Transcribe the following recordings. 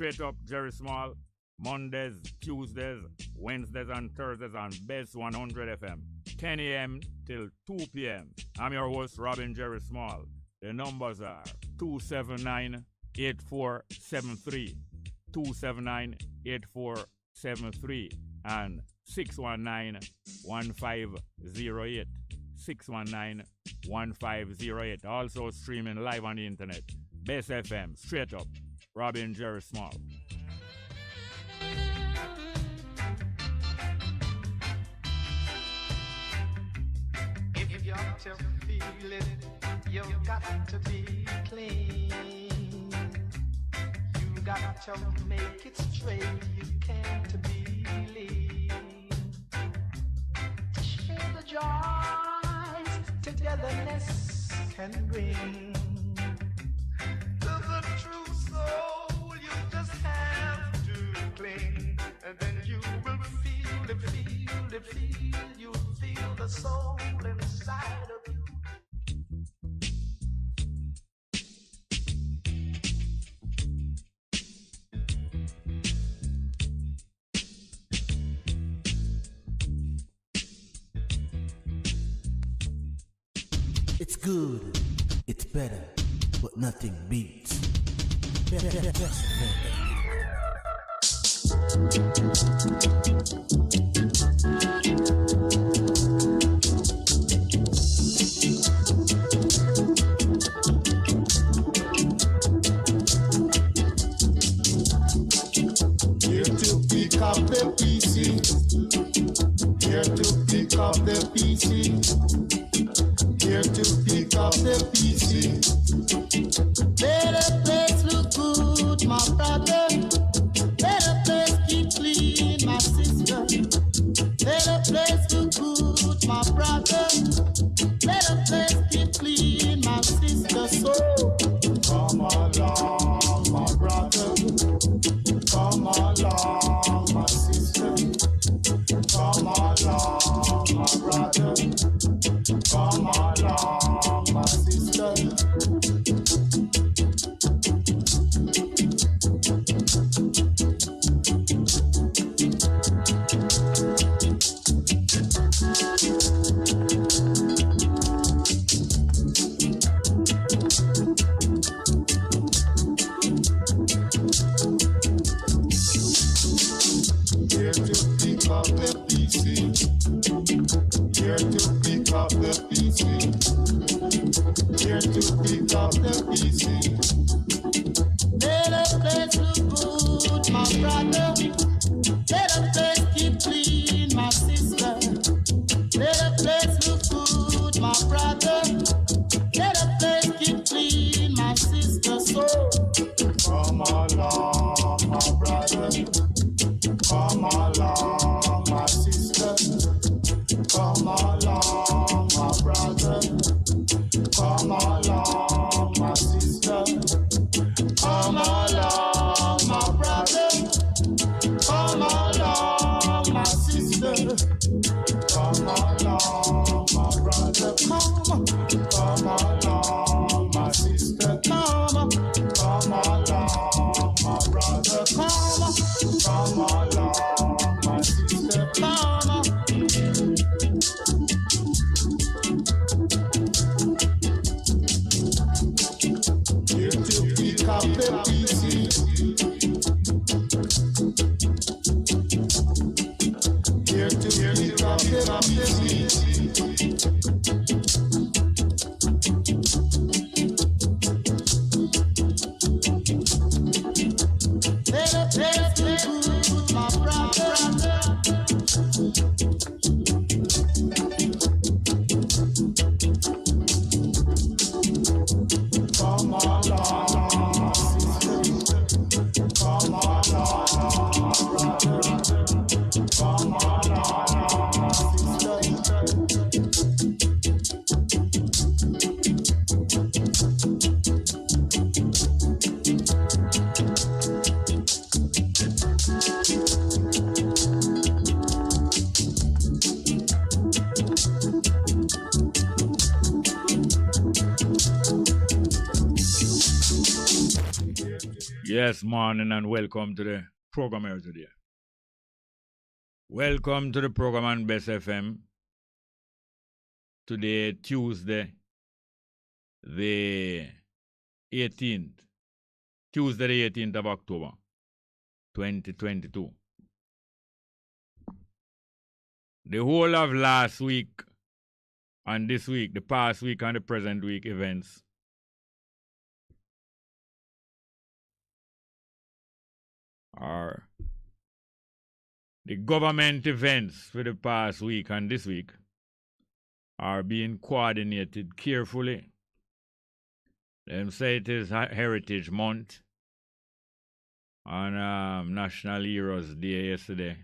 Straight up Jerry Small, Mondays, Tuesdays, Wednesdays, and Thursdays on Bess 100 FM, 10 a.m. till 2 p.m. I'm your host, Robin Jerry Small. The numbers are 279-8473, 279-8473, and 619-1508, 619-1508. Also streaming live on the internet. Bess FM, straight up, Robin Jerry Small. If you got to feel it, you got to be clean. You got to make it straight, you can't be lean. Share the joys togetherness can bring. To the true soul, you just have to cling, and then you will feel it, feel it, feel. You'll feel the soul inside of you. It's good, it's better, but nothing beats. Best Here to pick up the PC. Here to pick up the PC. Here to pick up the PC. Better place look good, my brother. Better place keep clean, my sister. Yes, morning and welcome to the program here today. Welcome to the program on Bess FM. Today, Tuesday, the 18th. Tuesday, the 18th of October, 2022. The whole of last week and this week, the past week and the present week events are the government events for the past week and this week are being coordinated carefully. Them say it is Heritage Month on National Heroes Day yesterday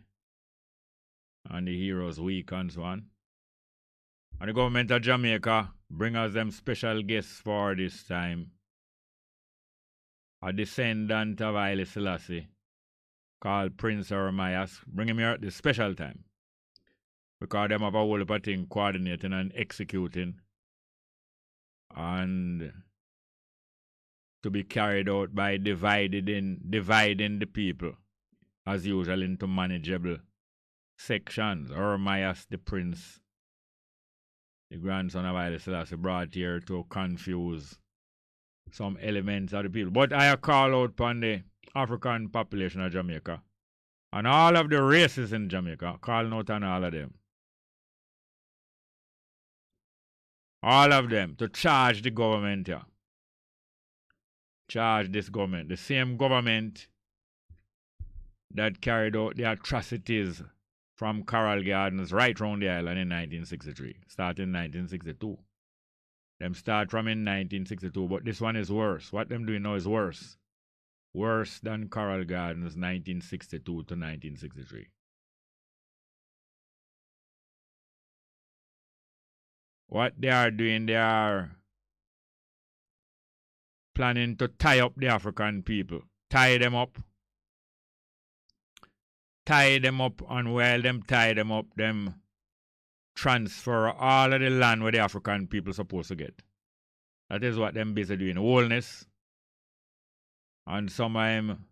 and the Heroes Week and so on. And the government of Jamaica bring us them special guests for this time. A descendant of Haile Selassie called Prince Eremias. Bring him here at this special time. Because them have a whole heap of thing coordinating and executing. And to be carried out by dividing the people, as usual, into manageable sections. Eremias, the prince, the grandson of Haile Selassie, brought here to confuse some elements of the people. But I call out upon the African population of Jamaica and all of the races in Jamaica, calling out on all of them. All of them to charge the government here. Charge this government. The same government that carried out the atrocities from Coral Gardens right round the island in 1963. Start in 1962. Them start from in 1962, but this one is worse. What them doing now is worse. Worse than Coral Gardens 1962 to 1963. What they are doing, they are planning to tie up the African people. Tie them up. Tie them up, and while them tie them up, them transfer all of the land where the African people supposed to get. That is what them busy doing. Wholeness. And some of them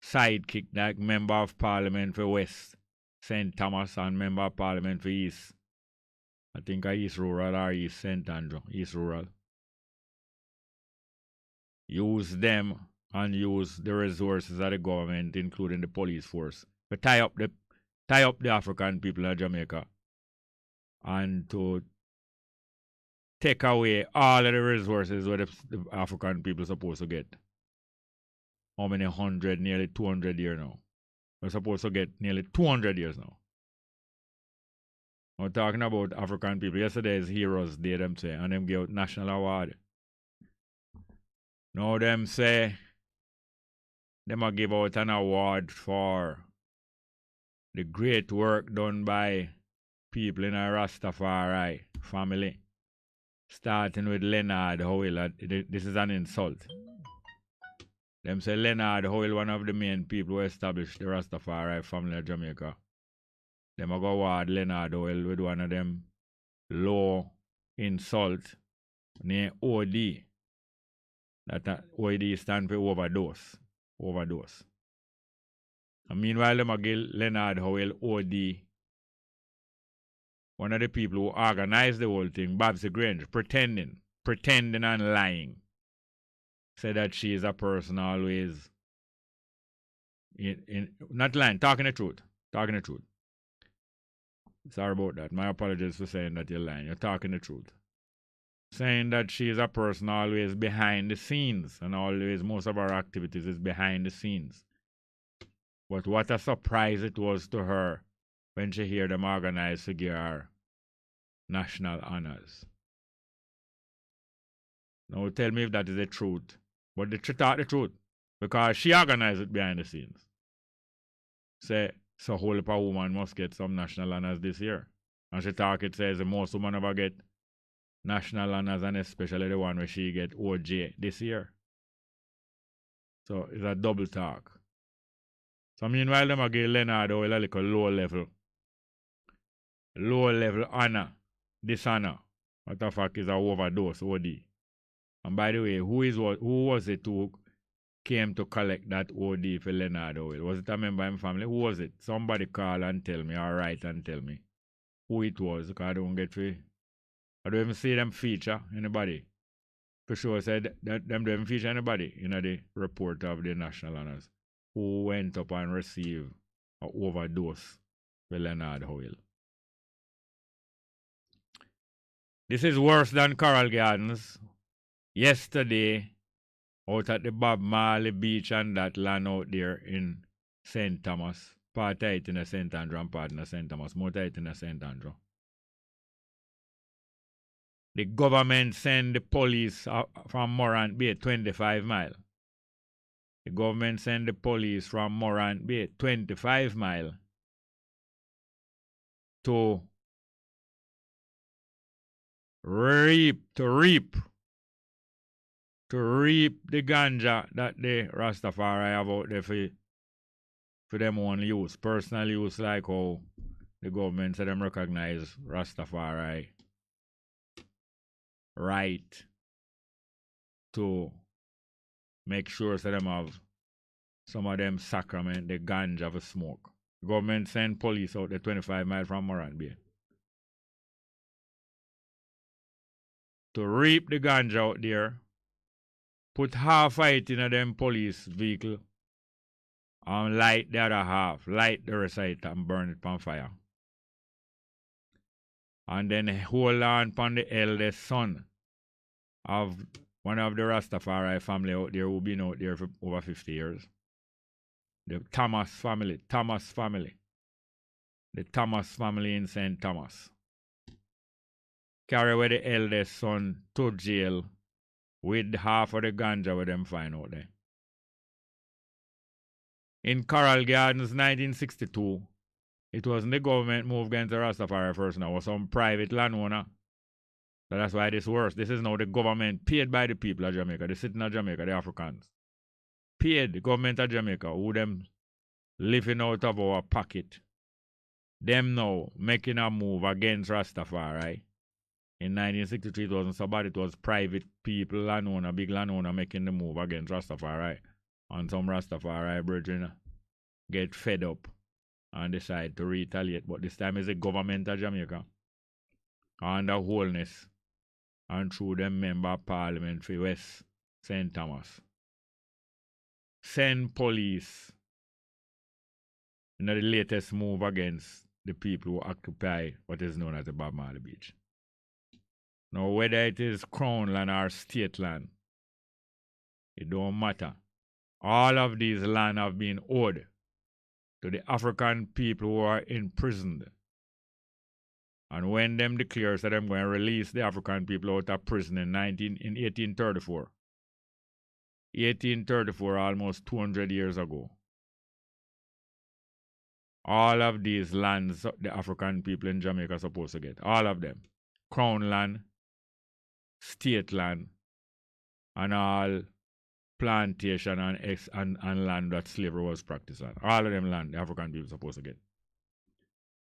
sidekick, like member of parliament for West St. Thomas and member of parliament for East. I think East Rural or East St. Andrew. East Rural. Use them and use the resources of the government, including the police force, to tie up the African people of Jamaica and to take away all of the resources where the African people are supposed to get. How many hundred, nearly 200 years now? We're supposed to get nearly 200 years now. We're talking about African people. Yesterday is Heroes Day, them say, and them give out national award. Now them say, them a give out an award for the great work done by people in a Rastafari family. Starting with Leonard Howell. This is an insult. Them say Leonard Howell, one of the main people who established the Rastafari family of Jamaica. Them a go award Leonard Howell with one of them low insult named OD. That OD stand for overdose. Overdose. And meanwhile, them a give Leonard Howell OD. One of the people who organized the whole thing, Babsy Grange, pretending and lying. Said that she is a person always not lying, talking the truth. Sorry about that. My apologies for saying that you're lying. You're talking the truth. Saying that she is a person always behind the scenes and always most of her activities is behind the scenes. But what a surprise it was to her when she heard them organize to give her national honors. Now tell me if that is the truth. But she thought the truth. Because she organized it behind the scenes. Say, so whole heap of woman must get some national honors this year. And she talk it says the most women ever get national honors, and especially the one where she get OJ this year. So it's a double talk. So meanwhile, them give Leonard Howell a little low level honor, dishonor. What the fuck is a overdose, OD? And by the way, who was it who came to collect that OD for Leonard Oil? Was it a member of my family? Who was it? Somebody call and tell me, or write and tell me who it was, because I don't get free. I don't even see them feature anybody. For sure, said that them don't even feature anybody in the report of the National Honors who went up and received an overdose with Leonard Oil. This is worse than Coral Gardens. Yesterday, out at the Bob Marley Beach and that land out there in St. Thomas, part of it in the St. Andrew and part in the St. Thomas, more of it in the St. Andrew. The government send the police from Morant Bay 25 miles. The government send the police from Morant Bay 25 miles to reap the ganja that the Rastafari have out there for them own use, personal use, like how the government said them recognize Rastafari right to make sure that them have some of them sacrament, the ganja for smoke. The government send police out there 25 miles from Morant Bay to reap the ganja out there, put half of it in a them police vehicle and light the other half, light the rest of it and burn it on fire. And then hold on upon the eldest son of one of the Rastafari family out there who been out there for over 50 years. The Thomas family. The Thomas family in St. Thomas. Carry away the eldest son to jail with half of the ganja with them find out there. In Coral Gardens 1962, it wasn't the government moved against the Rastafari first now, it was some private landowner. So that's why this worse. This is now the government paid by the people of Jamaica, the citizens of Jamaica, the Africans. Paid the government of Jamaica, who them living out of our pocket. Them now making a move against Rastafari. In 1963, it wasn't somebody, it was private people, landowner, big landowner making the move against Rastafari. And some Rastafari brethren get fed up and decide to retaliate. But this time is the government of Jamaica. And the wholeness. And through them member of parliament for West St. Thomas. Send police in the latest move against the people who occupy what is known as the Bob Marley Beach. Now, whether it is crown land or state land, it don't matter. All of these land have been owed to the African people who are imprisoned. And when them declares that them going to release the African people out of prison in 1834, 1834, almost 200 years ago, all of these lands the African people in Jamaica are supposed to get, all of them, crown land, state land, and all plantation and land that slavery was practiced on. All of them land the African people are supposed to get.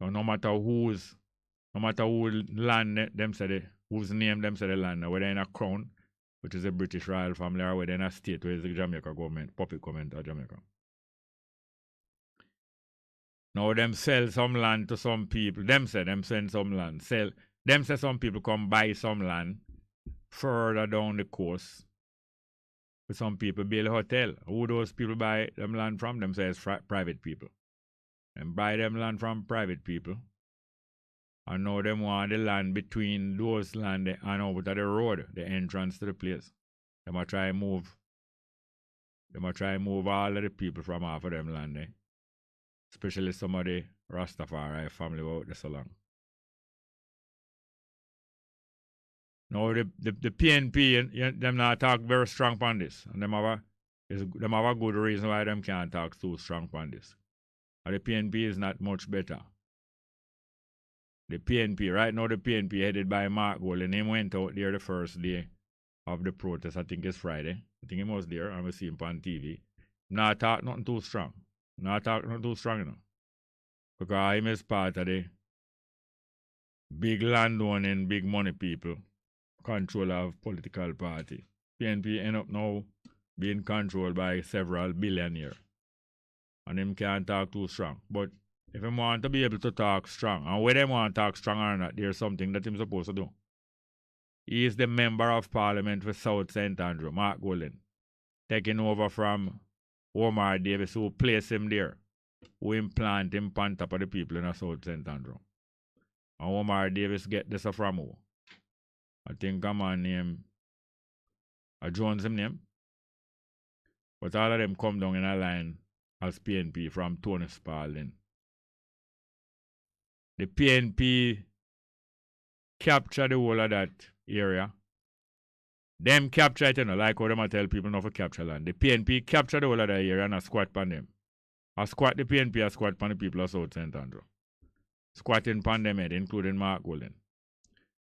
So no matter who land them say whose name them say the land, whether in a crown, which is a British royal family, or whether in a state where is the Jamaica government, puppet government of Jamaica. Now them sell some land to some people. Them say them send some land. Them say some people come buy some land further down the coast. For some people build a hotel. Who those people buy them land from? Them say it's private people. And buy them land from private people. And now them want the land between those land and over to the road, the entrance to the place. Them a try move all of the people from half of them land there. Especially some of the Rastafari family out there so long. Now the PNP, them not talk very strong on this. And them have a good reason why them can't talk too strong on this. And the PNP is not much better. The PNP, right now the PNP headed by Mark Gold, and him went out there the first day of the protest. I think it's Friday. I think he was there, and we see him on TV. Not talk nothing too strong. Not talk nothing too strong, you know. Because him is part of the big landowning, big money people, control of political party. PNP end up now being controlled by several billionaires. And him can't talk too strong. But if him want to be able to talk strong, and whether him want to talk strong or not, there's something that him supposed to do. He is the member of parliament for South St. Andrew, Mark Golden, taking over from Omar Davis, who placed him there, who implant him on top of the people in South St. Andrew. And Omar Davis get this from who? I think a man named Jones him name. But all of them come down in a line as PNP from Tony Spalding. The PNP capture the whole of that area. Them capture it, like how them tell people not to capture land. The PNP capture the whole of that area and a squat on them. A squat the PNP, a squat on the people of South St. Andrew. Squatting on them head, including Mark Golden.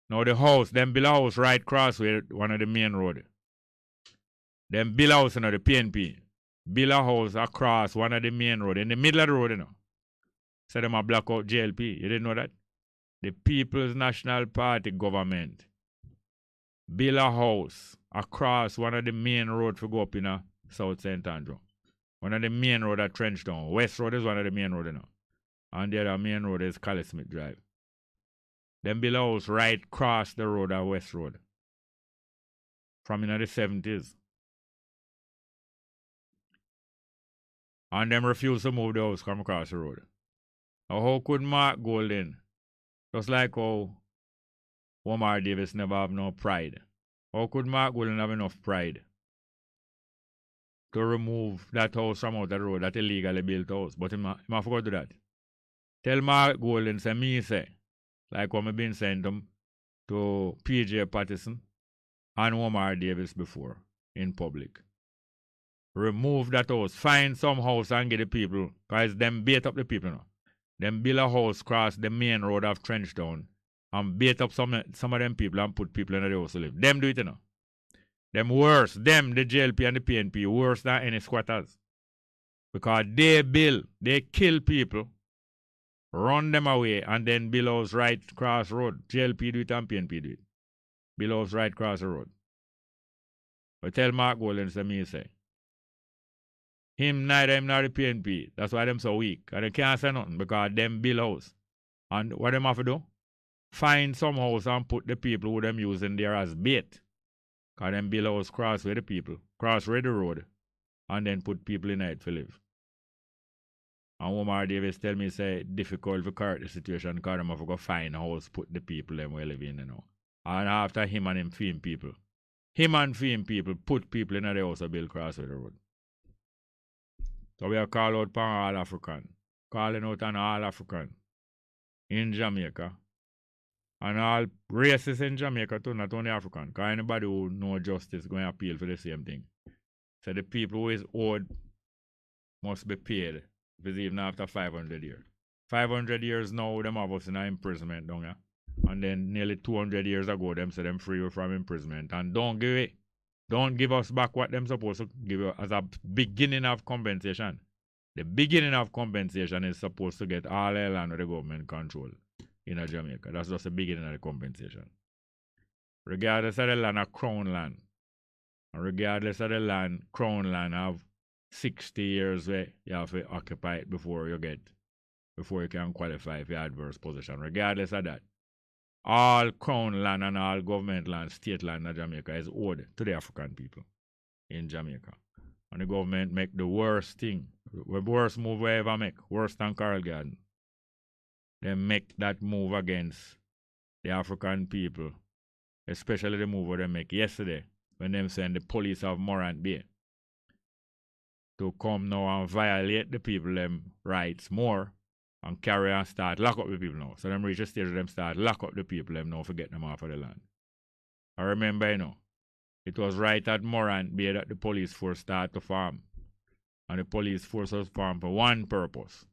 Now the house, them build a house right across with one of the main road. Them build a house, the PNP. Build a house across one of the main road, in the middle of the road, So them a block out JLP. You didn't know that? The People's National Party government build a house across one of the main road to go up in South St. Andrew. One of the main road at Trenchtown. West Road is one of the main road, And the other main road is Cali Smith Drive. Them build a house right across the road at West Road. From in the 70s. And them refuse to move the house come across the road. Now how could Mark Golden, just like how Omar Davis never have no pride, how could Mark Golden have enough pride to remove that house from out the road, that illegally built house? But he forgot to do that. Tell Mark Golden, say me say, like what I've been saying to PJ Patterson and Omar Davis before in public. Remove that house. Find some house and get the people. Because them bait up the people now. Them build a house across the main road of Trenchtown and bait up some of them people and put people in the house to live. Them do it Them worse. Them, the JLP and the PNP, worse than any squatters. Because they kill people, run them away, and then build house right across the road. JLP do it and PNP do it. Build house right across the road. But tell Mark Golden to me say, neither him nor the PNP. That's why them so weak. And they can't say nothing because them build house. And what them have to do? Find some house and put the people who them using there as bait. Because them build house cross with the people. Cross with the road. And then put people in it to live. And Omar Davis tell me say difficult to correct the situation because them have to go find a house, put the people them we live in, And after him and him film people. Him and film people put people in the house and build cross with the road. So we are called out for all African. Calling out on all African in Jamaica. And all races in Jamaica too, not only African. Because anybody who know justice going to appeal for the same thing. So the people who is owed must be paid. If it's even after 500 years. 500 years now, them have us in imprisonment down here. And then nearly 200 years ago, them say them free from imprisonment. And don't give us back what them supposed to give us as a beginning of compensation. The beginning of compensation is supposed to get all the land with the government control in Jamaica. That's just the beginning of the compensation. Regardless of the land, a crown land. And regardless of the land, crown land have 60 years where you have to occupy it before you can qualify for adverse possession. Regardless of that. All crown land and all government land, state land in Jamaica is owed to the African people in Jamaica. And the government make the worst thing, the worst move we ever make, worse than Carl Garden. They make that move against the African people, especially the move they make yesterday when they send the police of Morant Bay to come now and violate the people them rights more. And carry and start lock up the people now. So them reach a stage of them start lock up the people them now forget them off of the land. I remember, it was right at Morant Bay that the police force started to form. And the police force was formed for one purpose.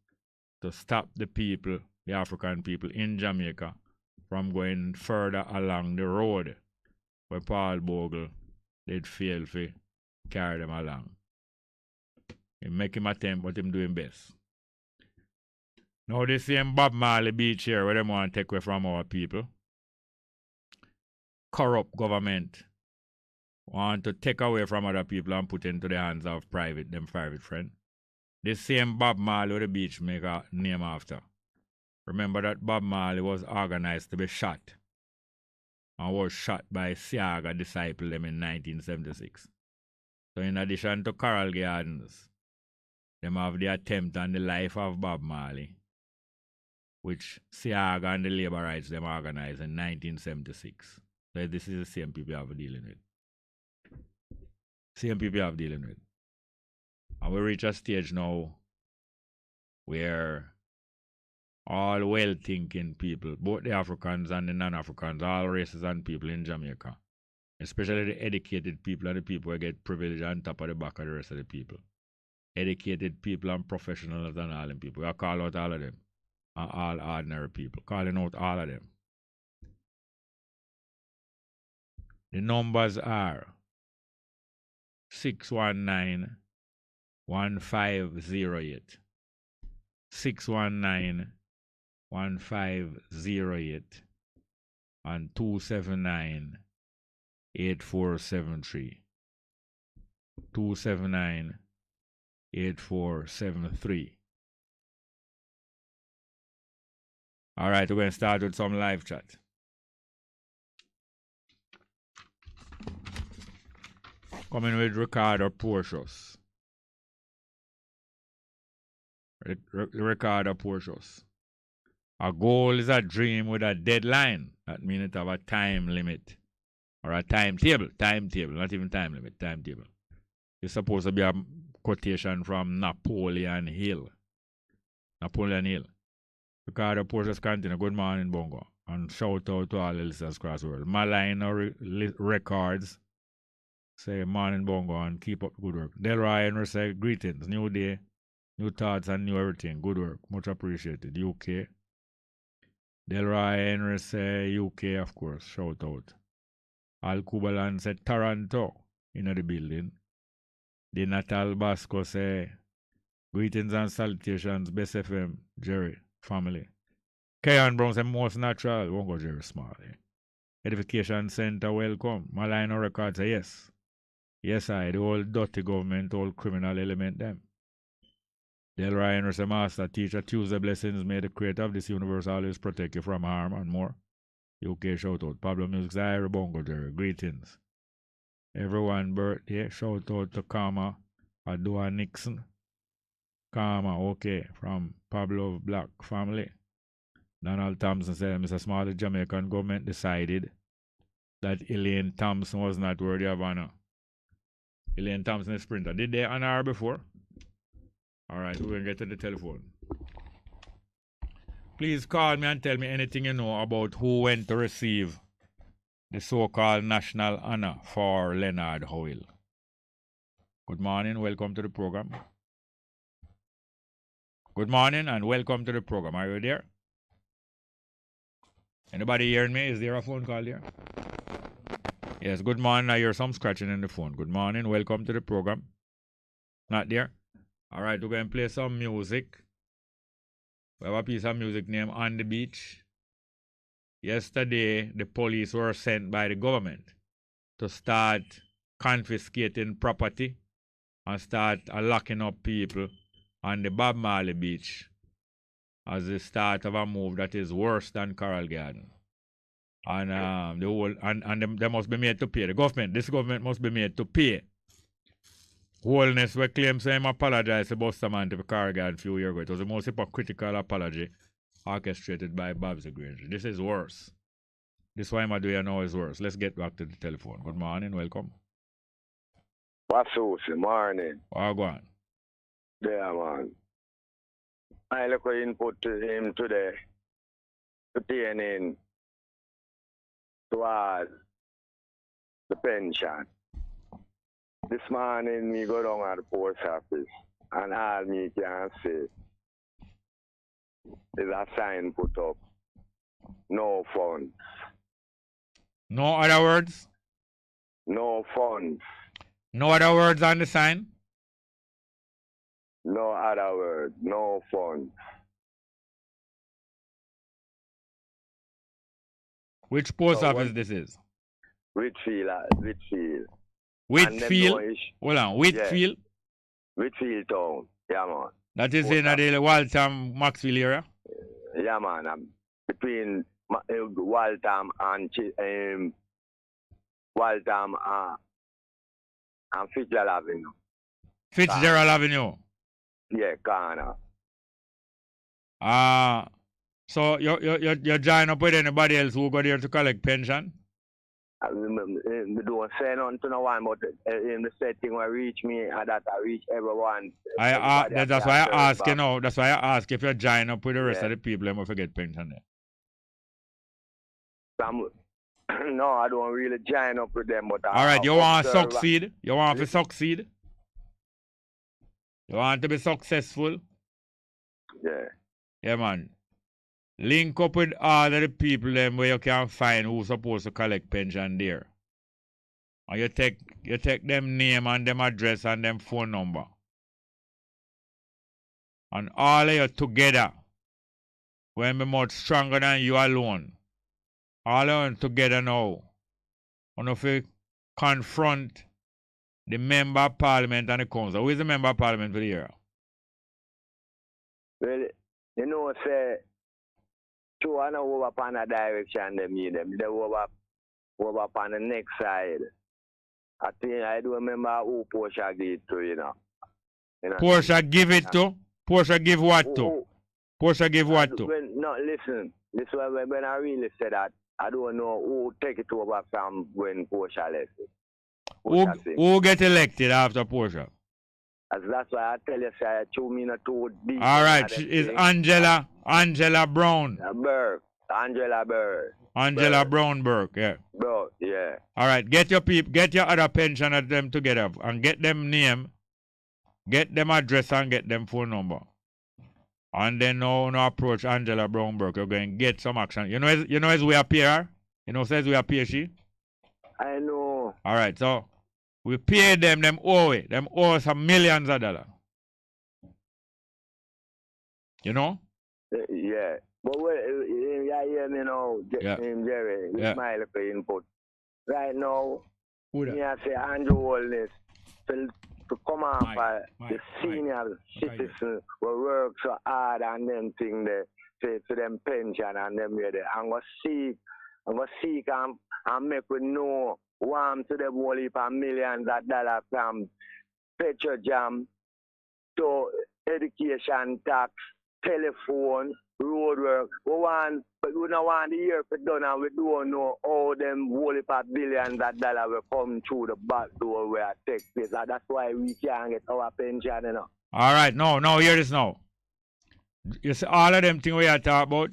To stop the people, the African people in Jamaica, from going further along the road where Paul Bogle did fail to carry them along. He make him attempt, but him doing best. Now this same Bob Marley Beach here where them want to take away from our people. Corrupt government want to take away from other people and put into the hands of them private friend. This same Bob Marley the beach make a name after. Remember that Bob Marley was organized to be shot and was shot by Siaga disciple them in 1976. So in addition to Coral Gardens, them have the attempt on the life of Bob Marley, which Siaga and the labor rights them organized in 1976. So this is the same people you have dealing with. Same people you have dealing with. And we reach a stage now where all well-thinking people, both the Africans and the non-Africans, all races and people in Jamaica, especially the educated people and the people who get privilege on top of the back of the rest of the people. Educated people and professionals and all them people. We call out all of them. And all ordinary people. Calling out all of them. The numbers are 619-1508. 619-1508 and 279-8473. 279-8473. All right, we're going to start with some live chat. Coming with Ricardo Porcios. Ricardo Porcios. A goal is a dream with a deadline. That means it have a time limit. Or a timetable. Timetable, not even time limit, timetable. It's supposed to be a quotation from Napoleon Hill. Napoleon Hill. Ricardo Porcios continue. Good morning, Bongo. And shout out to all the listeners across the world. Malign Records say morning, Bongo, and keep up good work. Delroy Henry say greetings. New day, new thoughts, and new everything. Good work. Much appreciated. UK. Delroy Henry say UK, of course. Shout out. Al Kubalan said Toronto in the building. The Natal Basco say greetings and salutations. Bess FM, Jerry. Family. Kayan Brown said most natural. Won't go Jerry Small. Edification Center, welcome. Malino Records say yes. Yes, I. The old dirty government, old criminal element them. Del Ryan was a master teacher. Tuesday blessings. May the creator of this universe always protect you from harm and more. UK shout out. Pablo Music Zaire Bongo Jerry. Greetings. Everyone birthday. Shout out to Karma Adua Nixon. Karma, okay, from Pablo Black family. Donald Thompson said, Mr. Small, the Jamaican government decided that Elaine Thompson was not worthy of honor. Elaine Thompson is sprinter. Did they honor her before? All right, we're going to get to the telephone. Please call me and tell me anything you know about who went to receive the so-called national honor for Leonard Howell. Good morning, welcome to the program. Good morning and welcome to the program. Are you there? Anybody hearing me? Is there a phone call there? Yes, good morning. I hear some scratching in the phone. Good morning. Welcome to the program. Not there? All right, we're going to play some music. We have a piece of music named On the Beach. Yesterday, the police were sent by the government to start confiscating property and start locking up people on the Bob Marley Beach as the start of a move that is worse than Coral Garden. And the whole they must be made to pay. The government, this government must be made to pay. Wholeness we claim say him apologize to Busterman to the Coral Garden a few years ago. It was the most hypocritical apology orchestrated by Babs Granger. This is worse. This why I'm doing now is worse. Let's get back to the telephone. Good morning, welcome. What's up, morning? Oh, go on. Yeah, man. I look at input to him today pertaining towards the pension. This morning, me go down at the post office and all me can say is a sign put up. No funds. No other words? No funds. No other words on the sign? No other word. No funds. Which post office this is? Whitfield. Whitfield. Hold on, Whitfield. Whitfield town. Yeah, man. That is in the Waltham, Maxwell area? Yeah, man. Between Waltham and Fitzgerald Avenue. Fitzgerald Avenue? Yeah, corner. So you join up with anybody else who go there to collect pension? I don't say nothing to no one, but in the setting where reach me, that I reach everyone. That's why I ask, you know. That's why I ask if you join up with the rest of the people and we forget pension there. No, I don't really join up with them, but all right, you want to succeed? You want to succeed? You want to be successful? Yeah. Yeah, man. Link up with all of the people them where you can find who's supposed to collect pension there. And you take them name and them address and them phone number. And all of you together, when be much stronger than you alone. All of you together now. And if you confront the member of parliament and the council. Who is the member of parliament for the year? Well, you know, say, two are over upon a direction, they mean them. They over upon the next side. I think I do remember who Portia gave to, you know. Portia give it to? Portia give what to? Portia give what to? No, listen. This is when I really said that. I don't know who take it over from when Portia left. Who get elected after Portia? That's why I tell you, say, 2 minutes, 2 deep. All right, is Angela Brown. Angela Brown Burke, yeah. Bro, yeah. All right, get your other pensioners them together and get them name, get them address and get them phone number. And then now approach Angela Brown Burke. You're going to get some action. You know as we appear? You know says we appear she? I know. All right, so we pay them owe it. Them owe some millions of dollars. You know? Yeah. But you hear me now, Jerry, with my little input. Right now, I say Andrew Holness to come on for the senior citizens who work so hard and them thing there, to them pension and them there. I'm going to seek and make we know warm to them whole heap of millions of dollars from petrol jam to education tax, telephone, road work. But we don't want the year to done and we don't know how them whole heap of billions of dollars will come through the back door where it takes place. And that's why we can't get our pension, you know. All right, no, hear this now. You see, all of them things we are talking about,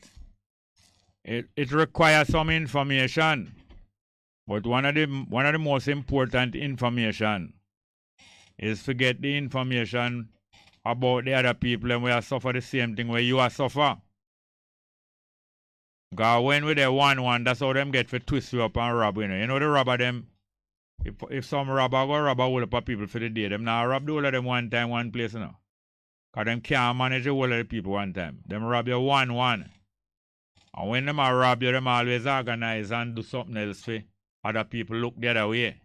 it requires some information. But one of the most important information is to get the information about the other people and we are suffer the same thing where you are suffer. Because when we there one, that's how them get for twist you up and rob, you know. You know the robber them, if some robber go rob a whole lot of people for the day, them now rob the whole of them one time, one place, you know. Because them can't manage the whole of the people one time. Them rob you one. And when them are rob you, them always organize and do something else for other people look the other way.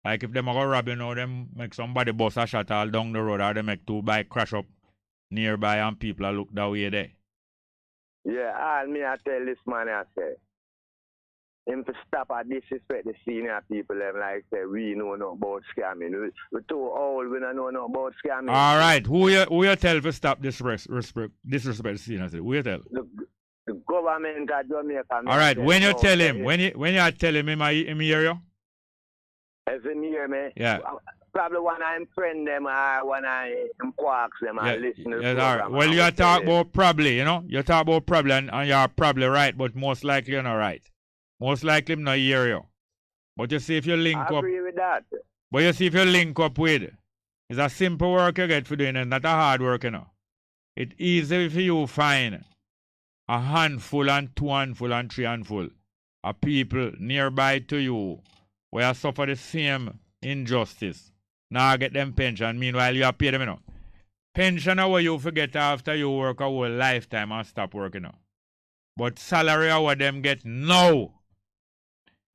Like if them are going to rob you now, them make somebody bust a shot all down the road or they make 2 bikes crash up nearby and people are look that way there. Yeah, all me I tell this man I say, him to stop at disrespect the senior people them like say we know no about scamming. We too old, we don't know no about scamming. All right, who you tell to stop disrespect the senior? Who you tell? The government of Jamaica. All right, when you tell him, when you tell him, him hear you? As in hear me? Yeah. Probably when I friend them or when I quarks them and listen to the all program. right. Well, you talk about probably, you know? You talk about probably and you're probably right, but most likely you're not right. Most likely I'm not hear you. But you see if you link up. I agree with that. But you see if you link up with, it's a simple work you get for doing it, not a hard work, you know. It's easy if you find a handful and 2 handful and 3 handful of people nearby to you where suffer the same injustice. Now get them pension. Meanwhile, you have paid them, you know. Pension are what you forget after you work a whole lifetime and stop working, you know. But salary are what them get now.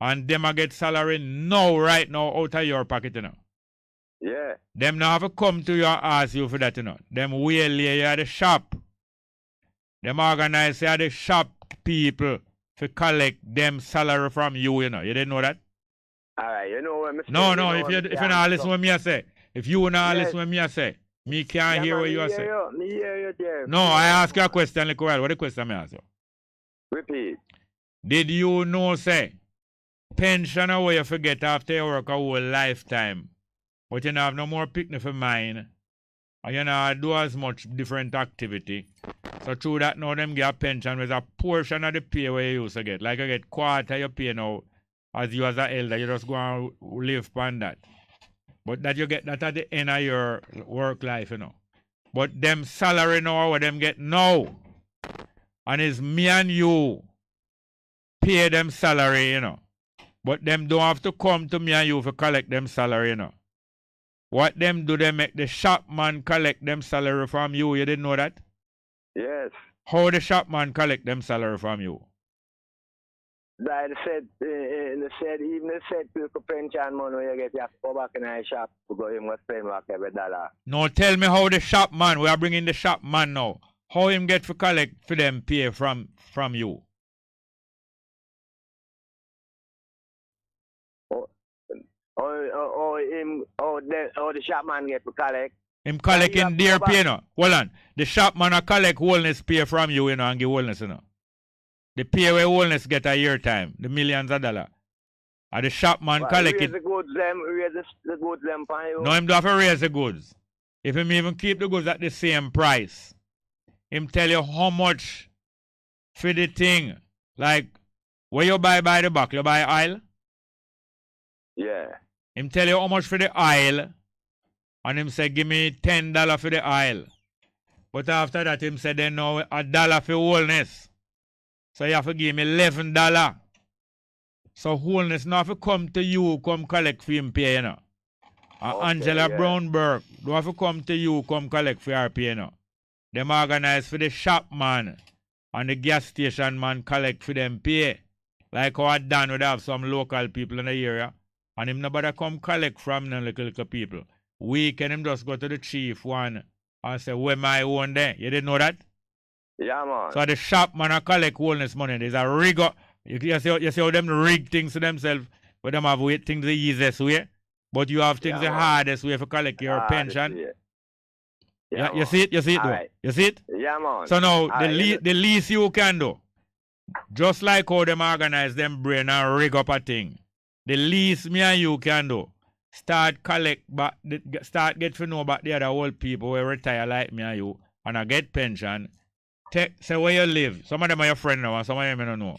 And them a get salary now, right now, out of your pocket, you know. Yeah. Them now have to come to you and ask you for that, you know. Them wheel you at the shop. Them organize you at the shop people to collect them salary from you, you know. You didn't know that? Alright, you know what I'm saying? No, if you not listen what me I say. If you not listen what me I say, me can't hear what you are saying. Me hear you there. No, I ask you a question, like, what the question I ask you? Repeat. Did you know, say, pension away you forget after you work a whole lifetime, but you don't have no more picnic for mine, and you don't do as much different activity. So through that now them get a pension with a portion of the pay where you used to get. Like you get quarter you pay now as you as an elder, you just go and live on that. But that you get that at the end of your work life, you know. But them salary now what them get now. And it's me and you pay them salary, you know. But them don't have to come to me and you to collect them salary, you know. What them do, they make the shopman collect them salary from you. You didn't know that? Yes. How the shopman collect them salary from you? They said even they said people pension money you get, you have to go back in the shop because you must spend back every dollar. No, tell me how the shopman, we are bringing the shopman now. How him get to collect for them pay from you? The shopman get to collect. Him collecting their pay, you know. Hold on. The shopman a collect wholeness pay from you, you know, and give wholeness, you know. The pay where wholeness get a year time, the millions of dollars. And the shopman collect it. Raise the goods them for you. No, him don't have to raise the goods. If him even keep the goods at the same price, him tell you how much for the thing. Like, where you buy by the back, you buy aisle? Yeah. Him tell you how much for the aisle, and him say, give me $10 for the aisle. But after that, him say, then now $1 for wholeness. So you have to give me $11. So wholeness now have to come to you, come collect for him pay, you know. Okay, Angela yeah. Brownberg, do have to come to you, come collect for her pay, you know. Them organize for the shop man and the gas station man collect for them pay. Like how Dan would have some local people in the area. And him nobody come collect from them little people. We can him just go to the chief one and say, where my own there? You didn't know that? Yeah, man. So the shop man a collect wholeness money. There's a rig up. You see how them rig things to themselves, but them have things the easiest way. But you have things the hardest way for collect your pension. Yeah, you see it? You see it though? Right. You see it? Yeah, man. So now the least you can do, just like how them organize them brain and rig up a thing, the least me and you can do, start get to know about the other old people who retire like me and you, and I get pension. Say where you live. Some of them are your friend now, and some of them you don't know.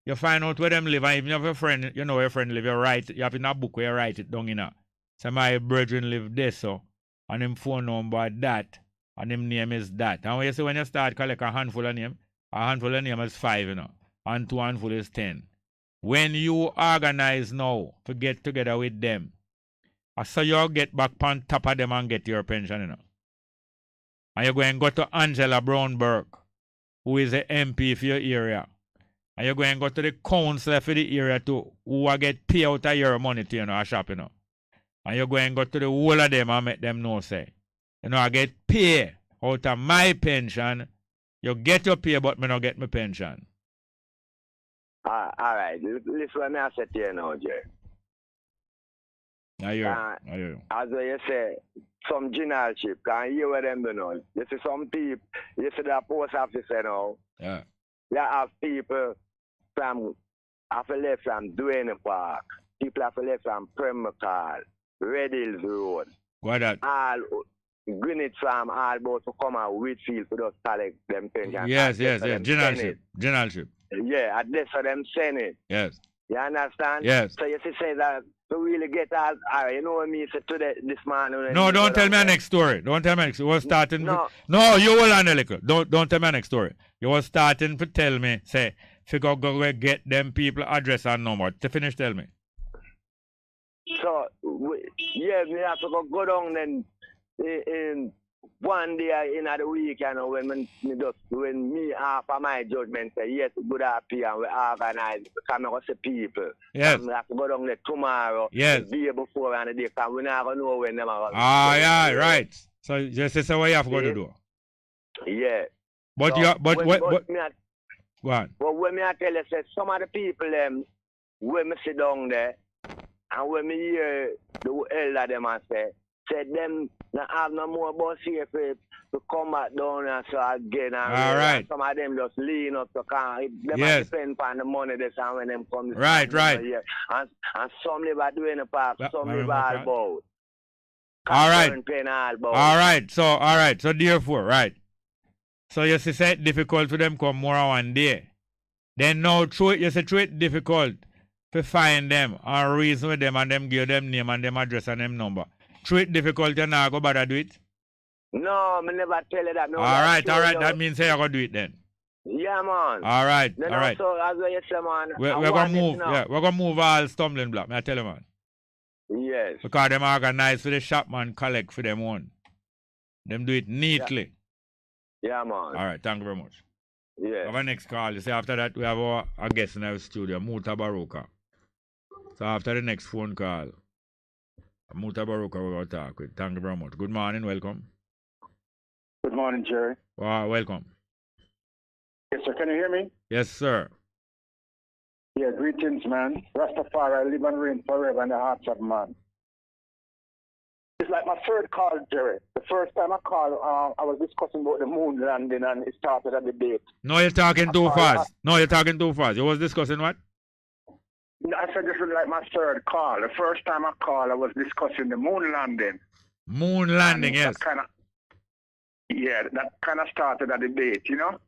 You find out where them live, and if you have a friend, you know where your friend live, you have in a book where you write it down in a. So my brethren live there, so, and him phone number that, and him name is that. And when you see when you start collect a handful of name is 5, you know, and 2 handful is 10. When you organize now to get together with them, so you get back on top of them and get your pension, you know. And you're going to go to Angela Brownberg, who is the MP for your area. And you're going to go to the council for the area too, who will get pay out of your money to, you know, a shop, you know. And you're going to go to the whole of them and make them know, say, you know, I get pay out of my pension. You get your pay, but me not get my pension. All right. Listen what I said to you now, Jerry. I hear you. As you say, some generalship, can you hear what them do now? You see some people, you see the post office now. Yeah. You have people have left from Duane Park. People have left from Premcall, Red Hills Road. What that? All Greenwich Farm, all about to come out Whitfield to just collect them pension. Yes. Generalship. Yeah, at this for them send it. Yes. You understand? Yes. So you say that to really get all right, you know what I mean? So today, this man. No, don't tell me a next story. Don't tell me a next story. You was starting. No, you hold on a little. Don't tell me a next story. You was starting to tell me, say, if you go get them people address and number. To finish, tell me. So, we have to go down then one day in the week, you know, when me after my judgment say yes, good happy and we organize because I go see people. Yes. And we have to go down there tomorrow. Yes. The day before and the day because we never know when them are going. Ah, yeah, right. So just say what you have to go to do. Yeah. But so you but when, what go on. But when me I tell you, say some of the people when me sit down there and when me hear the elder them and say them not have no more bus here to come back down and so again. And all right. And some of them just lean up to come. They yes. depend on the money they and when them come. Right. And some live at doing the park, some live all about. All right. All right. So therefore, right. So you say it's difficult for them come more one day. Then now you say it's difficult to find them and reason with them and them give them name and them address and them number. It's difficult you not go bother do it? No, I never tell you that. No, all right. That means you're going to do it then. Yeah, man. All right. Then all right. So as I say, man, we're going to move. Yeah, we're going to move all stumbling block. I tell you, man. Yes. Because them organize for the shop man collect for them one. Them do it neatly. Yeah, man. All right. Thank you very much. Yeah. Our next call. You see, after that, we have our guest in our studio, Muta Baruka. So after the next phone call, Muta Baruka we're going to talk with. Thank you very much. Good morning. Welcome. Good morning, Jerry. Welcome. Yes, sir. Can you hear me? Yes, sir. Yeah, greetings, man. Rastafari, live and reign forever in the hearts of man. It's like my third call, Jerry. The first time I called, I was discussing about the moon landing and it started a debate. No, you're talking too fast. You was discussing what? I said this was like my third call. The first time I called, I was discussing the moon landing. Moon landing, yes. That kind of started a debate, you know?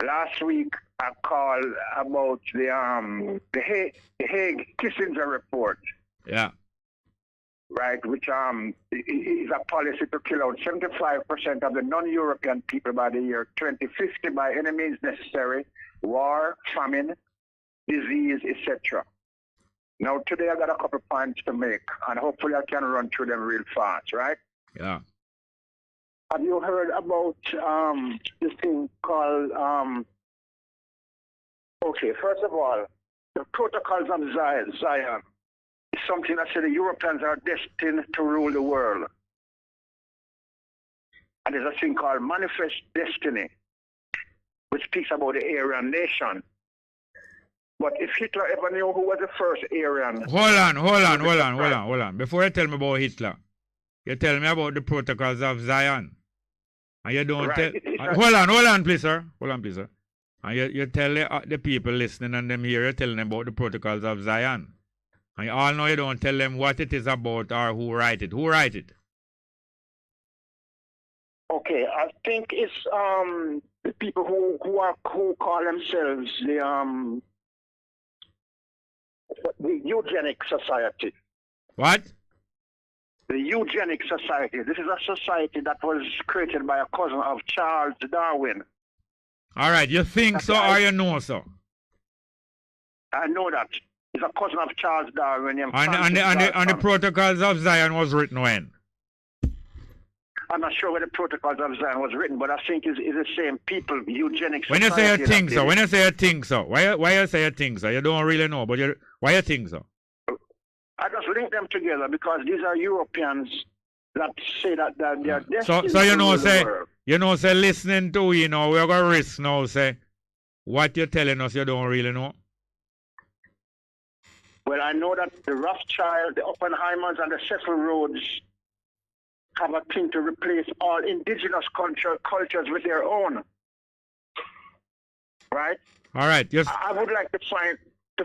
Last week, I called about the Hague Kissinger report. Yeah. Right, which is a policy to kill out 75% of the non-European people by the year 2050 by any means necessary, war, famine, disease, etc. Now, today I got a couple points to make, and hopefully I can run through them real fast, right? Yeah. Have you heard about this thing called, okay, first of all, the protocols of Zion is something that said the Europeans are destined to rule the world. And there's a thing called Manifest Destiny, which speaks about the Aryan nation. But if Hitler ever knew who was the first Aryan... Hold on. Before you tell me about Hitler, you tell me about the protocols of Zion. And you don't tell... Hold on, please, sir. And you tell the people listening and them here, you tell them about the protocols of Zion. And you all know you don't tell them what it is about or who write it. Who write it? Okay, I think it's the people who call themselves the Eugenic Society. What? The Eugenic Society. This is a society that was created by a cousin of Charles Darwin. All right, you think so or you know so? I know that. He's a cousin of Charles Darwin. And the Protocols of Zion was written when? I'm not sure where the Protocols of Zion was written, but I think it's the same people, Eugenic Society. When you say you think so, why you say you think so? You don't really know, but why you think so? I just link them together because these are Europeans that say that they are destined so you know to say the world. You know say listening to we're gonna risk now say what you're telling us you don't really know. Well, I know that the Rothschild, the Oppenheimers, and the Cecil Rhodes have a thing to replace all indigenous cultures with their own. Right? All right. Yes. I would like to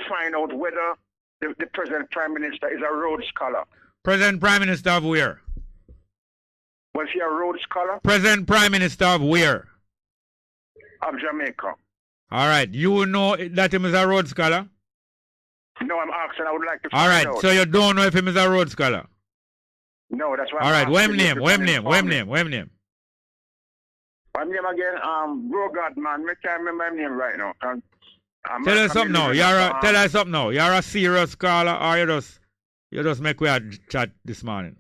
find out whether the present Prime Minister is a Rhodes Scholar. Present Prime Minister of where? Was he a Rhodes Scholar? Present Prime Minister of where? Of Jamaica. All right. You know that him is a Rhodes Scholar? No, I'm asking. I would like to find out. All right. So you don't know if him is a Rhodes Scholar? No, that's why. All right. What name? My name again? Brogard, man. I can't remember my name right now. Tell us something now. You're a serious scholar or you just make we a chat this morning?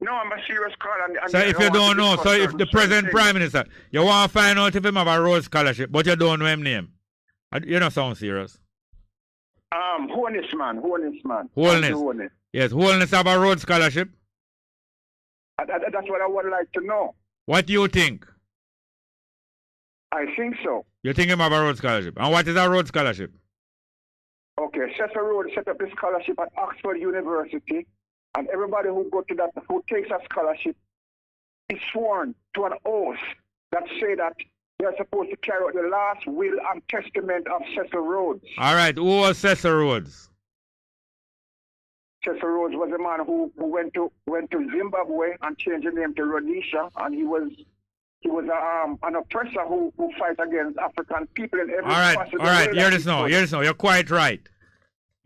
No, I'm a serious call. And So if you don't know, so if the present Prime Minister, you want to find out if him have a Rhodes Scholarship, but you don't know him name. You don't sound serious. Wholeness, man. Wholeness. Yes, Wholeness have a Rhodes Scholarship. That's what I would like to know. What do you think? I think so. You think him have a Rhodes Scholarship? And what is a Rhodes Scholarship? Okay, Cecil Rhodes set up a scholarship at Oxford University, and everybody who takes a scholarship is sworn to an oath that say that they're supposed to carry out the last will and testament of Cecil Rhodes. All right, who was Cecil Rhodes? Cecil Rhodes was a man who went to Zimbabwe and changed his name to Rhodesia, and he was an oppressor who fight against African people in every possible way. All right, hear this now. You're quite right.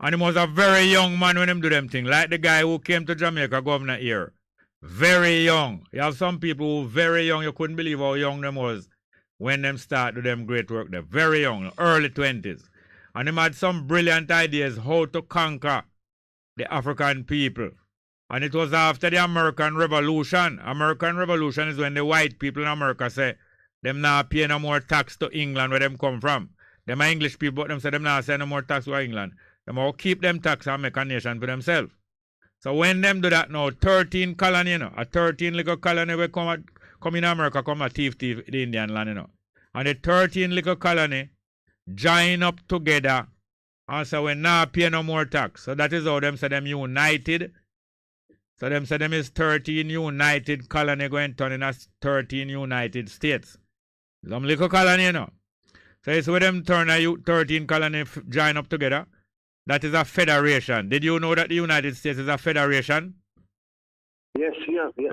And he was a very young man when him do them thing, like the guy who came to Jamaica, governor here. Very young. You have some people who very young, you couldn't believe how young them was when them start do them great work there. Very young, early 20s. And him had some brilliant ideas how to conquer the African people. And it was after the American Revolution. American Revolution is when the white people in America say them not pay no more tax to England where them come from. Them are English people, but them say them not send no more tax to England. Them all keep them tax and make a nation for themselves. So when them do that now, 13 colony, a 13 little colony will come in America, come a thief the Indian land, And the 13 little colony join up together and say we not pay no more tax. So that is how them say them united. So them say them is 13 united colony going to turn in as 13 United States. Some little colony, So it's where them turn a 13 colony join up together. That is a federation. Did you know that the United States is a federation? Yes.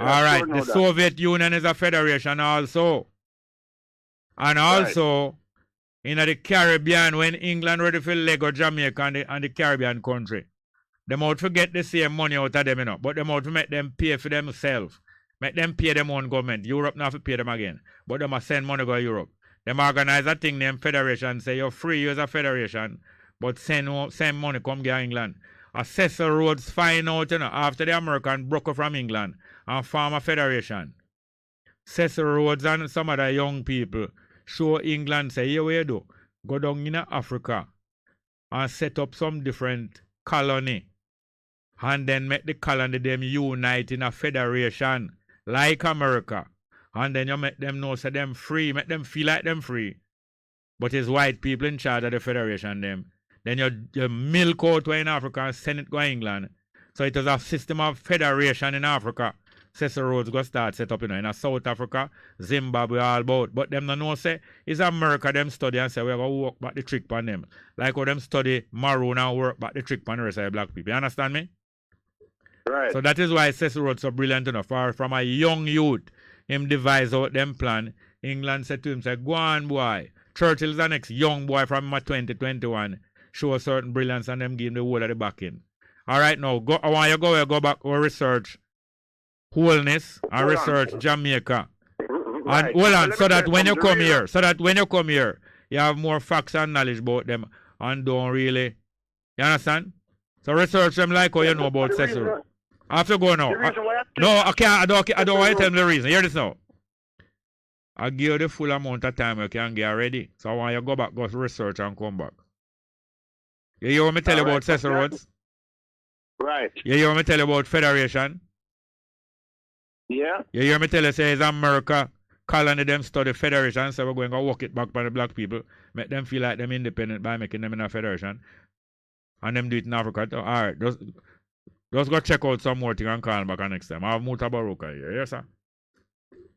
All right. The Soviet Union is a federation also. And also, in the Caribbean, when England ready for Lego, Jamaica and the Caribbean country, they might forget the same money out of them, but they might make them pay for themselves. Make them pay them own government. Europe not to pay them again. But they must send money go to Europe. They organize a thing named federation, say you're free, you're a federation, but send money come to England. Cecil Rhodes find out, after the American broke up from England and form a federation. Cecil Rhodes and some other young people show England, say, here we do. Go down in Africa and set up some different colony. And then make the colony them unite in a federation like America. And then you make them know, say them free, make them feel like them free. But it's white people in charge of the federation them. Then you milk out in Africa and send it to England. So it is a system of federation in Africa. Cecil Rhodes go start set up in South Africa, Zimbabwe, all about. But them no know say it's America them study and say we're going to work back the trick on them. Like how them study Maroon and work back the trick on the rest of the black people. You understand me? Right. So that is why Cecil Rhodes so brilliant enough. From a young youth, him devise out them plan. England said to him, say, go on boy. Churchill is the next young boy from 2021. Show a certain brilliance and them give him the whole of the back in. All right, now, I want you to go back or research Wholeness and research Jamaica. Right. And hold on, so that when you come here, you have more facts and knowledge about them and don't really, you understand? So research them like how you know about Cecil. I have to go now. No, I can't, I don't want to tell them the reason. Hear this now. I give you the full amount of time you can get ready. So I want you to go back, go research and come back. You hear me tell you about Cecil Rhodes? Right. You hear me tell you about Federation? Yeah. You hear me tell you say it's America colony them study Federation, so we're going to walk it back by the black people, make them feel like them independent by making them in a Federation. And them do it in Africa. Alright, just go check out some more thing and call back next time. I have Muta Baruka here, yes sir?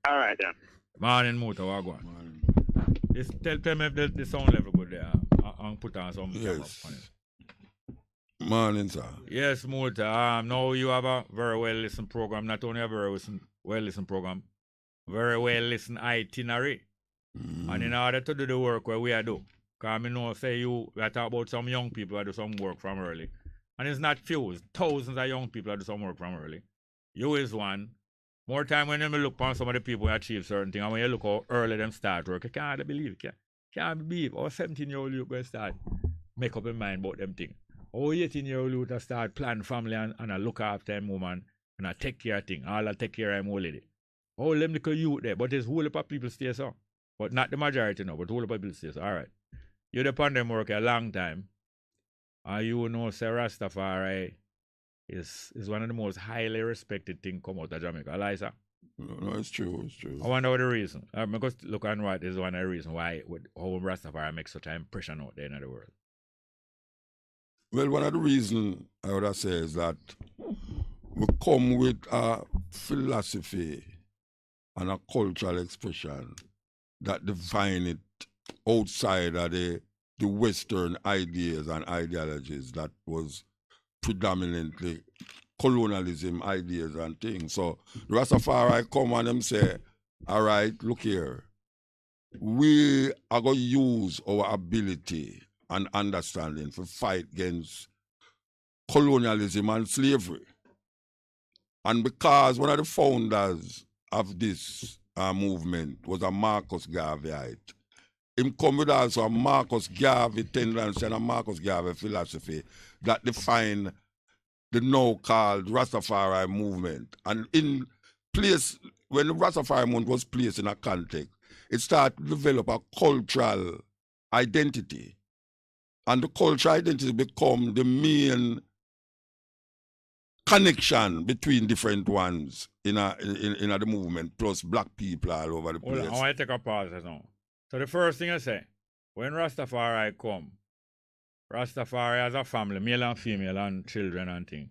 Alright then. Morning Muta, what go on? Tell me if the sound level good there. I'll put on some yes. Morning, sir. Yes, Muta. Now you have a very well listened program, not only a very well listened program, very well listened itinerary. And in order to do the work where we are do, because I know say we are talking about some young people who do some work from early. And it's not few, it's thousands of young people who do some work from early. You is one. More time when you look upon some of the people who achieve certain things, and when you look how early them start work, you can't believe it. Can't believe how 17-year-old you going to start make up your mind about them things. How 18-year-old you to start plan family and look after them woman And I take care of thing. All I take care of him holiday. Oh, them little youth there. But there's whole heap of people stay so. But not the majority now, but whole heap of people stay so. All right. You're the pandem work a long time. And you know, say Rastafari is one of the most highly respected things come out of Jamaica. Eliza? No, it's true. It's true. I wonder what the reason. Because look and what is one of the reasons why how Rastafari makes such an impression out there in the world. Well, one of the reasons I would say is that we come with a philosophy and a cultural expression that define it outside of the Western ideas and ideologies that was predominantly colonialism ideas and things. So the Rastafari come and them say, all right, look here, we are going to use our ability and understanding to fight against colonialism and slavery. And because one of the founders of this movement was a Marcus Garveyite, him come with also a Marcus Garvey tendency and a Marcus Garvey philosophy that define the now called Rastafari movement. And in place, when the Rastafari movement was placed in a context, it started to develop a cultural identity. And the cultural identity become the main connection between different ones in the movement, plus black people all over the place. Hold on, I want to take a pause now. So the first thing I say, when Rastafari come, Rastafari as a family, male and female and children and things,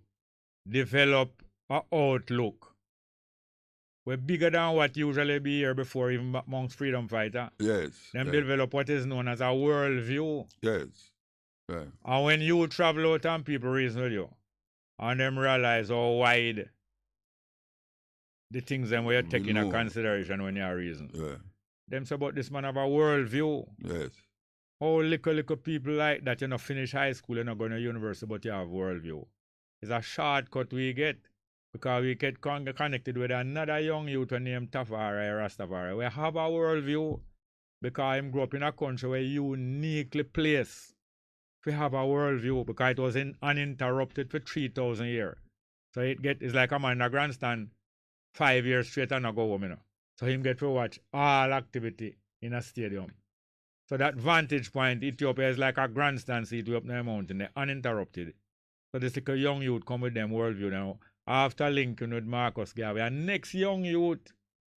develop an outlook we're bigger than what usually be here before, even amongst freedom fighter. Yes. Them develop what is known as a worldview. Yes. Yeah. And when you travel out and people reason with you, and them realize how wide the things them where you take into consideration when you are reason. Yeah. Them say about this man have a worldview. Yes. How little people like that, you know, finish high school, you're not going to university, but you have worldview. It's a shortcut we get because we get connected with another young youth named Tafari Rastafari. We have a worldview because him grew up in a country where uniquely placed. We have a worldview because it was uninterrupted for 3,000 years. So it's like a man in a grandstand 5 years straight and not go home, you know. So him get to watch all activity in a stadium. So that vantage point, Ethiopia is like a grandstand seat way up the mountain, they're uninterrupted. So this little young youth come with them worldview now. After linking with Marcus Garvey, and next young youth,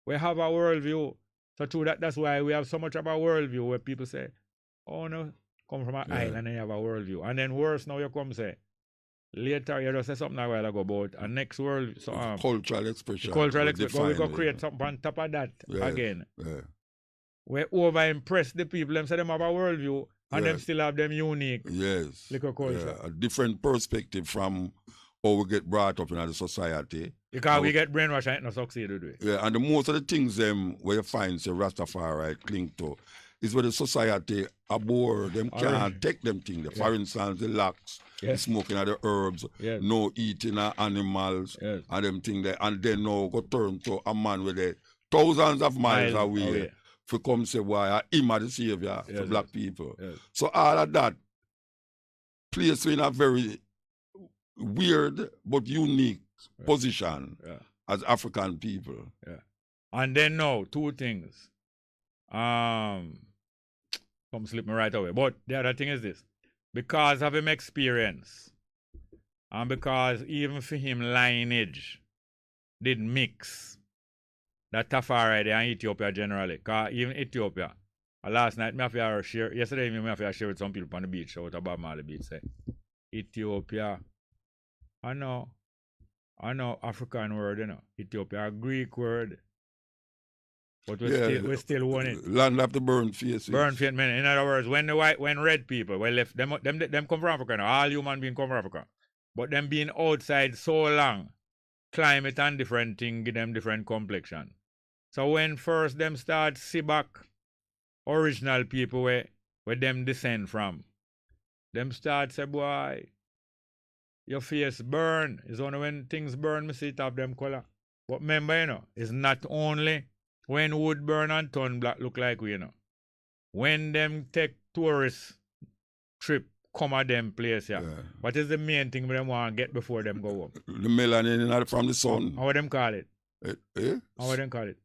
we have a worldview. So true that's why we have so much of a worldview where people say, oh no, come from an island and you have a worldview. And then worse now you come say, later you just say something a while ago about a next world. So, cultural expression. Cultural expression. But we go create something on top of that again. Yeah. We over-impress the people, them say them have a worldview, and them still have them unique little culture. A different perspective from how we get brought up in the society. Because we get brainwashed and it not succeed, do we? Yeah, and the most of the things where you find say Rastafari cling to is where the society abhor them can't take them things. For instance, the locks, the smoking of the herbs, no eating of animals, and them things there. And then now go turn to a man with the thousands of miles away. To come say, why him are the savior for black people. Yes. So all of that places in a very weird but unique position as African people. Yeah. And then now, two things. Come slip me right away. But the other thing is this. Because of him experience, and because even for him lineage did mix, that Tafari and Ethiopia generally. Because even Ethiopia, last night, yesterday, I have to share with some people on the beach, out of Bob Marley beach, say, Ethiopia, I know African word, you know, Ethiopia, a Greek word, but we still want it. Land of the burnt faces. Burnt faces, man. In other words, when red people, left, them come from Africa now, all human beings come from Africa, but them being outside so long, climate and different thing give them different complexion. So when first them start see back original people where them descend from, them start say, boy, your face burn. It's only when things burn me see it have them color. But remember, you know, it's not only when wood burn and turn black look like we, you know. When them take tourist trip come at them place, yeah. What is the main thing we them want to get before them go home? The melanin from the sun. How would them call it? Eh? How would them call it?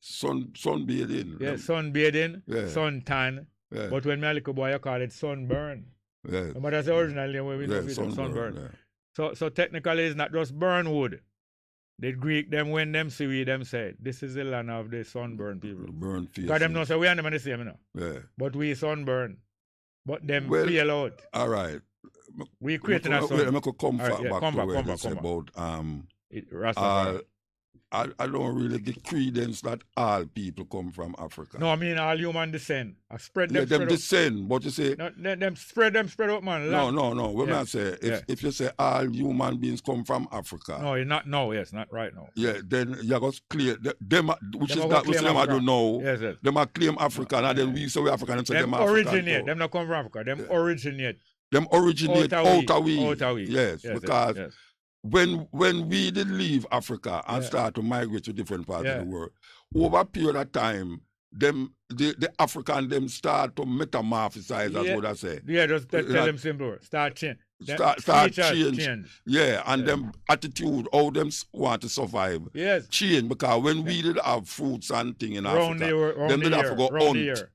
Sunbathing. Yeah, sunbathing, Yeah. sun tan. Yeah. But when me a little boy, you call it sunburn. Yeah. But that's the original name where we know it, sunburn. Yeah. So technically it's not just burn wood. The Greek, them when them see we, them say, this is the land of the sunburn people. Burn faces. Because them know say we and them are the same, you know. Yeah. But we sunburn. But them feel out. All right. We creating a sun. Wait, I could come back to where come say about Rastafari. I don't really give credence that all people come from Africa. No, I mean all human descent. I spread them. Yeah, them descent, but you say no, them spread up, man. No. When I say if you say all human beings come from Africa. No, it's not no, yes, not right now. Yeah, then you got to clear them which them is that which them I don't know. Yes. Them are claim African and then we say we African and say them originate. African. Them not come from Africa. Them originate. Them originate out of we. Yes, because yes. When we did leave Africa and start to migrate to different parts of the world, over a period of time, the African them start to metamorphosize, as what I say. Yeah, just tell them simple. Start change. Start change. Yeah, and them attitude, how them want to survive. Yes. Change, because when we did have fruits and thing in Africa, them did have to go hunt.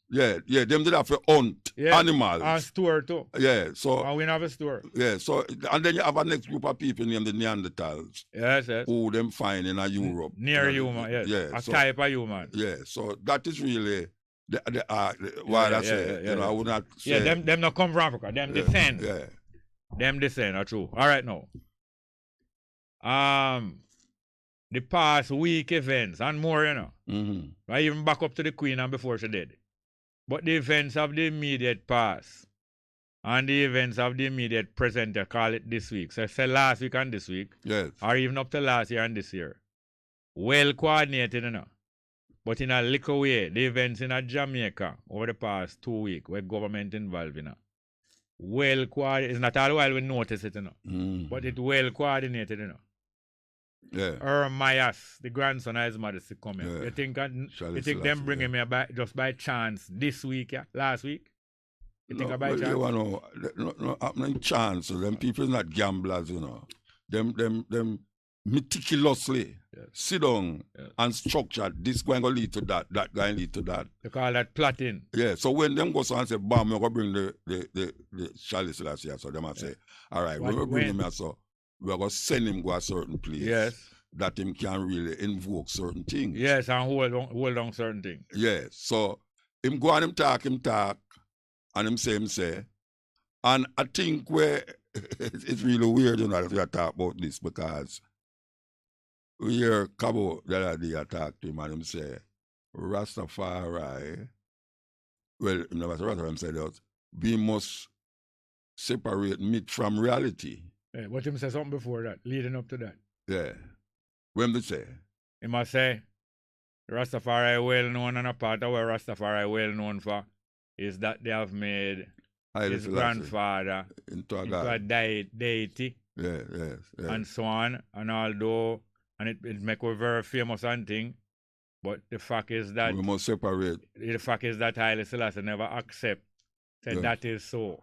Yeah, them did have to hunt animals. And store too. Yeah, so. And we have a store. Yeah, so, and then you have a next group of people named the Neanderthals. Yes. Who them find in Europe. Near human, yes. Yeah. Type of human. Yeah, so that is really why I say, you know, I would not say. Yeah, them not come from Africa. Them descend. Yeah. Them descend, are true. All right, now. The past week events and more, you know. Mm-hmm. I even back up to the Queen and before she did. But the events of the immediate past and the events of the immediate present, I call it this week. So I say last week and this week. Yes. Or even up to last year and this year. Well coordinated, you know. But in a little way, the events in Jamaica over the past 2 weeks where government involved, you know. Well coordinated. It's not all the while we notice it, you know. But it's well coordinated, you know. Yeah. Mayas, the grandson of his mother, to come here. You think them bringing me back just by chance this week, last week? You think by chance? You know, no happening chance. Them people is not gamblers, you know. Them meticulously sit down and structure. This going to lead to that going to lead to that. They call that plotting. Yeah. So when them go and say, bam, you're going to bring the chalice last year. So them might say, all right, when we bring him here, so we're going to send him go a certain place. Yes. That him can really invoke certain things. Yes, and hold on certain things. Yes. So him go and him talk, and him say. And I think where it's really weird, you know, that we talk about this because we hear Cabo the other day talk to him and him say, Rastafari, well, no matter what him said that, we must separate myth from reality. Yeah, but him say something before that, leading up to that. Yeah. When they say? He must say, Rastafari well known, and a part of what Rastafari well known for is that they have made his grandfather into a deity. Yes. And so on, and although, and it make us very famous and thing, but the fact is that we must separate. The fact is that Haile Selassie never accept that that is so.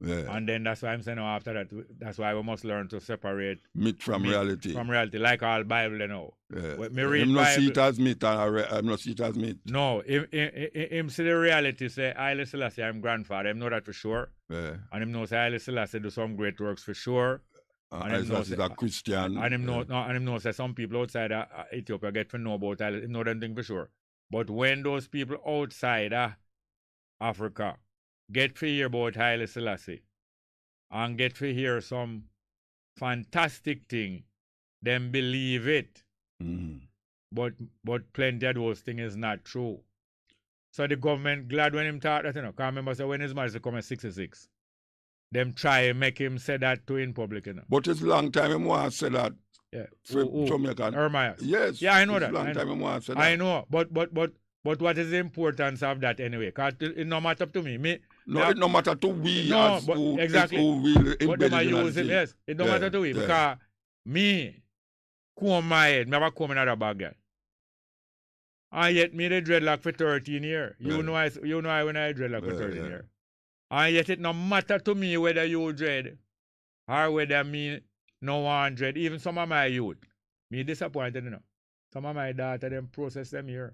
Yeah. And then that's why I'm saying after that, that's why we must learn to separate myth from reality. From reality, like all Bible, you know. Yeah. Me read I'm not see it as myth, I'm not see it as myth. No, him see the reality, say, Haile Selassie, I'm grandfather, him know that for sure. Yeah. And him know say Haile Selassie do some great works for sure. And him know say, a Christian. And him know say some people outside Ethiopia get to know about Haile, him know them thing for sure. But when those people outside Africa get to hear about Haile Selassie and get to hear some fantastic thing, them believe it. But plenty of those things is not true. So the government glad when him talk that, you know, because remember so when his marriage come at 66, them try make him say that to in public, you know. But it's a long time him want to say that. Yeah. Jamaican. Ermias. Yes. Yeah, I know that. It's a long time him want to say that. I know, but what is the importance of that anyway? Because it no matter to me. It no matter to we no, as but who, exactly. Who really but them are using, yes. It don't matter to me because me, comb my head, never comb another bag girl. And yet me the dreadlock for 13 years. You know I when I dreadlock for 13 years. And yet it no matter to me whether you dread or whether me no want dread. Even some of my youth, me disappointed, you know. Some of my daughter, them process them here.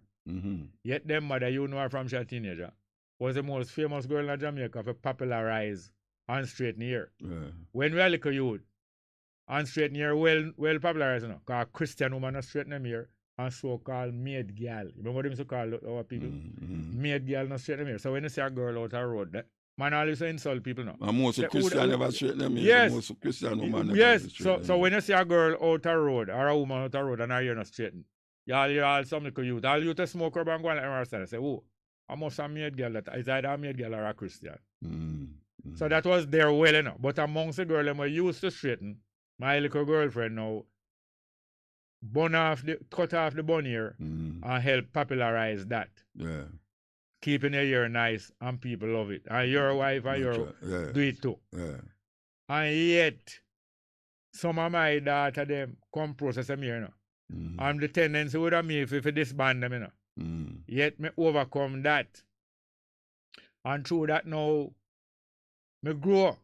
Yet them mother, you know her from she a teenager, was the most famous girl in Jamaica for popularize and straighten hair. When we are little youth, and straighten hair well popularized, you know, because Christian woman not straighten them hair, and so-called maid girl. Remember what they used to call our people? Maid girl not straighten them hair. So when you see a girl out the road, that man always insult people now. And most of Christian never straighten them hair. Yes. Most of Christian woman never yes. straighten So when you see a girl out the road or a woman out the road and her hair not straighten, y'all some little youth. All youth a smoke up and go and understand. I say, oh, I must have a maid girl that is either a maid girl or a Christian. So that was their well, you know. But amongst the girls them were used to straighten, my little girlfriend now cut off the bun here and help popularize that. Yeah. Keeping your hair nice and people love it. And your wife and your do it too. Yeah. And yet, some of my daughter them come process them here, you know. And the tendency would have me if disband them, you know. Yet me overcome that. And through that now, me grow.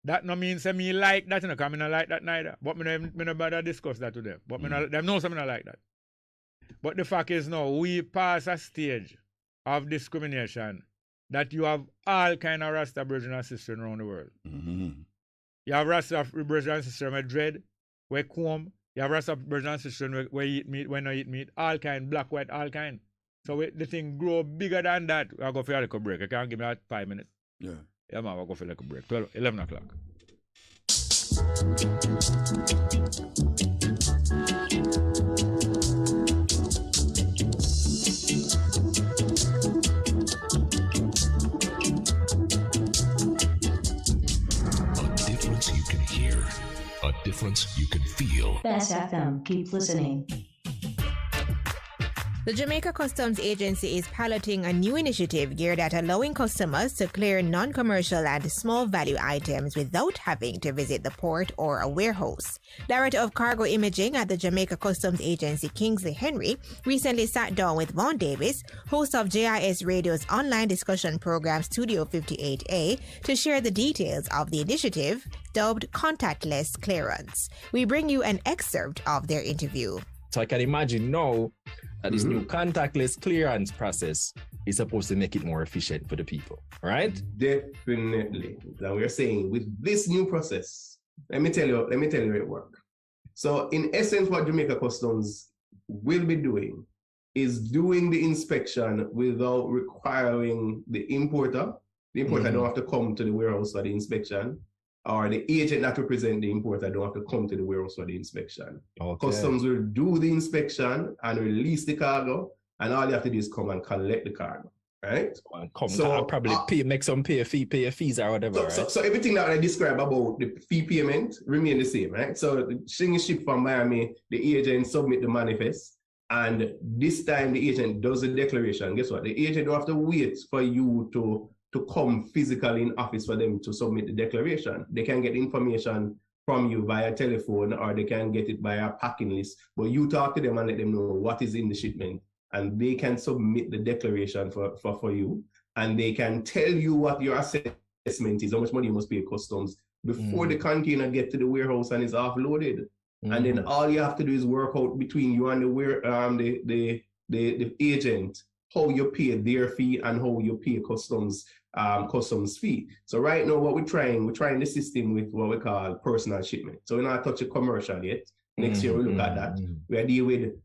That no means that me like that, you know, because I don't like that neither. But me no bother discuss that to them. But them know something I like that. But the fact is now, we pass a stage of discrimination that you have all kind of Rasta brothers and sisters around the world. You have Rasta brothers and sisters with dread, with comb. You have Rasta brothers and sisters where eat meat, when not eat meat. All kind, black, white, all kind. So the thing grow bigger than that. I'll go for a little break. You can't give me that 5 minutes. Yeah. Yeah, man, I'll go for a little break. 11 o'clock. A difference you can hear. A difference you can feel. Bess FM. Keep listening. The Jamaica Customs Agency is piloting a new initiative geared at allowing customers to clear non-commercial and small value items without having to visit the port or a warehouse. Director of Cargo Imaging at the Jamaica Customs Agency, Kingsley Henry, recently sat down with Vaughn Davis, host of JIS Radio's online discussion program Studio 58A, to share the details of the initiative dubbed Contactless Clearance. We bring you an excerpt of their interview. So I can imagine now that this new contactless clearance process is supposed to make it more efficient for the people, right? Definitely. Now we're saying with this new process, let me tell you how it works. So in essence, what Jamaica Customs will be doing is doing the inspection without requiring the importer. The importer don't have to come to the warehouse for the inspection, or the agent that represents the importer don't have to come to the warehouse for the inspection. Okay. Customs will do the inspection and release the cargo, and all you have to do is come and collect the cargo, right? Probably make some pay fees or whatever, so everything that I described about the fee payment remain the same, right? So the thing is shipped from Miami, the agent submit the manifest, and this time the agent does the declaration. Guess what? The agent don't have to wait for you to come physically in office for them to submit the declaration. They can get information from you via telephone, or they can get it by a packing list. But you talk to them and let them know what is in the shipment, and they can submit the declaration for you, and they can tell you what your assessment is, how much money you must pay customs before the container get to the warehouse and is offloaded. And then all you have to do is work out between you and the agent how you pay their fee and how you pay customs fee. So right now, what we're trying the system with what we call personal shipment. So we're not touching commercial yet. Next year we look at that. We are dealing with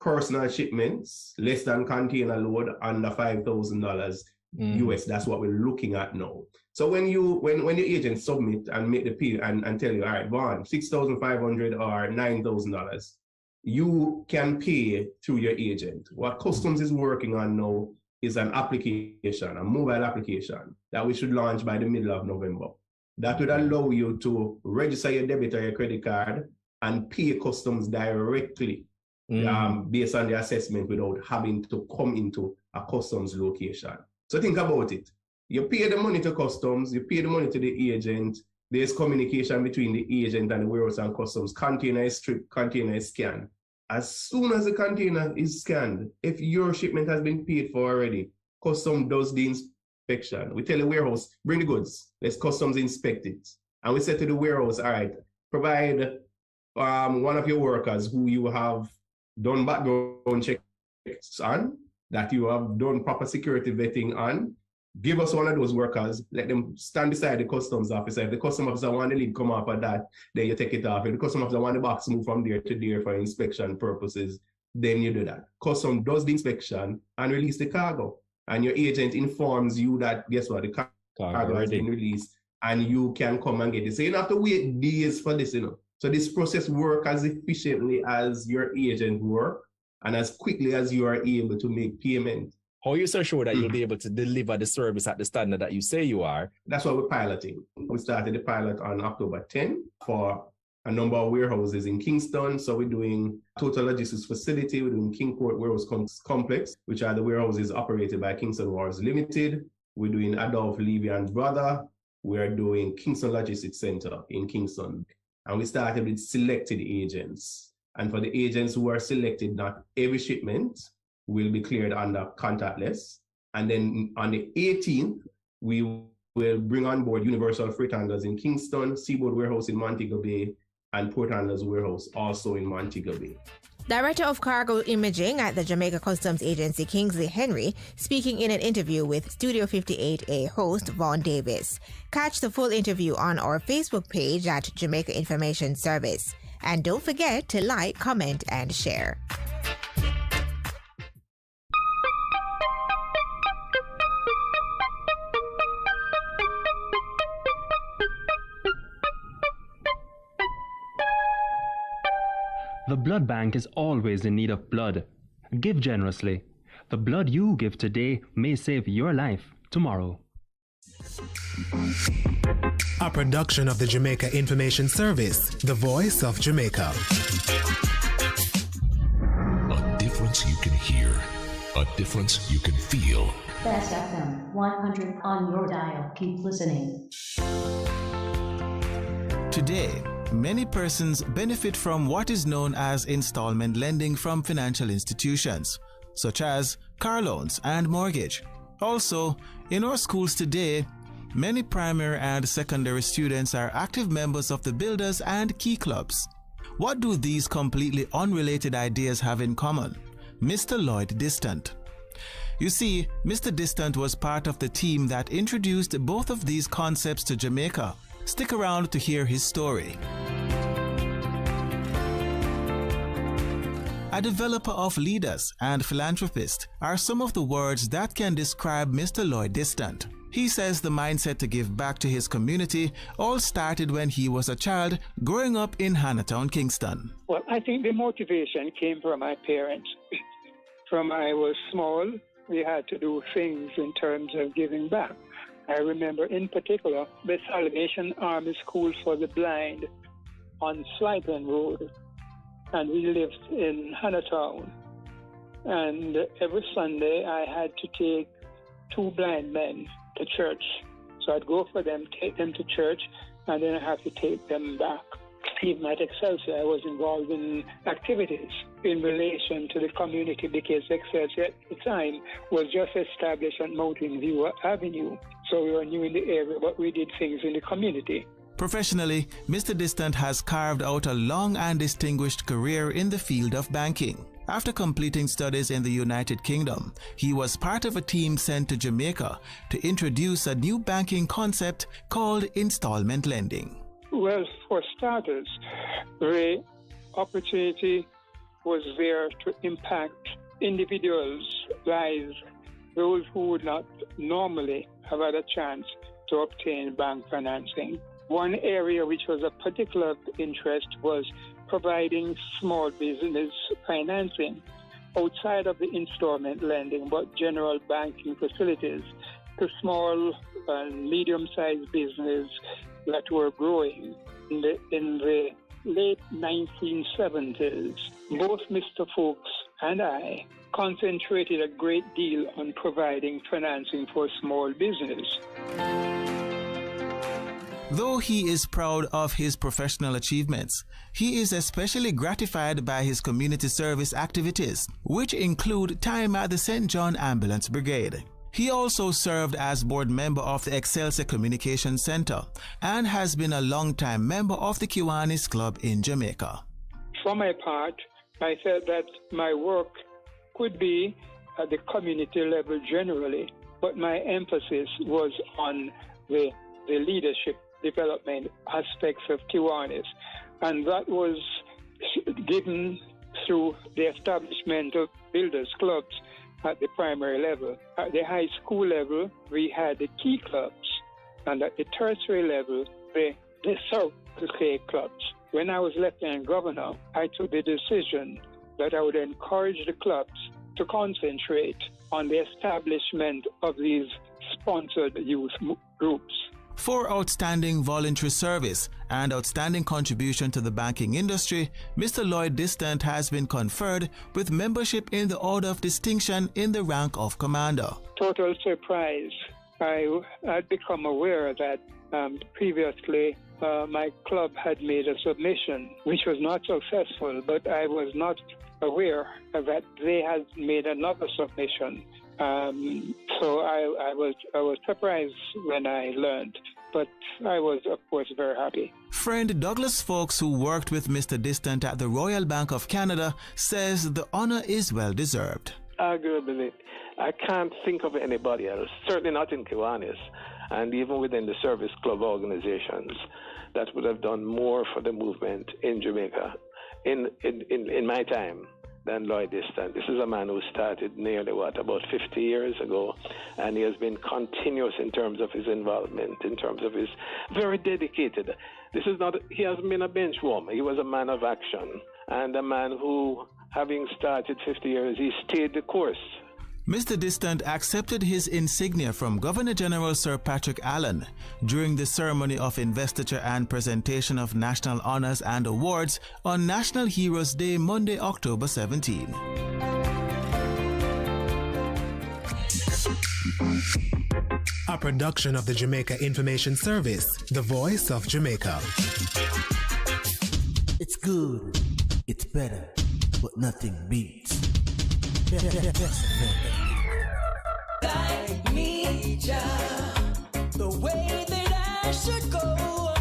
personal shipments, less than container load, under $5,000 US. That's what we're looking at now. So when the agent submit and make the pay and tell you, all right, Vaughn, $6,500 or $9,000, you can pay through your agent. What Customs is working on now is an application, a mobile application that we should launch by the middle of November. That would allow you to register your debit or your credit card and pay Customs directly based on the assessment without having to come into a Customs location. So think about it. You pay the money to Customs, you pay the money to the agent, there's communication between the agent and the warehouse and Customs. Container is stripped, container is scanned. As soon as the container is scanned, if your shipment has been paid for already, Customs does the inspection. We tell the warehouse, bring the goods, let's customs inspect it. And we say to the warehouse, all right, provide one of your workers who you have done background checks on, that you have done proper security vetting on. Give us one of those workers, let them stand beside the customs officer. If the customs officer want the lid come off of that, then you take it off. If the customs officer want the box move from there to there for inspection purposes, then you do that. Customs does the inspection and release the cargo. And your agent informs you that, guess what, the cargo has been released and you can come and get it. So you don't have to wait days for this, So this process works as efficiently as your agent work and as quickly as you are able to make payment. How are you so sure that you'll be able to deliver the service at the standard that you say you are? That's what we're piloting. We started the pilot on October 10 for a number of warehouses in Kingston. So we're doing Total Logistics Facility, we're doing Kingport Warehouse Complex, which are the warehouses operated by Kingston Wars Limited. We're doing Adolph Levy and Brother. We're doing Kingston Logistics Center in Kingston. And we started with selected agents. And for the agents who are selected, not every shipment will be cleared under contactless. And then on the 18th, we will bring on board Universal Freight Handlers in Kingston, Seaboard Warehouse in Montego Bay, and Port Handlers Warehouse also in Montego Bay. Director of Cargo Imaging at the Jamaica Customs Agency, Kingsley Henry, speaking in an interview with Studio 58A host Vaughn Davis. Catch the full interview on our Facebook page at Jamaica Information Service. And don't forget to like, comment, and share. The blood bank is always in need of blood. Give generously. The blood you give today may save your life tomorrow. A production of the Jamaica Information Service, the voice of Jamaica. A difference you can hear. A difference you can feel. Best FM 100 on your dial. Keep listening. Today, many persons benefit from what is known as installment lending from financial institutions, such as car loans and mortgage. Also, in our schools today, many primary and secondary students are active members of the Builders and Key Clubs. What do these completely unrelated ideas have in common? Mr. Lloyd Distant. You see, Mr. Distant was part of the team that introduced both of these concepts to Jamaica. Stick around to hear his story. A developer of leaders and philanthropist are some of the words that can describe Mr. Lloyd Distant. He says the mindset to give back to his community all started when he was a child growing up in Hannahtown, Kingston. Well, I think the motivation came from my parents. From I was small, we had to do things in terms of giving back. I remember in particular the Salvation Army School for the Blind on Slipen Road. And we lived in Hannahtown. And every Sunday I had to take two blind men to church. So I'd go for them, take them to church, and then I have to take them back. Even at Excelsior, I was involved in activities in relation to the community because Excelsior at the time was just established on Mountain View Avenue. So we were new in the area, but we did things in the community. Professionally, Mr. Distant has carved out a long and distinguished career in the field of banking. After completing studies in the United Kingdom, he was part of a team sent to Jamaica to introduce a new banking concept called installment lending. Well, for starters, the opportunity was there to impact individuals' lives, those who would not normally have had a chance to obtain bank financing. One area which was of particular interest was providing small business financing outside of the installment lending, but general banking facilities to small and medium-sized business that were growing. In the late 1970s, both Mr. Fuchs and I concentrated a great deal on providing financing for small business. Though he is proud of his professional achievements, he is especially gratified by his community service activities, which include time at the St. John Ambulance Brigade. He also served as board member of the Excelsior Communication Center and has been a long-time member of the Kiwanis Club in Jamaica. For my part, I felt that my work could be at the community level generally, but my emphasis was on the leadership development aspects of Kiwanis, and that was given through the establishment of builders clubs at the primary level. At the high school level, we had the key clubs, and at the tertiary level, the Circle K clubs. When I was Lieutenant Governor, I took the decision that I would encourage the clubs to concentrate on the establishment of these sponsored youth groups. For outstanding voluntary service and outstanding contribution to the banking industry, Mr. Lloyd Distant has been conferred with membership in the Order of Distinction in the rank of Commander. Total surprise. I had become aware that previously my club had made a submission, which was not successful, but I was not aware that they had made another submission. So I was surprised when I learned, but I was, of course, very happy. Friend Douglas Fawkes, who worked with Mr. Distant at the Royal Bank of Canada, says the honor is well deserved. Arguably, I can't think of anybody else, certainly not in Kiwanis, and even within the service club organizations, that would have done more for the movement in Jamaica in my time than Lloyd Distant. This is a man who started nearly, about 50 years ago, and he has been continuous in terms of his involvement, in terms of his very dedicated. He hasn't been a bench warmer. He was a man of action, and a man who, having started 50 years, he stayed the course. Mr. Distant accepted his insignia from Governor General Sir Patrick Allen during the ceremony of investiture and presentation of national honors and awards on National Heroes Day, Monday, October 17. A production of the Jamaica Information Service, the voice of Jamaica. It's good, it's better, but nothing beats. Guide me, Jah, the way that I should go,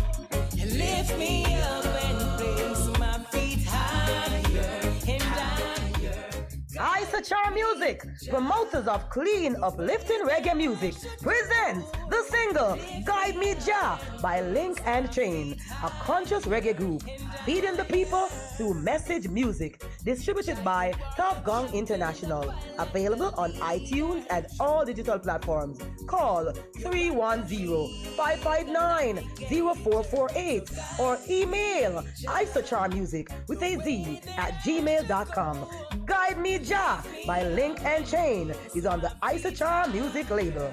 and lift me up and place my feet higher and higher. Isachar Music, promoters of clean, uplifting reggae music, presents the single Guide Me Jah by Link and Chain, a conscious reggae group feeding the people through message music, distributed by Top Gong International, available on iTunes and all digital platforms. Call 310-559-0448 or email isacharmusic with a Z at gmail.com. Guide Me Jah by Link and Chain is on the Isachar Music label.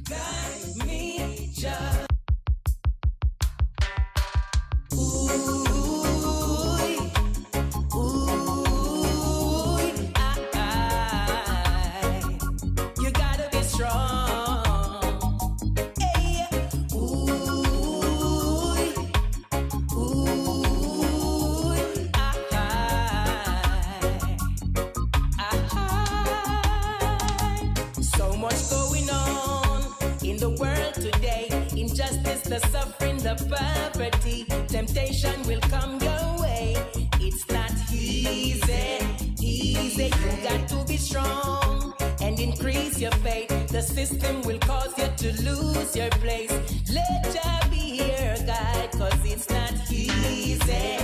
Guide me, Jah. You gotta be strong. Hey. So much going on in the world today. Injustice, the suffering, the poverty. Temptation will come your way. It's not easy. You got to be strong and increase your faith. The system will cause you to lose your place. Let Jah be your guide, cause it's not easy.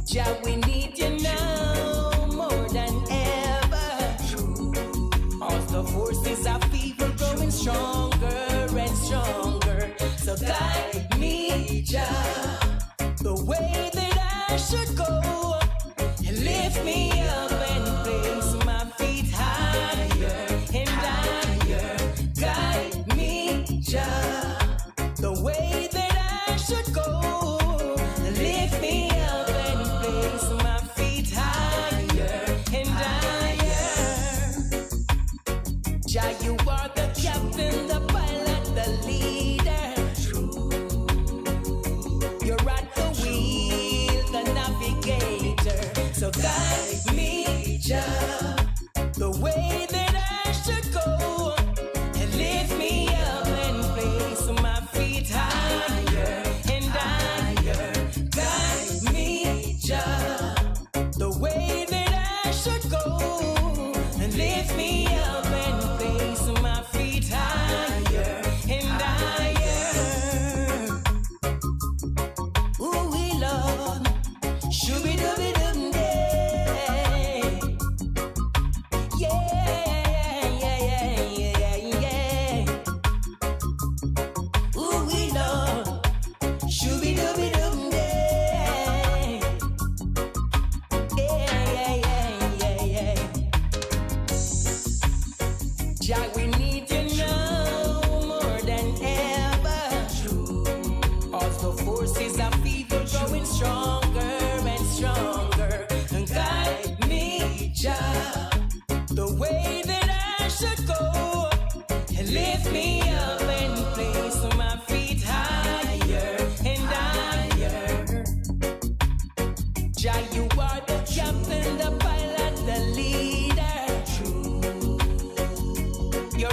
Jah, we need you now more than ever. As the forces of evil growing stronger and stronger. So guide me, Jah, the way that I should go. Lift me up and place my feet higher and higher. Guide me, Jah, the way that I should go. Lift me up and place my feet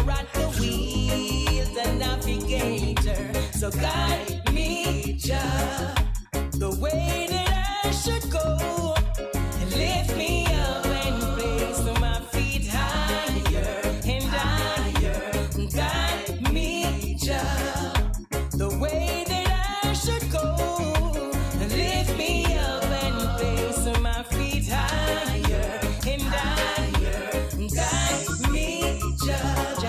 you're at the wheel, the navigator. So guide me, Jah, the way that I should go, and lift me up and place my feet higher and higher. Guide me, Jah, the way that I should go, and lift me up and place my feet higher and higher. Guide me, Jah,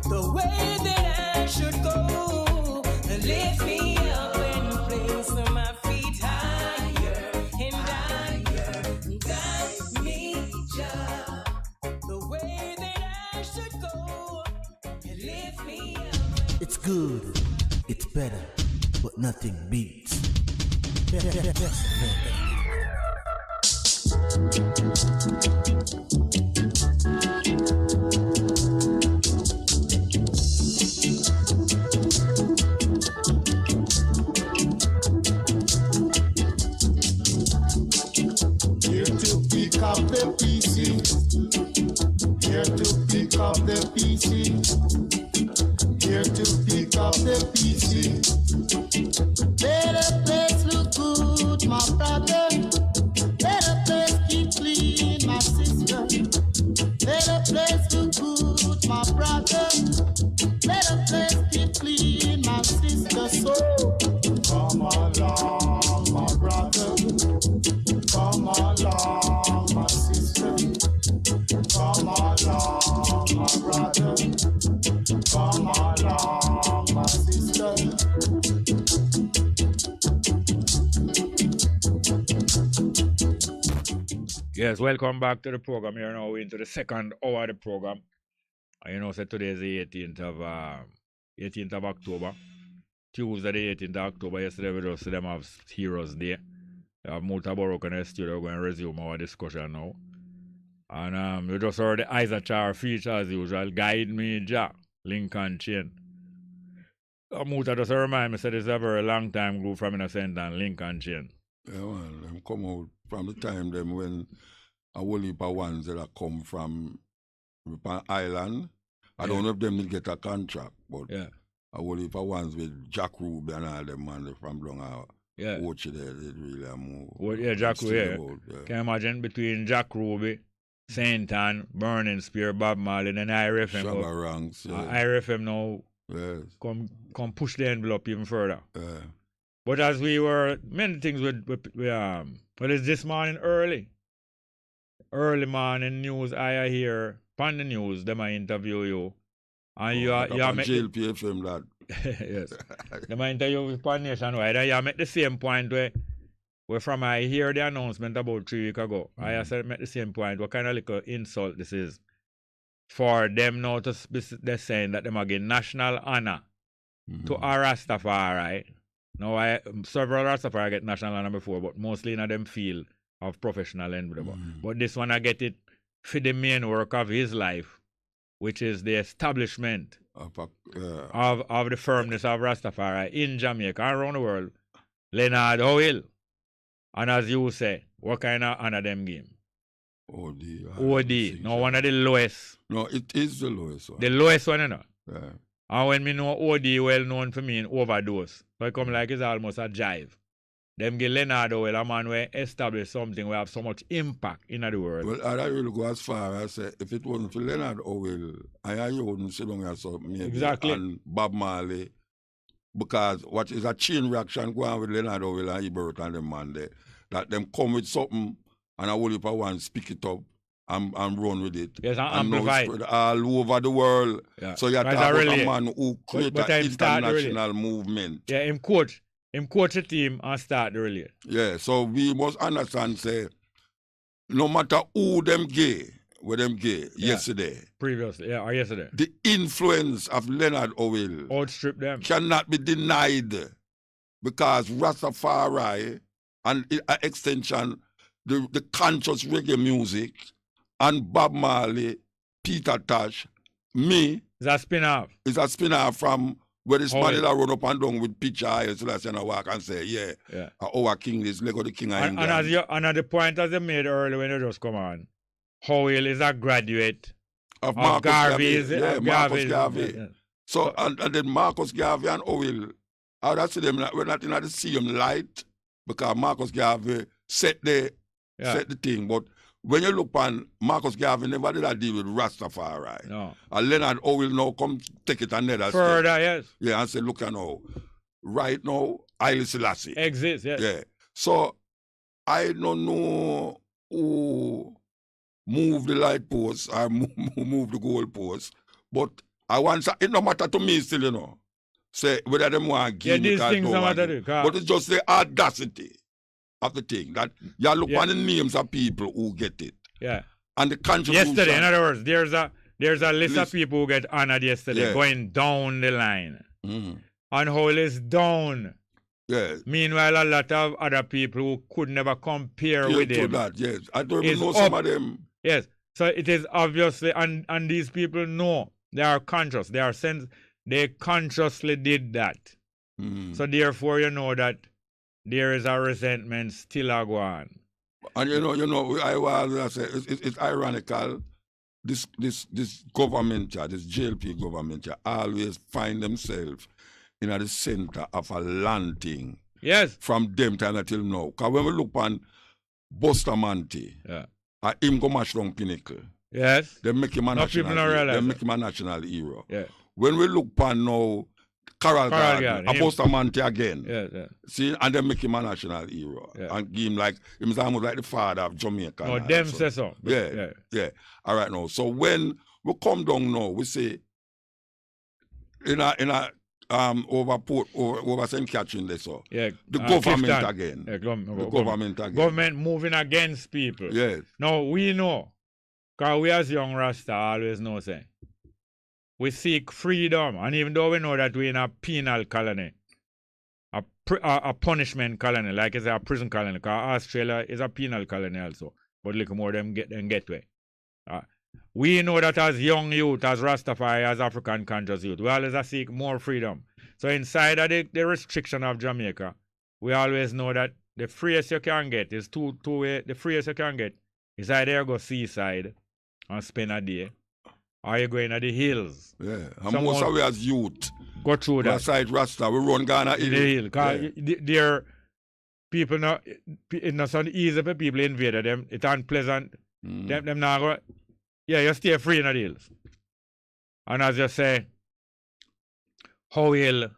the way that I should go, and lift me up and place my feet higher and higher. Guide me, Jah, the way that I should go, and lift me up. It's good, it's better, but nothing beats. Here to pick up the pieces. Here to pick up the pieces. Here to pick up the pieces. Let the place look good, my brother. Let the place keep clean, my sister. Let the place look good, my brother. Let the place keep clean, my sister. So come along, my brother. Come along, my sister. Come along, my brother. Come along, my sister. Yes, welcome back to the program. Here now we're into the second hour of the program. And you know, so today is the 18th of October. Tuesday, the 18th of October. Yesterday we just see them have Heroes Day. We have Multaborough in the studio. We're going to resume our discussion now. And we just heard the Isachar feature as usual. Guide me, Jah, Lincoln Chain. Muta just remind me, said it's a very long time group from Innocent and Lincoln Chain. Yeah, well, them come out from the time them when a whole heap of ones that come from island. I don't know if them did get a contract, but a whole heap of ones with Jack Ruby and all them man from down watch it there, they really move. Well, yeah, Jack Ruby. Can you imagine between Jack Ruby, Saint Ann, Burning Spear, Bob Marley, and IRFM. Shabba Ranks, IRFM now come push the envelope even further. But as we were, many things but it's this morning early morning news, I hear, on the news, them I interview you. And you make JLPFM that. Yes. Them I interview with Pan Nationwide, and you make the same point where from I hear the announcement about 3 weeks ago. I said make the same point, what kind of little insult this is for them now to they're saying that them again national honor to a Rastafari. Now, several Rastafari get national honor before, but mostly in them field of professional endeavor. But this one, I get it for the main work of his life, which is the establishment of the firmness of Rastafari in Jamaica and around the world. Leonard Howell. And as you say, what kind of honor them game? OD. No, one of the lowest. No, it is the lowest one. The lowest one, you know? Yeah. And when me know OD well known for me in overdose, so it come like it's almost a jive. Them give Leonard Howell a man where establish something where have so much impact in the world. Well, I really go as far as say, if it wasn't for Leonard Howell, you wouldn't sit down here so maybe. Exactly. And Bob Marley, because what is a chain reaction going on with Leonard Howell and Ebert and them man there, that them come with something and a whole heap of one speak it up and run with it. Yes, and amplify. Spread all over the world. Yeah. So you have to have a man who create an international movement. Yeah, him coach the team and start the relay. Yeah, so we must understand, say, no matter who them gay, yesterday. Previously, or yesterday. The influence of Leonard Howell outstrip them. Cannot be denied because Rastafari and an extension, the conscious reggae music, and Bob Marley, Peter Tosh, me. It's a spin-off. It's a spin-off from where this man will run up and down with picture eyes so that you walk and say, our king is Lego the king of England. And at the point as they made earlier when you just come on, Howell is a graduate Of Marcus Garvey. Garvey. Yeah, Marcus Garvey. Yeah. So, and then Marcus Garvey and Oil, I would say them, we're not in the same light because Marcus Garvey set the thing. But when you look on Marcus Garvey, never did I deal with Rastafari. No. And Leonard Oil now come take it another further, step. yes. Yeah, and say, look, you know, right now, Haile Selassie exists, yes. Yeah. So I don't know who move the light post or move the goal post, but I want it no matter to me still, you know. Say whether them want to give these things no matter. But it's just the audacity of the thing that you look on the names of people who get it. Yeah. And the contribution. Yesterday, in other words, there's a list of people who get honored yesterday going down the line. And Hole is down. Yes. Meanwhile, a lot of other people who could never compare with him. That, yes. I don't even know some of them. Yes. So it is obviously, and these people know, they are conscious. They consciously did that. So therefore, you know that there is a resentment still going. And you know, I say it's ironical. This government, this JLP government, always find themselves in the center of a land thing. Yes. From them time until now. Because when we look on Bustamante, him go mash down Pinnacle. Yes. They make him a national hero. They make him a national hero. Yeah. When we look on now, Carol Garden, Bustamante again. Yeah. See, and they make him a national hero. Yeah. And give him he's almost like the father of Jamaica. No, them say so. Yeah. All right now. So when we come down now, we say over St. Catherine they saw. Yeah. The government again. Yeah, the government again. Government moving against people. Yes. Now we know, because we as young Rasta always know say, we seek freedom, and even though we know that we're in a penal colony, a punishment colony, like it's a prison colony, because Australia is a penal colony also, but look more them get way. We know that as young youth, as Rastafari, as African conscious youth, we always seek more freedom. So inside of the restriction of Jamaica, we always know that the freest you can get is two way. The freest you can get is either you go seaside and spend a day, or you go in the hills. Yeah, and most of we as youth go through that. Aside Rasta, we run Ghana hill. There, people not. It's not so easy for people invade them. It's unpleasant. Them now go. Yeah, you stay free in the hills. And as you say, how he'll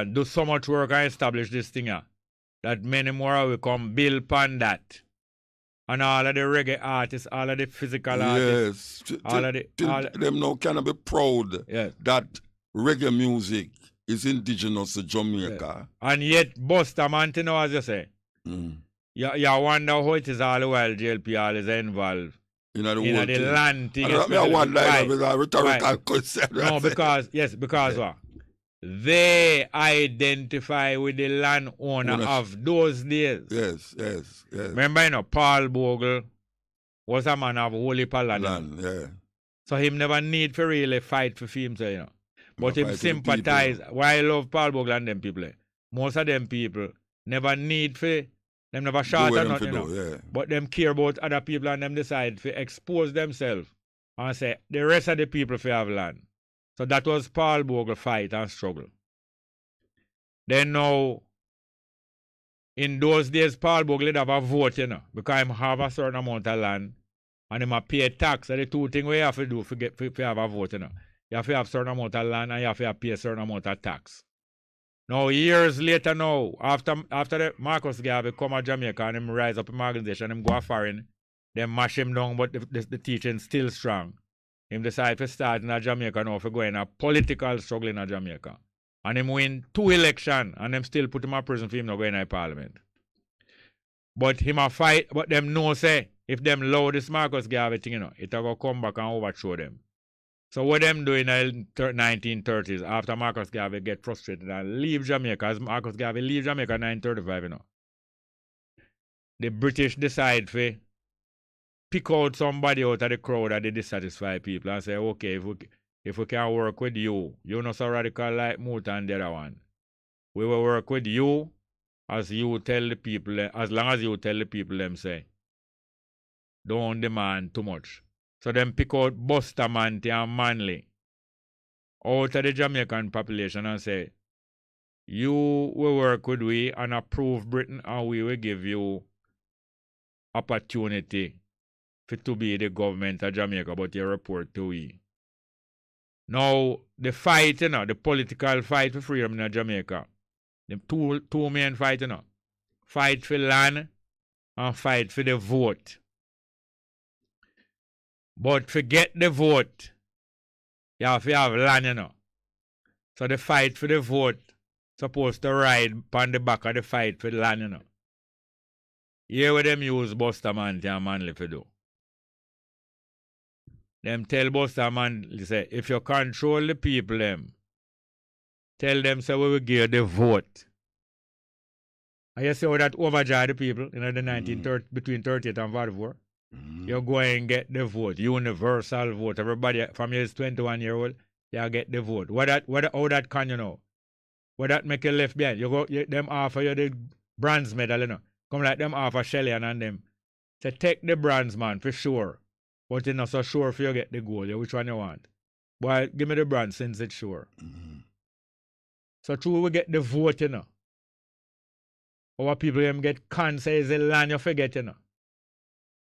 do so much work and establish this thing that many more will come build upon that. And all of the reggae artists, all of the physical artists, them now cannot be proud that reggae music is indigenous to Jamaica. And yet, Bustamante, now, as you say, you wonder how it is all the while JLP all is involved in the land thing. I wonder if it's a rhetorical question. No, because what? They identify with the landowner of those days. Yes. Remember, Paul Bogle was a man of holy land. Yeah. So him never need to really fight for himself, But him sympathize. Why I love Paul Bogle and them people. Most of them people never need for, them never shot or nothing, but them care about other people and them decide to expose themselves and say the rest of the people for have land. So that was Paul Bogle fight and struggle. Then now, in those days, Paul Bogle did have a vote, because he have a certain amount of land and he pay tax. So the two things we have to do to have a vote, You have to have a certain amount of land and you have to pay a certain amount of tax. Now, years later now, after the Marcus Garvey come to Jamaica and him rise up in my organization, him go foreign, them mash him down, but the teaching still strong. Him decide to start in Jamaica now for going a political struggle in Jamaica. And him win 2 elections and them still put him in prison for him not going to parliament. But him a fight, but them know say, if them allow this Marcus Garvey thing, it will come back and overthrow them. So what them do in the 1930s, after Marcus Garvey get frustrated and leave Jamaica, as Marcus Garvey leave Jamaica in 1935, the British decide to pick out somebody out of the crowd that they dissatisfied people and say, okay, if we can work with you, you're not so radical like Muta and the other one. We will work with you as you tell the people, as long as you tell the people them say, don't demand too much. So them pick out Bustamante and Manley out of the Jamaican population and say, you will work with we and approve Britain and we will give you opportunity to be the government of Jamaica, but you report to we. Now, the fight, the political fight for freedom in Jamaica, the two main fight, fight for land and fight for the vote. But forget the vote. You have to have land, So the fight for the vote supposed to ride upon the back of the fight for the land, Here where them use Bustamante and Manley for do. Them tell Bustamante, say, if you control the people, tell them, so we will give the vote. And you see how that overjoy the people in the 1930, between 38 and 44? You go and get the vote, universal vote. Everybody from age 21 year old, you get the vote. How that can you know? What that make you left behind? Them offer you the bronze medal, Come like them offer Shelley and them. Say take the bronze, man, for sure. But you're not so sure if you get the gold. Which one you want? Boy, give me the bronze since it's sure. So true we get the vote, Our people them get cancer is the land you forget,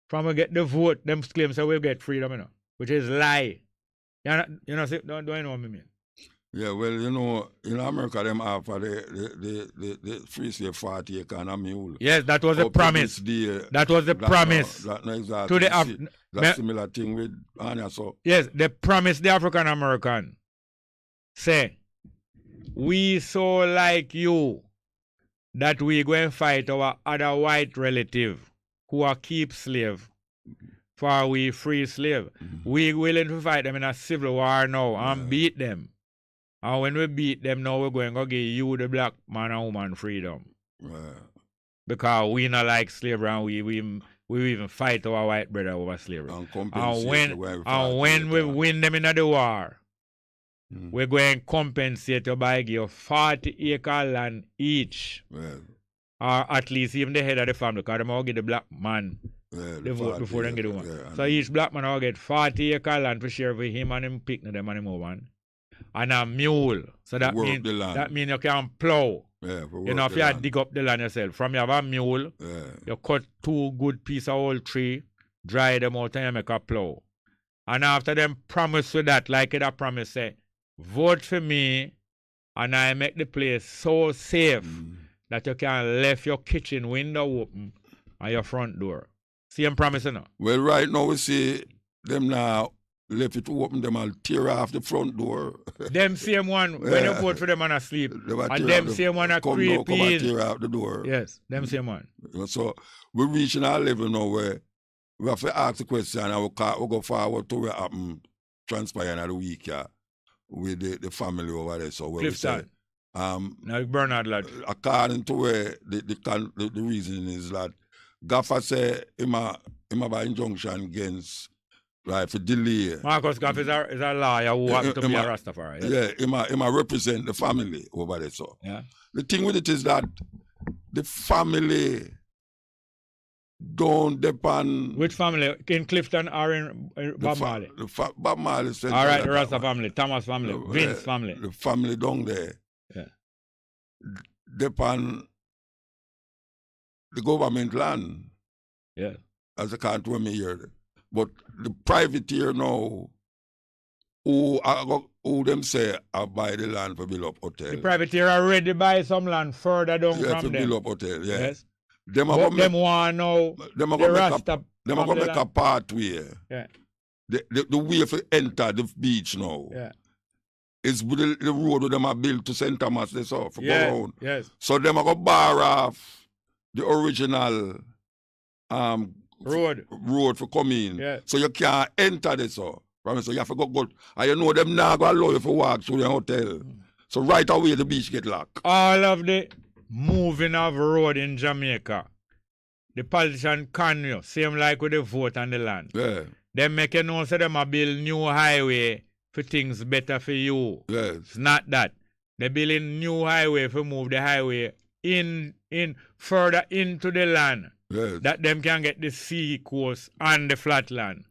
From we get the vote, them claim so we'll get freedom, Which is lie. Don't you know what I mean? Yeah, well, in America, them offer the free slave 40 acre and a mule. Yes, that was a promise. That was the promise. That no exactly. To the that similar thing with Anya. So yes, they promised the African American. Say, we so like you that we go and fight our other white relative who are keep slave for we free slave. We willing to fight them in a civil war now and beat them. And when we beat them now, we're going to give you, the black man and woman, freedom. Because we not like slavery and we even fight our white brother over slavery. And when we win them in the war, we're going to compensate you by give 40 acre land each. Or at least even the head of the family, because they will give the black man the vote before they get the one. So each black man will get 40 acre land for share for him and him pick them and him one. And a mule. So that means you can plow. If you dig up the land yourself. From you have a mule, you cut 2 good pieces of old tree, dry them out and you make a plow. And after them promise with that, like it a promise say, vote for me and I make the place so safe that you can left your kitchen window open and your front door. See them promising now? Well, right now we see them now left it open, them will tear off the front door. Them same one, when you vote for them and asleep. And them same one are creepy. Come and tear out the door. Yes, them same one. So we're reaching our level now where we have to ask the question and we'll go forward to what happened transpire in the week with the family over there. So where we say, now Bernard lad. According to where the reason is that Gaffer say him have an injunction against for delay. Marcus Gaff is a lawyer who happens to be a Rastafari. Yeah, he represent the family over there. So the thing with it is that the family don't depend. Which family? In Clifton or in Bob Marley? Bob Marley. All right, the Rasta family, Thomas family, Vince family. The family down there. Depend the government land. Yeah. As I can't me here. But the privateer now, who them say I buy the land for build up hotel. The privateer already buy some land further down from them. build up hotel, Yes. Them want now. Them are going to make a pathway. Yeah. The way to enter the beach now. Yeah. Is the road that them are built to St. Thomas this off. Go around. Yes. So them are going to bar off the original road for coming. Yeah. So you can't enter this. So you have to go. And you know them now go allow you to walk through the hotel. So right away the beach get locked. All of the moving of road in Jamaica, the politician can you, same like with the vote and the land. Yeah. They make you know so them a build new highway for things better for you. Yes. It's not that. They building new highway for move the highway in further into the land. Yes. That them can get the sea coast and the flat land.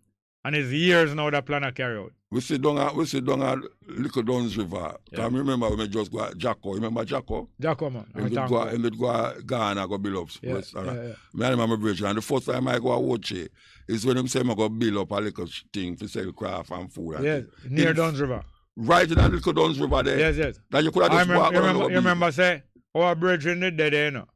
And it's years now that plan to carry out. We sit down at Little Duns River. Yeah. Can remember when we just go at Jacko. Remember Jacko? Jacko, man. And we'd go Ghana, go build up. Yeah, Restaurant. yeah. Me and my bridge. And the first time I go to Woche is when them say I go build up a little thing to sell craft and food. And Yes, near Duns River. Right in that Little Duns River there. Yes, yes. That you could have just walked around. You remember say, our bridge in the dead there, you know.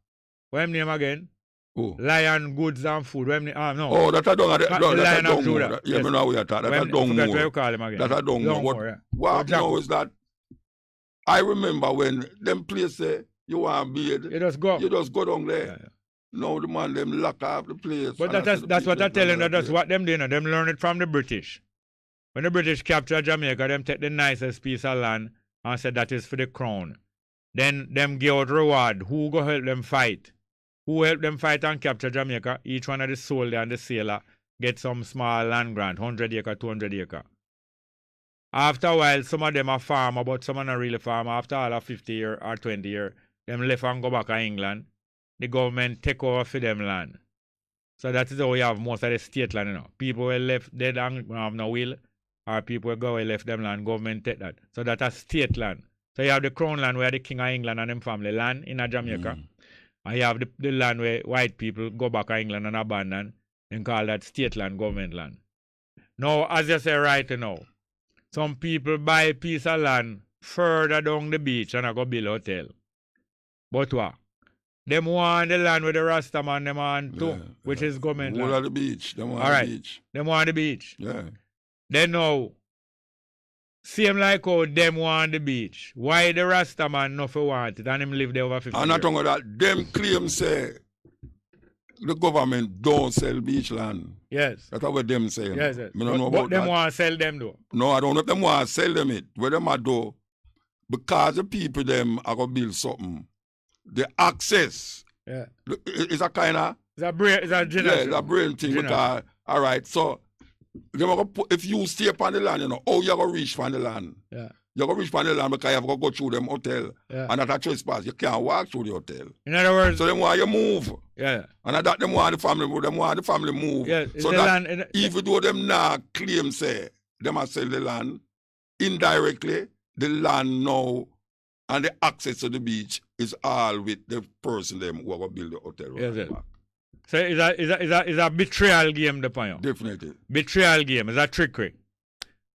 What name again? Oh. Lion Goods and Food. What name? No. Oh, that's a dung. The Lion of Judah. Yeah, Yes. I know how you talk. That's a dung What more. you call him again? That's a dung more. What now is that I remember when them places you want to bid. You just go. You just go down there. Yeah. Now the man them lock off the place. But that's what I tell you. That's what them do. Them learn it from the British. When the British capture Jamaica, them take the nicest piece of land and say that is for the crown. Then them give out reward. Who go help them fight? Who help them fight and capture Jamaica? Each one of the soldier and the sailor get some small land grant, 100 acre, 200 acre. After a while, some of them are farmer, but some are not really farmer. After all of 50 year or 20 year, them left and go back to England. The government take over for them land. So that is how we have most of the state land, you know. People were left dead and have no will, or people will go and left them land, government take that. So that's a state land. So you have the crown land where the King of England and them family land in Jamaica. And you have the land where white people go back to England and abandon and call that state land, government land. Now, as you say right now, some people buy a piece of land further down the beach and I go build a hotel. But what? Them want the land with the Rastaman, them want too, which is government land. All of the beach. Them want the beach. Them want the beach. Yeah. Then now, same like how them want the beach. Why the Rastaman not want it and him live there over 50 years? And not talking about that, them claim say the government don't sell beach land. Yes. That's what them saying. Yes, yes. I don't know but about them that. want to sell them though. No, I don't know if them want to sell them it. What them are do, because the people them are going to build something. The access. Yeah. It's a kind of... It's a brain thing. Yeah, it's a brain thing. Because, all right, so them are gonna put, if you stay upon the land, you know, how you going to reach from the land? Yeah. You're going to reach from the land because you have to go through them hotel. Yeah. And that's a trespass. You can't walk through the hotel. In other words... So them want you move. Yeah. And that them want the family move. Them want the family move. Yeah. So that even though them now claim say, them are sell the land, indirectly, the land now and the access to the beach is all with the person them who are going to build the hotel. Yes, yes. So it's a betrayal game, the point. Definitely. Betrayal game. It's a trickery.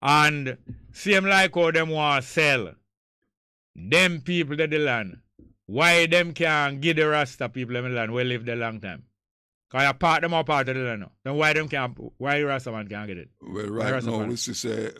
And same like how them want to sell them people to the land. Why them can't give the Rasta people them the land where live there long time? Because them are part of the land now. Then why the Rasta man can't get it? Well, right now, we say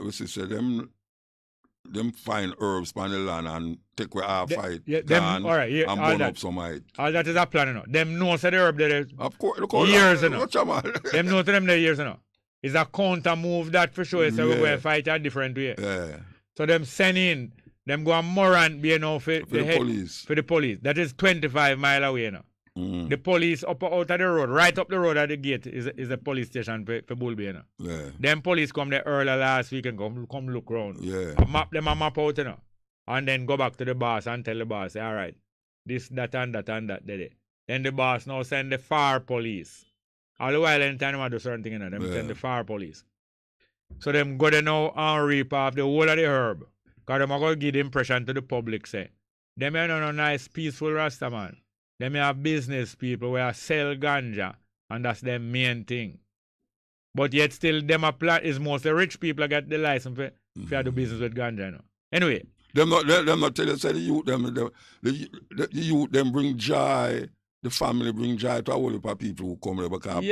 them find herbs on the land and take away our fight and burn up some height. All that is a plan, you know. Them know say the herb there. Of course, years, you know. Them know to them there years, you know. It's a counter move that for sure. So we go fight a different way. Yeah. So them send in, them go and Morant be, you know, for the police. For the police. That is 25 miles away, you know. The police out of the road, right up the road at the gate is a police station for Bulby, you know. Yeah. Them police come there early last week and come look around. Yeah. Map out, you know. And then go back to the boss and tell the boss, all right, this, that, and that, and that, that. Then the boss now send the fire police. All the while, anytime they do certain thing, you know, them send the fire police. So them go there now and reap off the whole of the herb. Because them are going to give the impression to the public, say, them are no nice, peaceful Rasta man. Them have business people where sell ganja, and that's their main thing. But yet still, them a plan is mostly rich people that get the license for do business with ganja, you know. Anyway. Them not tell you, say the youth, the youth, them bring joy. The family bring joy to a whole heap of people who come there because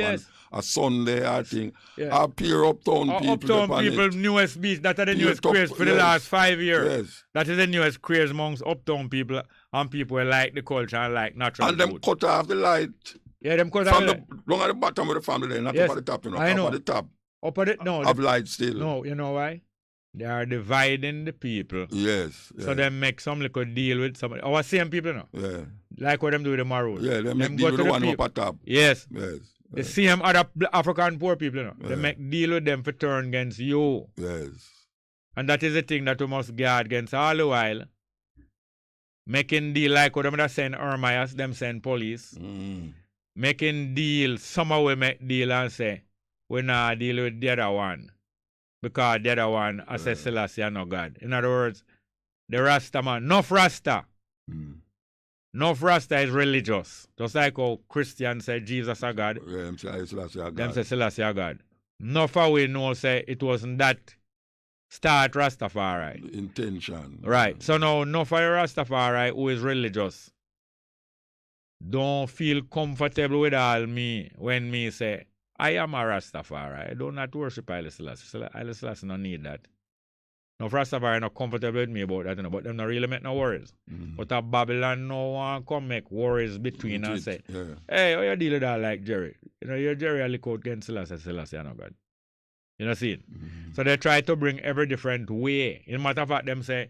on a Sunday, I think, appear uptown people. Uptown people, newest beach, that are the newest craze for the last 5 years. Yes. That is the newest craze amongst uptown people and people who like the culture and like natural and them food. cut off the light. Yeah, them cut off the light. Long at the bottom of the family, not up at the top, you know. I know. Up at the top. Up at the, no. Of light still. No, you know why? They are dividing the people. Yes. So they make some little deal with somebody. Our same people, you know. Yeah. Like what them do with the Maroon. Yeah, they make deal with the one up at top. Yes. Yes. The same other African poor people, you know. They make deal with them for turn against you. Yes. And that is the thing that we must guard against all the while. Making deal like what them send Ermias, them send police. Making deal, somehow we make deal and say, we not deal with the other one. Because the other one, I say Selassie and no God. In other words, the Rasta man, enough Rasta. Enough Rasta is religious. Just like how Christians say Jesus a God. Them say Selassie a God. Them say Selassie a God. Enough of we know say it wasn't that start Rastafari. The intention. Right. So now enough of the Rastafari who is religious don't feel comfortable with all me when me say I am a Rastafari. I do not worship Haile Selassie. Haile Selassie don't need that. Now, Rastafari not comfortable with me about that, but them not really make no worries. But a Babylon no one come make worries between and say, hey, how you deal with that like Jerry? You know, you're Jerry a lick out against Selassie no God. You know, see it? So they try to bring every different way. In matter of fact, them say,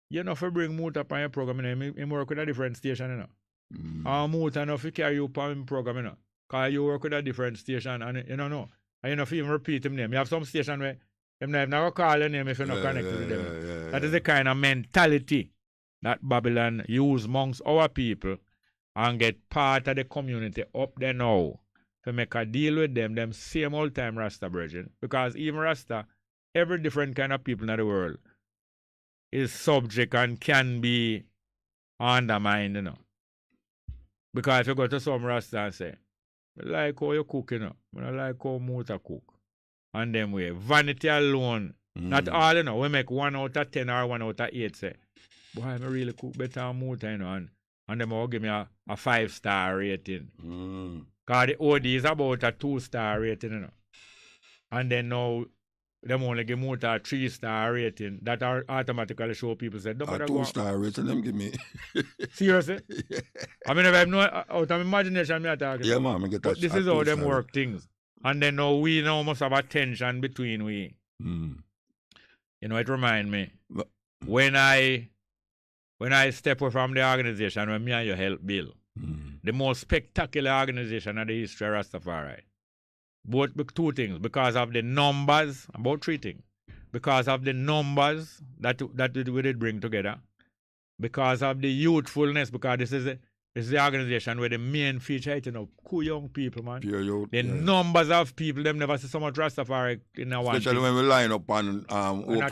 you know, if you bring Moot up on your program, you know, you work with a different station, you know. And Moot enough to carry you up on your program, you know. Because you work with a different station and you know. And you know, if you even repeat him name. You have some station where them never call your name if you're not connected with them. That is the kind of mentality that Babylon use amongst our people and get part of the community up there now to make a deal with them same old time Rasta brethren. Because even Rasta, every different kind of people in the world is subject and can be undermined, you know. Because if you go to some Rasta and say, I like how you cook, you know. I like how Muta cook. And them way. Vanity alone. Not all, you know. We make 1 out of 10 or 1 out of 8 say, boy, I really cook better than Muta, you know. And them all give me a 5-star rating. Because the OD is about a 2-star rating, you know. And then now, them only give Muta a 3-star rating. That automatically show people say, don't bother a 2-star rating, them give me. Seriously? Yeah. I mean, if I have no, out of imagination, I'm talking. Yeah, man, I get that. This is how them work things. And then now we now must have a tension between we. You know, it remind me, when I step away from the organization, when me and you help build, the most spectacular organization in the history of Rastafari. Both 2 things, because of the numbers, about 3 things. Because of the numbers that we did bring together. Because of the youthfulness, because this is the organization where the main feature is, you know, cool young people, man. Pure youth. The numbers of people, them never see so much Rastafari in a one. Especially when we line up on and I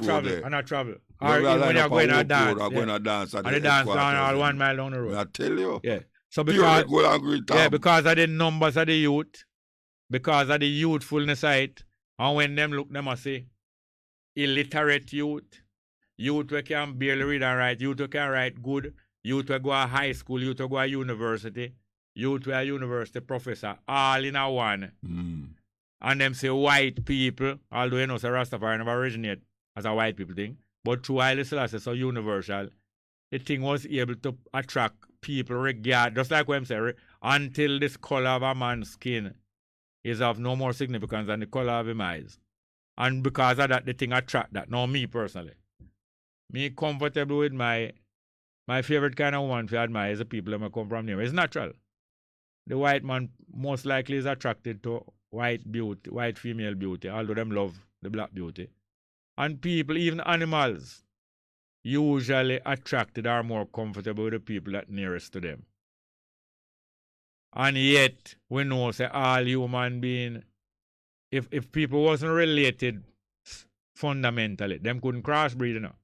travel. Or even when you're going to dance. Going to dance at and the dance down all 1 mile down the road. I tell you. Yeah. So because of the numbers of the youth, because of the youthfulness of it, and when them look, them must say, illiterate youth who can barely read and write, youth who can write good, youth who go to high school, youth who go to university, youth who are university professor, all in a one. And them say white people, although you know, say Rastafari never originate as a white people thing, but through Haile Selassie, so universal, the thing was able to attract people regard, just like what I'm saying, until this color of a man's skin is of no more significance than the color of his eyes. And because of that, the thing attract that. Now, me personally, me comfortable with my favorite kind of woman to admire is the people that come from there. It's natural. The white man most likely is attracted to white beauty, white female beauty, although them love the black beauty. And people, even animals, usually attracted or more comfortable with the people that nearest to them. And yet, we know, say, all human beings, if people wasn't related fundamentally, them couldn't crossbreed, you know.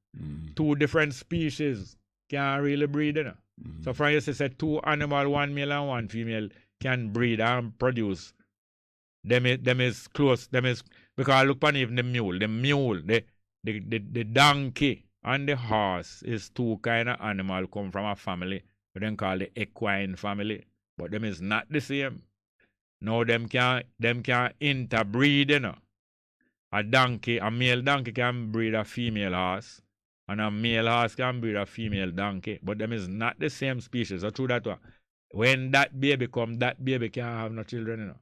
2 different species can't really breed, you know. So, for instance, say 2 animals, 1 male and 1 female, can breed and produce. Them is close, because look upon even the mule, the donkey and the horse is 2 kind of animal come from a family, we then call the equine family. But them is not the same. Now them can interbreed, you know. A male donkey can breed a female horse, and a male horse can breed a female donkey. But them is not the same species. So through that one, when that baby come, that baby can't have no children, you know.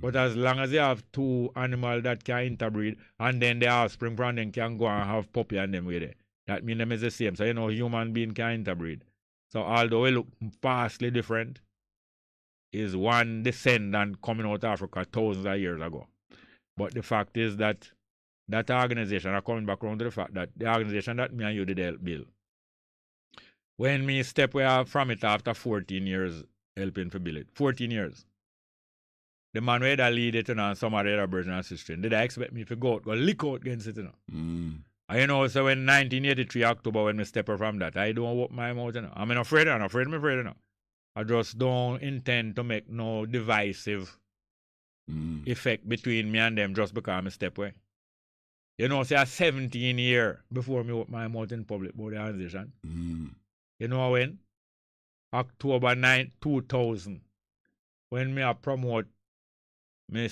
But as long as you have 2 animals that can interbreed, and then the offspring from them can go and have puppy and them with it, that means them is the same. So you know, human being can interbreed. So although we look vastly different, is one descendant coming out of Africa thousands of years ago. But the fact is that that organization, are coming back around to the fact that the organization that me and you did help build, when me step away from it after 14 years helping to build it, 14 years, the man where that lead it, you know, and some of the other brothers and sisters, did I expect me to go lick out against it, you know? And you know, so when 1983 October, when I step up from that, I don't open my mouth, you know. I'm not afraid, you know. I just don't intend to make no divisive effect between me and them just because I step away. You know, say 17 years before me open my mouth in public about the organization. You know when? October 9, 2000. When me promote me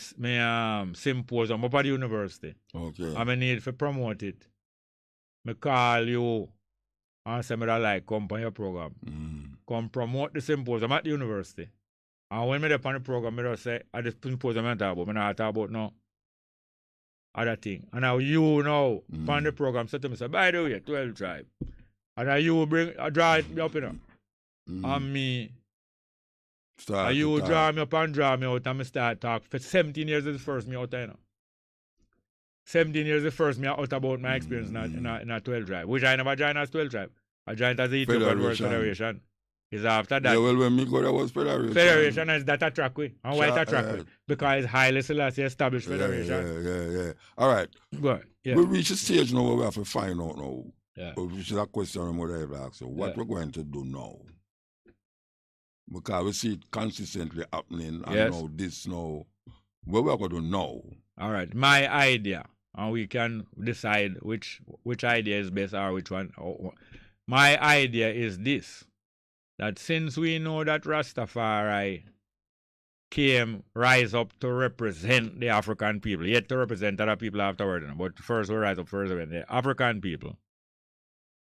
symposium up at the university. Okay. I need to promote it. Me call you and say me like come on your program. Come promote the symposium at the university. And when me up on the program, me just say at the symposium I talk about, me not talk about no other thing. And now you know on the program say to me, say, by the way, 12 tribe. And now you draw it up, you know. And me and you draw me up and draw me out and me start talk. For 17 years is the first me out there, you know. 17 years is the first me out about my experience in a 12 tribe, which I never joined as 12 tribe. I joined as the Ethiopian World Federation. Is after that. Yeah, well, when me go, that was Federation. Federation is that a track way. And why that track way? Because it's highly Selassie established Federation. Yeah. All right. Good. Yeah. We reach a stage now where we have to find out now. Yeah. Which is a question I'm going to ask you. What we're going to do now? Because we see it consistently happening. And now this now. What we're going to do now? All right. My idea. And we can decide which idea is best or which one. My idea is this. That since we know that Rastafari rise up to represent the African people, yet to represent other people afterward, but first we rise up first with the African people,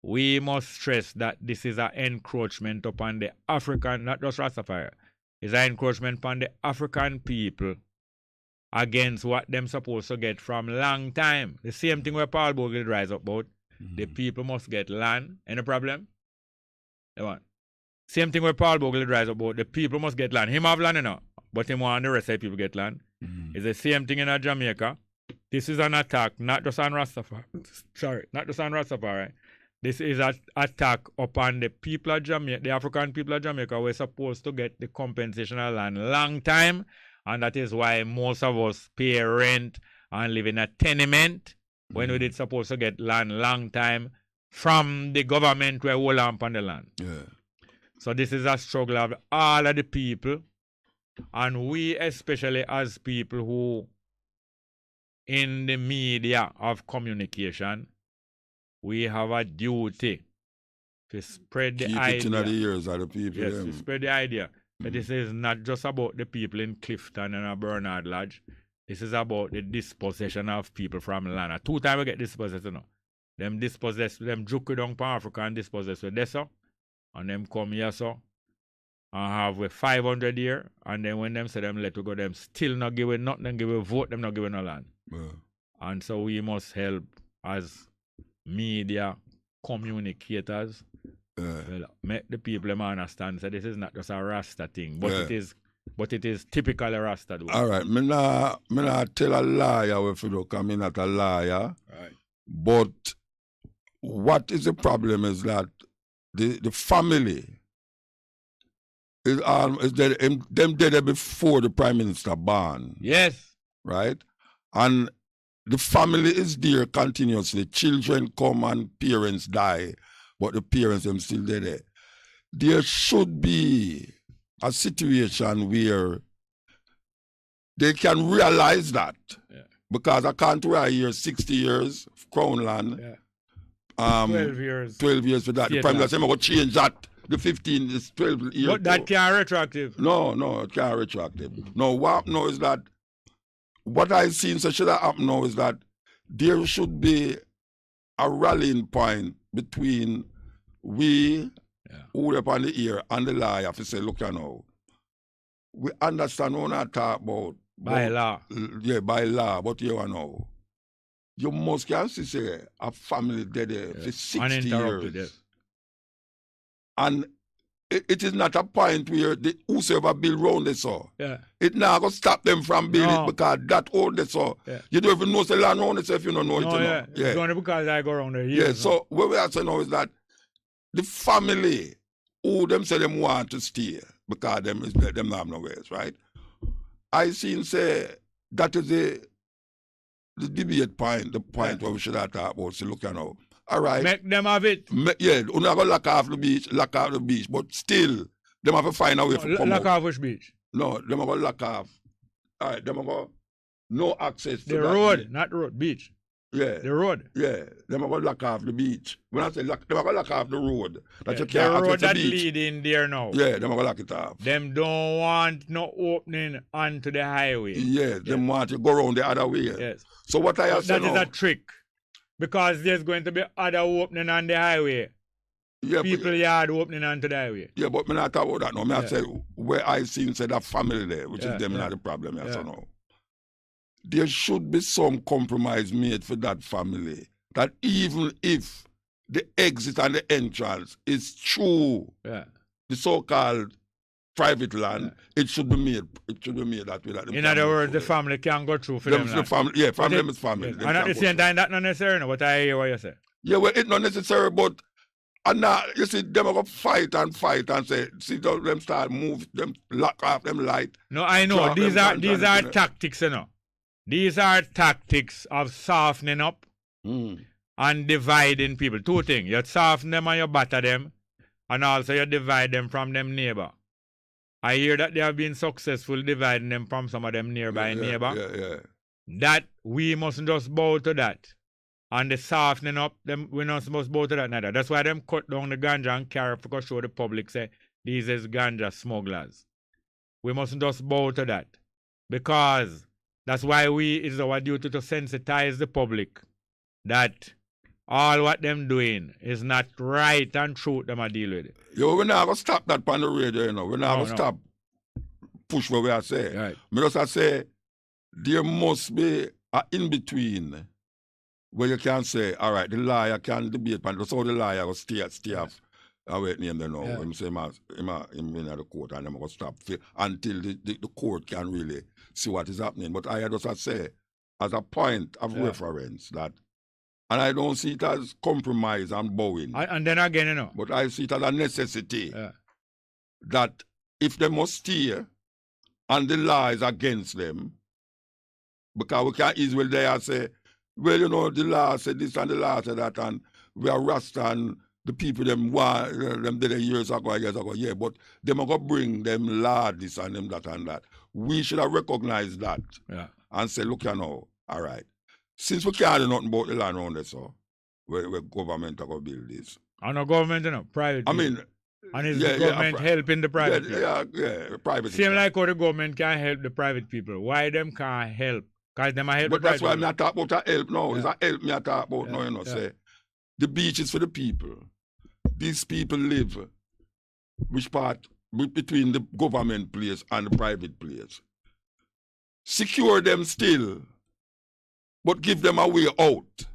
we must stress that this is an encroachment upon the African, not just Rastafari, it's an encroachment upon the African people against what them supposed to get from long time. The same thing where Paul Bogle rise up about. The people must get land. Any problem? They want. Same thing where Paul Bogle rise up about. The people must get land. Him have land, you know, but him want the rest of the people get land. It's the same thing in Jamaica. This is an attack, not just on Rastafari. Sorry, not just on Rastafari. This is an attack upon the people of Jamaica, the African people of Jamaica were supposed to get the compensation of land long time, and that is why most of us pay rent and live in a tenement when we did supposed to get land long time from the government where we hold on the land. Yeah. So this is a struggle of all of the people, and we especially as people who in the media of communication, we have a duty to spread the idea. Keep it in the ears of the people. Yes, to spread the idea that this is not just about the people in Clifton and Bernard Lodge. This is about the dispossession of people from land. 2 times we get dispossessed, you know. Them dispossessed, them juke down for Africa and dispossessed with this, and them come here, so, and have with 500 year, and then when them say them let to go, them still not give it nothing, them give a vote, them not giving no land. And so we must help as media communicators, well, make the people understand that this is not just a Rasta thing, but it is typical Rasta. All right, me not tell a liar if you don't come in at a liar. Right. But what is the problem is that the family is them dead before the Prime Minister born. Yes. Right? And the family is there continuously. Children come and parents die, but the parents them still dead. There should be a situation where they can realize that. Yeah. Because I can't hear 60 years of Crown land. Yeah. 12 years. 12 years for that. The Prime Minister will change that. The 15 is 12 years. But that can't retroactive. No, it can't retroactive. No, what happened now is that what I've seen so should have happened now is that there should be a rallying point between we who are upon the ear and the law have to say, look, you know, we understand what I talk about. By law. Yeah, by law, but you know. You must can say a family dead for 60 years. Yes. And it is not a point where whosoever build round they saw. Yeah. It now going to stop them from building because that old they saw. Yeah. You don't even know the land round they saw if you don't know it. Yeah. It's only because I go around there. Yeah, so what we are saying now is that the family who them say them want to stay because them not have no ways, right? I seen say that is the debate point, the point where we should have talked about. So look now. All right. Make them have it. Yeah, we're not going to lock off the beach, but still, them have to find a way to come lock out. off which beach? No, them are going to lock off. All right, them are going to no access to the road, not road, beach. Yeah. The road. Yeah, them are going to lock off the beach. When I say lock, them are going to lock off the road. That you the can't road access that the beach. lead in there now. Yeah, them are going to lock it off. Them don't want no opening onto the highway. Yeah, them want to go around the other way. Yes. So what I have said that is now, a trick. Because there's going to be other opening on the highway. Yeah, people yard opening onto the highway. Yeah, but me not talk about that now. Me I say where I seen say that family there, which is them not the problem. So now. There should be some compromise made for that family. That even if the exit and the entrance is through the so-called private land, it should be made. It should be made that way. That in other words, the family can go through for them. The family, yeah, family is family. Yes. And at the same time, that's not necessary. No, but I hear what you say. Yeah, well, it's not necessary, but and now you see them are gonna fight and say, see them start move them lock off them light. No, I know these are tactics, you know. These are tactics of softening up and dividing people. Two things: you soften them and you batter them, and also you divide them from them neighbor. I hear that they have been successful dividing them from some of them nearby neighbor. Yeah. That we mustn't just bow to that. And the softening up, them we're not supposed to bow to that neither. That's why them cut down the ganja and carry to show the public say these is ganja smugglers. We mustn't just bow to that. Because that's why it's our duty to sensitize the public that all what them doing is not right and truth them are deal with it. Yo, we're not going to stop that on the radio, you know. We're not going to stop push what we are saying. Right. Me just say there must be an in-between where you can say, all right, the liar can debate, and that's how the liar will stay off. I wait name them now. When say him in the court and I'm going to stop until the court can really see what is happening. But I just say, as a point of reference, that, and I don't see it as compromise and bowing. And then again, you know. But I see it as a necessity that if they must steer and the law is against them, because we can't easily there say, well, you know, the law said this and the law said that, and we are Rasta and the people them did years ago, yeah, but them are going to bring them law this and them that and that. We should have recognized that and say, look, you know, all right. Since we can't do nothing about the land around there, so where government are going to build this. And no government, you know, private. I mean, and is the government helping the private people? Yeah, private. Same like how the government can help the private people. Why them can't help? Because them are help but the that's why people. I'm not talking about help now. It's a help me I talk about now, you know, say. The beach is for the people. These people live which part between the government place and the private place. Secure them still, but give them a way out.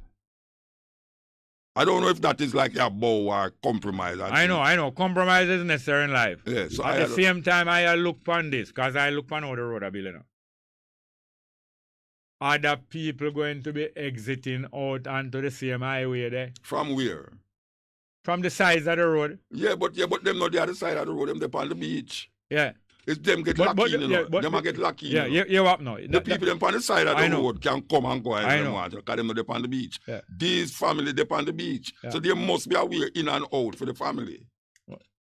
I don't know if that is like a bow or compromise. I know. Compromise is necessary in life. Yeah, so at the same time, I look on this, because I look on how the road are building up. Are the people going to be exiting out onto the same highway there? From where? From the sides of the road. Yeah, but them not the other side of the road, them they on the beach. Yeah. It's them get lucky, you know. Them get lucky. Yeah, you know. you up now. The people them on the side of the road can come and go as they want, because them not on the beach. Yeah. These family they on the beach. Yeah. So there must be a way in and out for the family.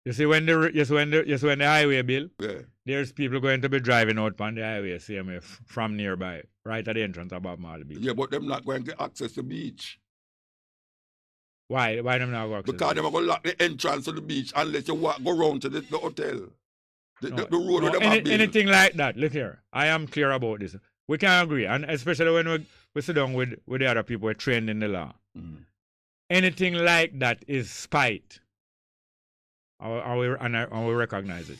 You see when the highway built, there's people going to be driving out on the highway same way from nearby, right at the entrance of Bob Marley Beach. Yeah, but them not going to get access to the beach. Why them not go access? Because them are going to lock the entrance to the beach unless you go round to the hotel. The road where them are built. Anything like that, look here, I am clear about this. We can agree, and especially when we sit down with the other people who are trained in the law. Anything like that is spite. And we recognize it.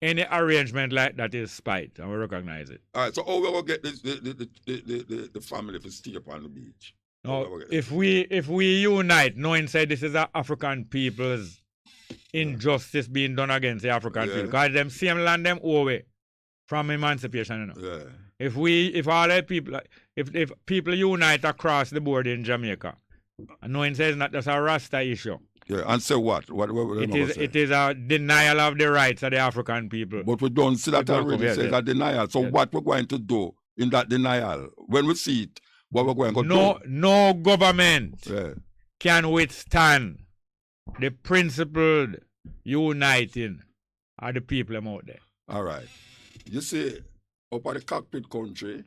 Any arrangement like that is spite, and we recognize it. All right, so how we going to get the family to stay up on the beach? Now, if we unite, knowing say this is African people's injustice being done against the African people, because them same land them away from emancipation, you know. Yeah. If all the people, if people unite across the board in Jamaica, and knowing say it's not just a Rasta issue. Yeah, and say what? What it is a denial of the rights of the African people. But we don't see that already. It says a denial. So what we're going to do in that denial, when we see it, what we're going to do? No government can withstand the principled uniting of the people out there. All right. You see, up at the cockpit country,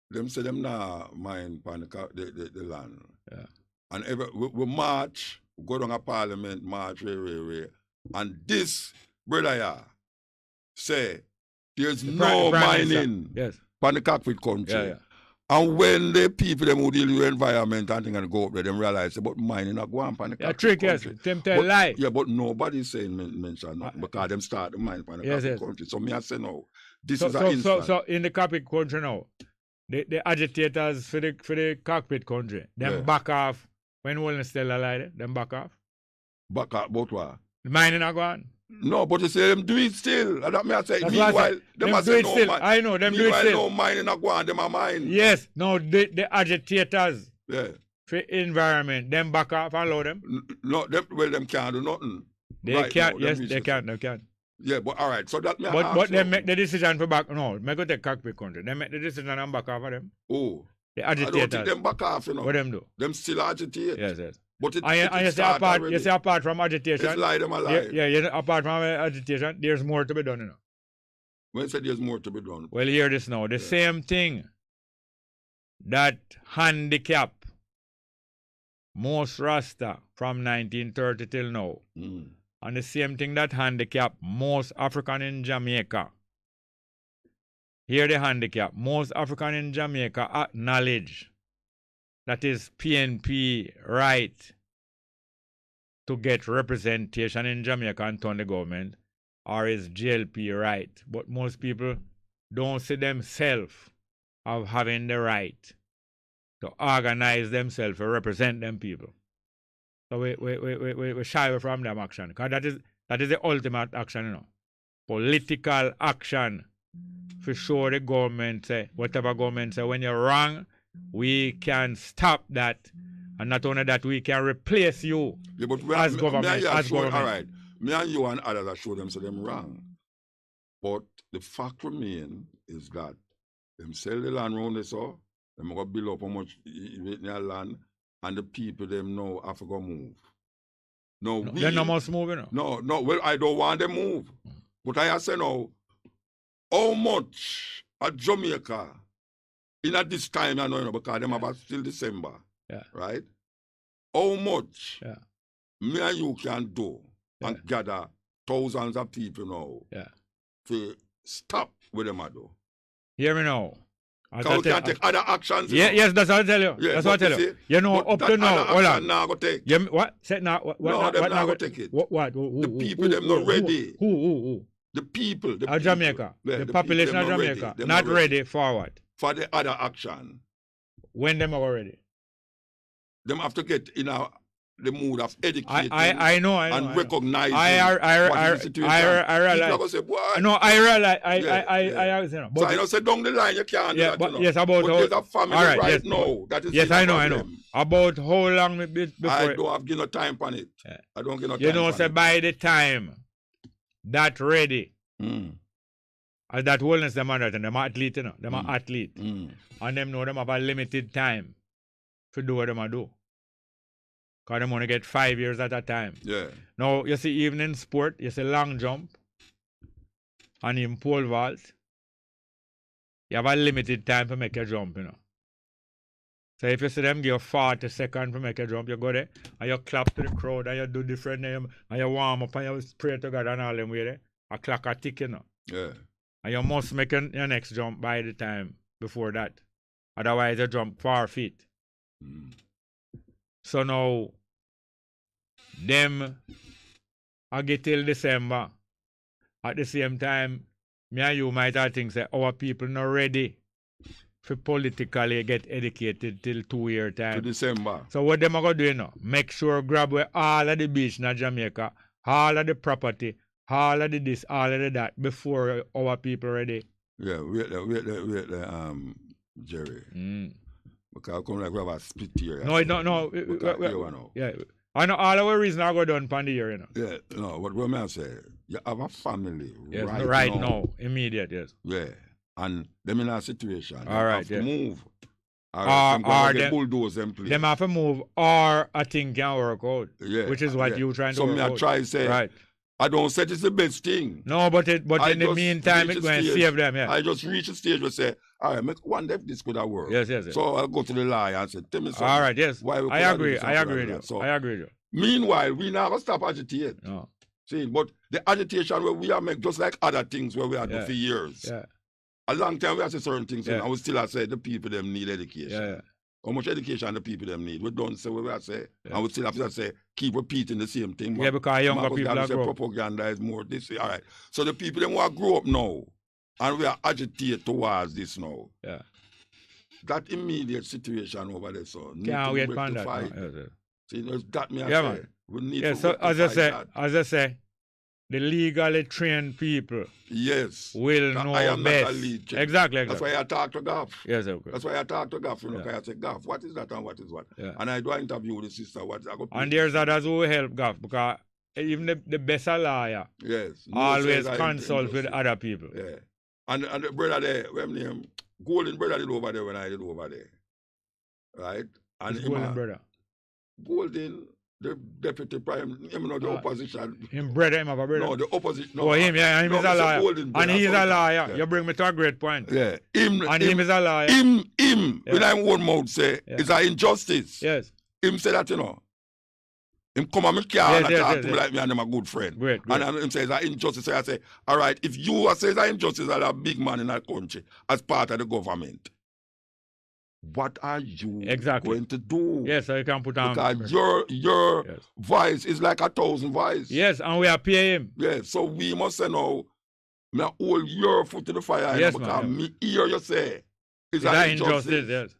them say them now mind the land. Yeah. And we march, go down a parliament, march, and this, brother, say there's no mining on the cockpit country. And when the people them who deal with the environment and things and go up there, them realize about mining not going on the cockpit trick, country. Them tell lie. Yeah, but nobody's saying mention nothing because them start the mine on the cockpit country. So me I say no. This is an instance. So in the cockpit country now, the agitators for the cockpit country, them back off when one is still alive, them back off. Back off about what? The mining not gone. No, but you say them do it still. And that me I say, meanwhile, them do it still. I know, them do it still. No mining not gone, them are mine. Yes, no, the agitators for environment, them back off and allow them. No, them can't do nothing. They can't, yes, they can. Yeah, but all right, so that me But they make the decision for back, no, make go take cockpit country. They make the decision and back off of them. Oh. The agitators. I don't think them back off, you know. What them do? Them still agitate. Yes. But you say apart from agitation. It's lie them alive. Apart from agitation, there's more to be done, you know. When you say there's more to be done. Well, hear this now. The same thing that handicap most Rasta from 1930 till now. And the same thing that handicap most African in Jamaica. Here the handicap. Most African in Jamaica acknowledge that is PNP right to get representation in Jamaica and turn the government, or is GLP right. But most people don't see themselves of having the right to organize themselves to represent them people. So we shy away from them action. Because that is the ultimate action, you know. Political action. For sure the government say, whatever government say, when you're wrong, we can stop that. And not only that, we can replace you as government. All right. Me and you and others are show them so them wrong. But the fact remain is that them sell the land round this so, them go build up how much in their land, and the people them now have to go move. No, they no must move, you know. No, well, I don't want them move. But I say now, how much at Jamaica in at this time, I know, because them about still December. Right? How much me and you can do and gather thousands of people now to stop with them do. Hear me now. Because we can take other actions. Yes, that's what I tell you. That's what I tell you. You know, up to now, hold on. Now go take. What? Say now. What now go take it. What? The people them not ready. Who? The people. Of Jamaica. The population of Jamaica. Not ready for what? For the other action. When them are ready? Them have to get in the mood of educating I know. And recognize I realize. Say, no, I realize. I so I know say down the line you can't do that. But yes, about but there's a family right now. That is yes, I know. About how long before I don't have give no time on it. I don't give no time. You know, say by the time that ready. As that wellness them are and them athlete, you know. Them are athlete. And them know them have a limited time to do what them are do. Because them only get 5 years at a time. Yeah. Now, you see, even in sport, you see long jump and in pole vault, you have a limited time to make a jump, you know. So if you see them give you 40 seconds to make a jump, you go there and you clap to the crowd and you do different name and you warm up and you pray to God and all them way there. A clock a tick, you know. Yeah. And you must make your next jump by the time before that. Otherwise, you jump 4 feet. So now, them I get till December. At the same time, me and you might have think say our people not ready for politically get educated till 2 year time. To December. So what them are going to do, you know, make sure grab away all of the beach in Jamaica, all of the property, all of the this, all of the that before our people ready. Yeah, wait, Jerry. Because I come like we have a split here. No. Yeah. I know all our reason I go down pan the year, you know. Yeah, no, what may I say? You have a family yes, right now. Immediate, yes. Yeah. And them in a situation. All right, have to move. Or them bulldoze them place. Them have to move or a thing can work out. Yeah. Which is what you trying to so work out. So me I try to say, right. I don't say it's the best thing. No, but in the meantime, it's going to save them, yeah. I just reach a stage where I say, all right, make one if this could have worked. Yes. So I'll go to the lawyer and say, tell me something. All right, yes. Why I agree with you. So, I agree with you. Meanwhile, we now going to stop agitating. No. See, but the agitation where we are make just like other things where we are doing for years. Yeah. A long time we have to say certain things, and we still have to say the people them need education. Yeah. How much education the people them need? We don't say what we have to say, and we still have to say keep repeating the same thing. Yeah, because younger people are grow up. Propaganda is more this. All right. So the people them want to grow up now, and we are agitated towards this now. Yeah. That immediate situation over there, so can't wait for that. No, see, that me I yeah, say. Man. We need to so as I say, the legally trained people will know best. Exactly. That's why I talk to Gaff. Yes, okay. That's why I talk to Gaff. You know, I say, Gaff, what is that and what is what? Yeah. And I do an interview with the sister. And there's others who will help Gaff because even the best lawyer always consult with other people. Yeah. And the brother there, what name? Golden brother did over there when I did over there. Right? And Golden brother. Golden, the deputy prime, the opposition. Him brother, him have a brother? No, the opposition. No, him is a lawyer. And he is a lawyer. Yeah. You bring me to a great point. Yeah. Him is a lawyer. When I'm one mouth say, it's an injustice. Yes. Him say that, you know. Him come on my car and talk to me like me and I'm a good friend. Great. And him say it's an injustice. So I say, all right, if you say it's an injustice as a big man in that country, as part of the government, what are you going to do? Yes, so you can put on. Because your voice is like 1,000 voices. Yes, and we are paying him. Yes, so we must say now, me hold your foot to the fire. Yes, because me hear you say it's an injustice. Yes.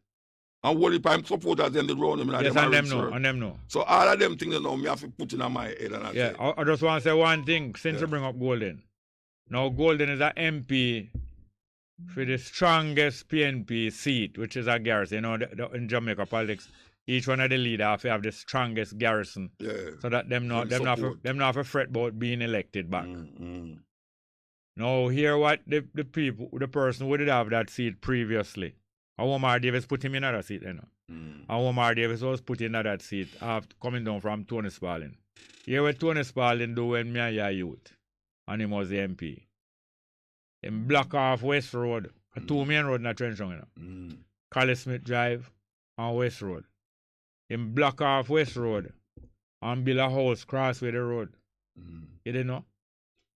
And what if I'm supporters them the round them and yes, and them know. So all of them things you know me have to put in my head and I say. I just want to say one thing since you bring up Golden. Now Golden is an MP for the strongest PNP seat, which is a garrison. You know, in Jamaica politics, each one of the leaders have the strongest garrison. Yeah. So that them not have to fret about being elected back. Now hear what the person who did have that seat previously. And Omar Davis put him in another seat, you know. And Omar Davis was put in that seat after coming down from Tony Spalding. Hear what Tony Spalding do when me and your youth. And him was the MP. Him block off West Road, a 2 main road in a Trenchtown, you know. Collie Smith Drive and West Road. Him block off West Road and build a house cross with the road. You didn't know?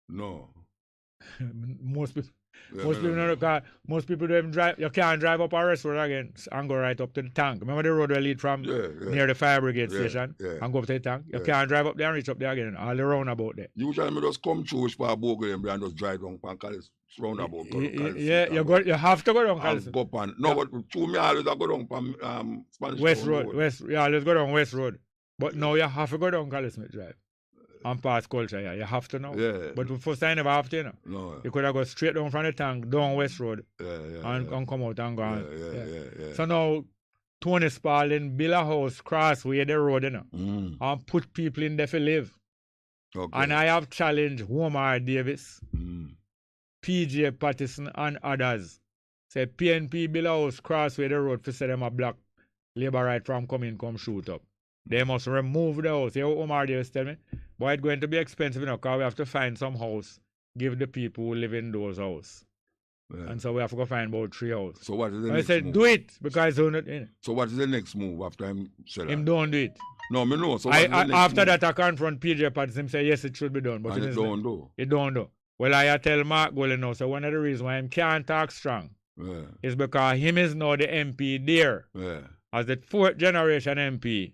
No. Most people don't drive. You can't drive up a rest road again and go right up to the tank. Remember the road we lead from near the fire brigade station and go up to the tank? You can't drive up there and reach up there again. All the roundabout there. Usually me just come through which part Bongo and just drive down and call it roundabout. You have to go down Callis. No, but through me always I go down Spanish West Road. Let's go down West Road. But now you have to go down Collie Smith Drive. And past culture, you have to know. Yeah. But the first time you never have to, you know. No. You could have gone straight down from the tank, down West Road, and come out and go on. Yeah. So now, Tony Spalding build a house crossway the road, you know, and put people in there to live. Okay. And I have challenged Omar Davis, PJ Patterson, and others. Say PNP build a house crossway the road to say them a block labor right from come shoot up. They must remove the house. You know what Omar Davis tell me? But it's going to be expensive, you know, because we have to find some house, give the people who live in those houses. Yeah. And so we have to go find about 3 houses. So what is the next move? I said, do it, because he's not in it. So what is the next move after him say that? Him don't do it. No, me know. So after that, I confront PJ Patterson, him say, yes, it should be done. But and it don't do. It don't do. Well, I tell Mark Golden now, so one of the reasons why him can't talk strong is because him is now the MP there. As the 4th generation MP.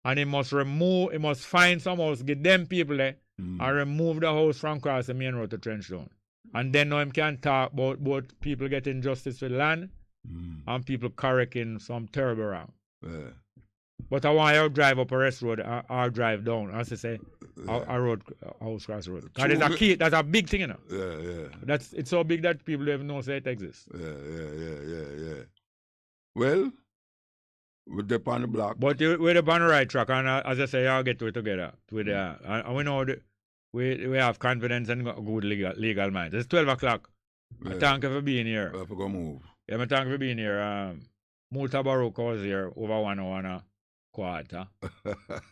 And he must find some house, get them people there, and remove the house from across the main road to Trenchtown. And then now him can talk about both people getting justice for land and people correcting some terrible wrong. But I want you to drive up a rest road or drive down, as I say, a road, house cross the road. Because that's a big thing, you know. It's so big that people don't even know it exists. Well, We dip on the block. But we're on the right track, and as I say, y'all get to it together. And we know we have confidence and good legal minds. It's 12 o'clock. Yeah. Thank you for being here. We have to go move. Yeah, thank you for being here. Multa Baruch was here over 1 hour and a quarter.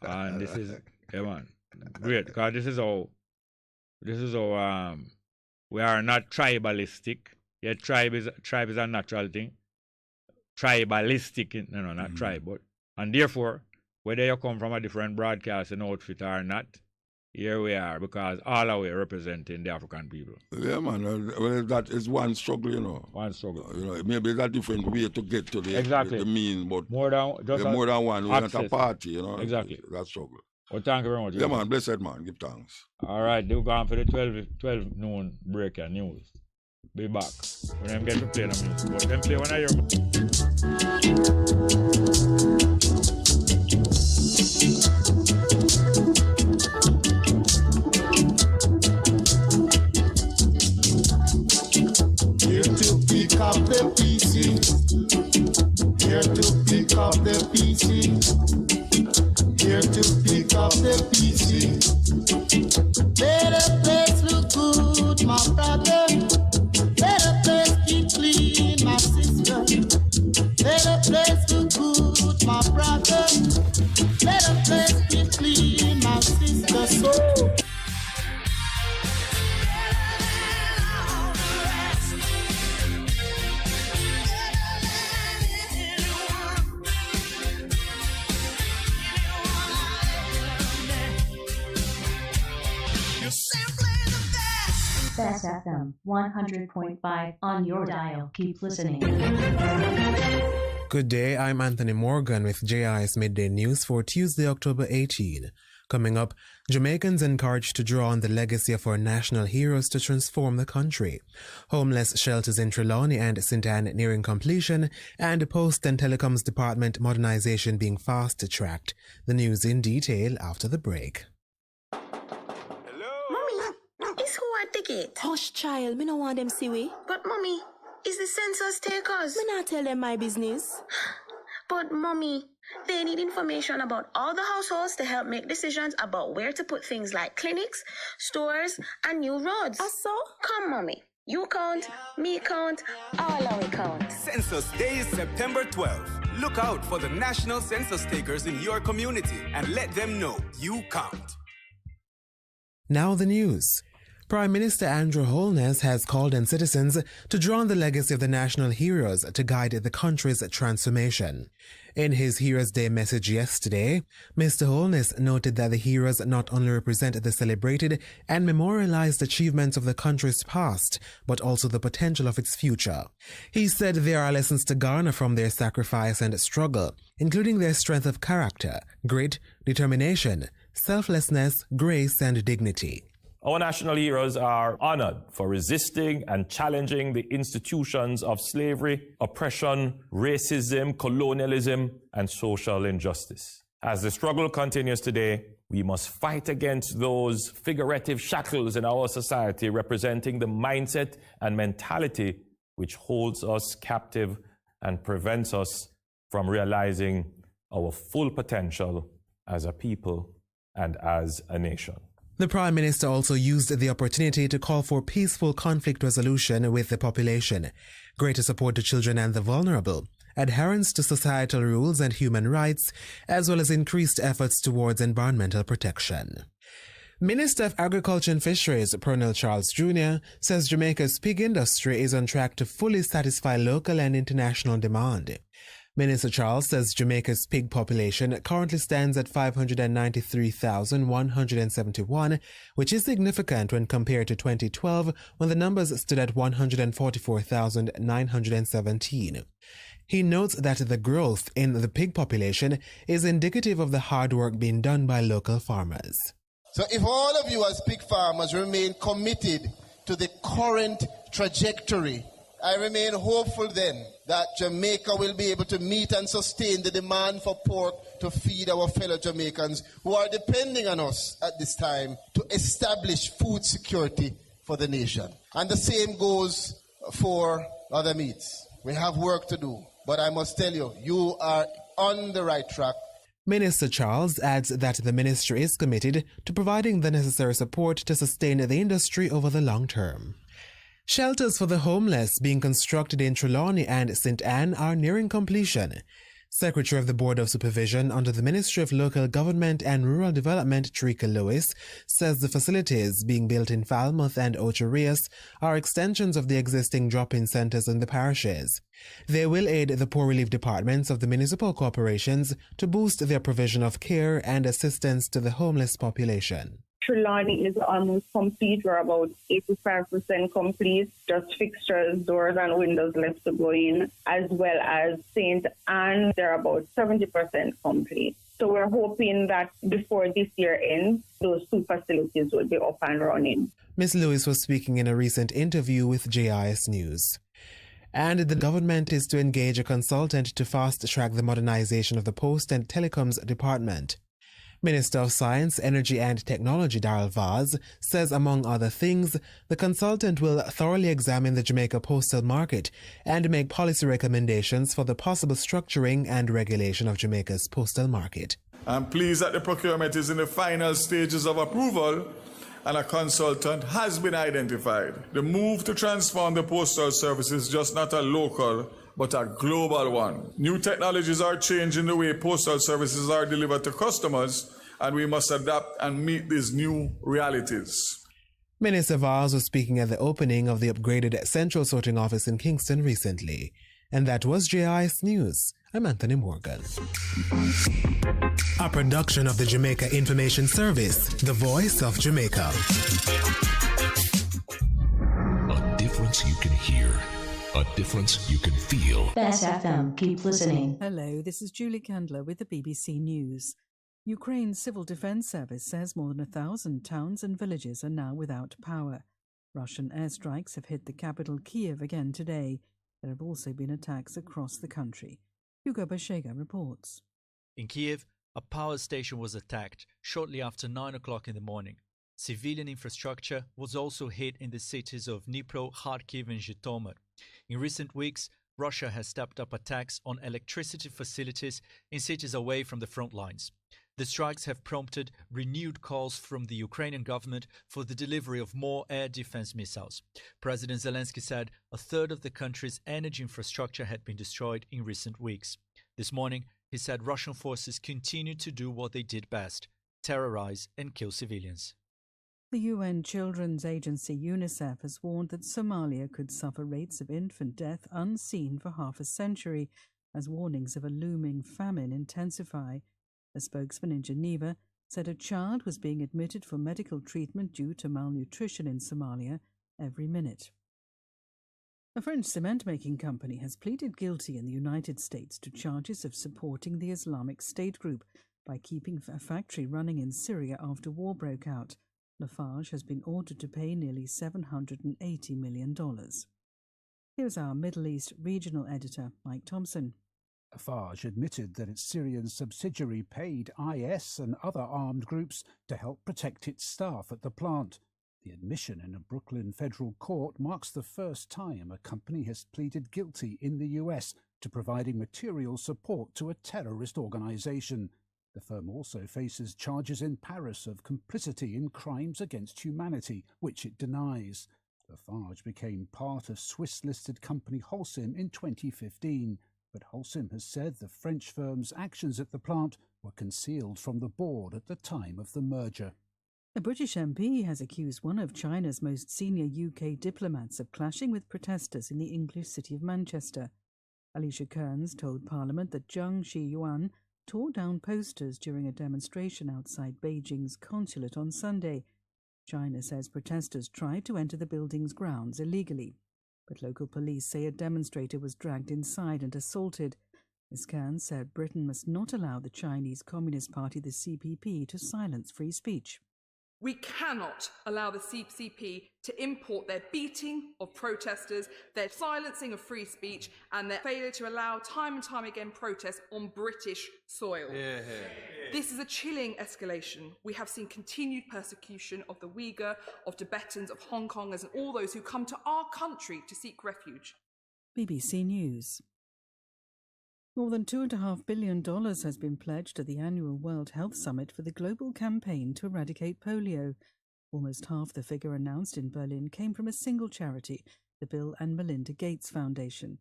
And this is, yeah, man, great. Because this is how we are not tribalistic. Yeah, tribe is a natural thing. Tribalistic, no, not tribe, but, and therefore, whether you come from a different broadcasting outfit or not, here we are, because all our way representing the African people. Yeah, man. Well, that is one struggle, you know. One struggle. You know, maybe it's a different way to get to the mean, but more than one. We're not a party, you know. Exactly. That struggle. Well, thank you very much. Yeah, man. Blessed, man. Give thanks. All right, they'll go on for the 12 noon breaker news. Be back. When I'm getting to play the music. But them play when I hear Here to pick up the PC. Here to pick up the PC. Here to pick up the PC. Better place look good, my brother. Better place keep clean, my sister. Better place look good, my brother. Better place keep clean, my sister. So. Bess FM 100.5 on your dial. Keep listening. Good day, I'm Anthony Morgan with JI's Midday News for Tuesday, October 18. Coming up, Jamaicans encouraged to draw on the legacy of our national heroes to transform the country. Homeless shelters in Trelawney and St. Anne nearing completion, and Post and Telecoms Department modernization being fast-tracked. The news in detail after the break. Ticket. Hush, child. Me no want them see we. But, Mommy, is the census takers? Me not tell them my business. But, Mommy, they need information about all the households to help make decisions about where to put things like clinics, stores, and new roads. So? Come, Mommy. You count, me count, all our count. Census Day is September 12th. Look out for the national census takers in your community and let them know you count. Now the news. Prime Minister Andrew Holness has called on citizens to draw on the legacy of the national heroes to guide the country's transformation. In his Heroes Day message yesterday, Mr. Holness noted that the heroes not only represent the celebrated and memorialized achievements of the country's past, but also the potential of its future. He said there are lessons to garner from their sacrifice and struggle, including their strength of character, grit, determination, selflessness, grace, and dignity. Our national heroes are honored for resisting and challenging the institutions of slavery, oppression, racism, colonialism, and social injustice. As the struggle continues today, we must fight against those figurative shackles in our society representing the mindset and mentality which holds us captive and prevents us from realizing our full potential as a people and as a nation. The Prime Minister also used the opportunity to call for peaceful conflict resolution with the population, greater support to children and the vulnerable, adherence to societal rules and human rights, as well as increased efforts towards environmental protection. Minister of Agriculture and Fisheries, Pernell Charles Jr., says Jamaica's pig industry is on track to fully satisfy local and international demand. Minister Charles says Jamaica's pig population currently stands at 593,171, which is significant when compared to 2012, when the numbers stood at 144,917. He notes that the growth in the pig population is indicative of the hard work being done by local farmers. So if all of you as pig farmers remain committed to the current trajectory, I remain hopeful then that Jamaica will be able to meet and sustain the demand for pork to feed our fellow Jamaicans who are depending on us at this time to establish food security for the nation. And the same goes for other meats. We have work to do, but I must tell you, you are on the right track. Minister Charles adds that the ministry is committed to providing the necessary support to sustain the industry over the long term. Shelters for the homeless being constructed in Trelawney and St. Anne are nearing completion. Secretary of the Board of Supervision under the Ministry of Local Government and Rural Development, Trika Lewis, says the facilities being built in Falmouth and Ocherius are extensions of the existing drop-in centres in the parishes. They will aid the poor relief departments of the municipal corporations to boost their provision of care and assistance to the homeless population. Trelawney is almost complete. We're about 85% complete. Just fixtures, doors, and windows left to go in, as well as St. Anne. They're about 70% complete. So we're hoping that before this year ends, those two facilities will be up and running. Ms. Lewis was speaking in a recent interview with JIS News. And the government is to engage a consultant to fast-track the modernization of the Post and Telecoms Department. Minister of Science, Energy and Technology Darrell Vaz says, among other things, the consultant will thoroughly examine the Jamaica postal market and make policy recommendations for the possible structuring and regulation of Jamaica's postal market. I'm pleased that the procurement is in the final stages of approval and a consultant has been identified. The move to transform the postal service is just not a local but a global one. New technologies are changing the way postal services are delivered to customers, and we must adapt and meet these new realities. Minister Vaz was speaking at the opening of the upgraded Central Sorting Office in Kingston recently. And that was JIS News. I'm Anthony Morgan. A production of the Jamaica Information Service, the voice of Jamaica. A difference you can hear. A difference you can feel. Bess FM, keep listening. Hello, this is Julie Candler with the BBC News. Ukraine's Civil Defense Service says more than 1,000 towns and villages are now without power. Russian airstrikes have hit the capital Kiev again today. There have also been attacks across the country. Hugo Bashega reports. In Kiev, a power station was attacked shortly after 9 o'clock in the morning. Civilian infrastructure was also hit in the cities of Dnipro, Kharkiv and Zhytomyr. In recent weeks, Russia has stepped up attacks on electricity facilities in cities away from the front lines. The strikes have prompted renewed calls from the Ukrainian government for the delivery of more air defense missiles. President Zelensky said a third of the country's energy infrastructure had been destroyed in recent weeks. This morning, he said Russian forces continue to do what they did best: terrorize and kill civilians. The UN Children's Agency UNICEF has warned that Somalia could suffer rates of infant death unseen for half a century as warnings of a looming famine intensify. A spokesman in Geneva said a child was being admitted for medical treatment due to malnutrition in Somalia every minute. A French cement-making company has pleaded guilty in the United States to charges of supporting the Islamic State group by keeping a factory running in Syria after war broke out. Lafarge has been ordered to pay nearly $780 million. Here's our Middle East regional editor, Mike Thompson. Lafarge admitted that its Syrian subsidiary paid IS and other armed groups to help protect its staff at the plant. The admission in a Brooklyn federal court marks the first time a company has pleaded guilty in the US to providing material support to a terrorist organization. The firm also faces charges in Paris of complicity in crimes against humanity, which it denies. Lafarge became part of Swiss-listed company Holcim in 2015, but Holcim has said the French firm's actions at the plant were concealed from the board at the time of the merger. A British MP has accused one of China's most senior UK diplomats of clashing with protesters in the English city of Manchester. Alicia Kearns told Parliament that Zhang Shiyuan tore down posters during a demonstration outside Beijing's consulate on Sunday. China says protesters tried to enter the building's grounds illegally, but local police say a demonstrator was dragged inside and assaulted. Ms. Kearns said Britain must not allow the Chinese Communist Party, the CPP, to silence free speech. We cannot allow the CCP to import their beating of protesters, their silencing of free speech, and their failure to allow time and time again protests on British soil. This is a chilling escalation. We have seen continued persecution of the Uyghur, of Tibetans, of Hong Kongers, and all those who come to our country to seek refuge. BBC News. More than $2.5 billion has been pledged at the annual World Health Summit for the global campaign to eradicate polio. Almost half the figure announced in Berlin came from a single charity, the Bill and Melinda Gates Foundation.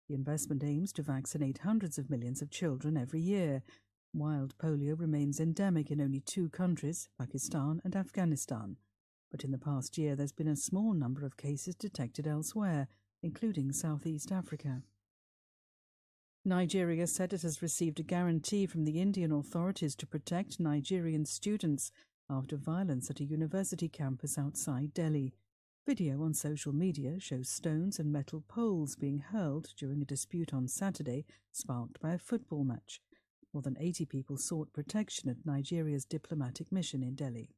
The investment aims to vaccinate hundreds of millions of children every year. Wild polio remains endemic in only 2 countries, Pakistan and Afghanistan. But in the past year, there's been a small number of cases detected elsewhere, including Southeast Africa. Nigeria said it has received a guarantee from the Indian authorities to protect Nigerian students after violence at a university campus outside Delhi. Video on social media shows stones and metal poles being hurled during a dispute on Saturday, sparked by a football match. More than 80 people sought protection at Nigeria's diplomatic mission in Delhi.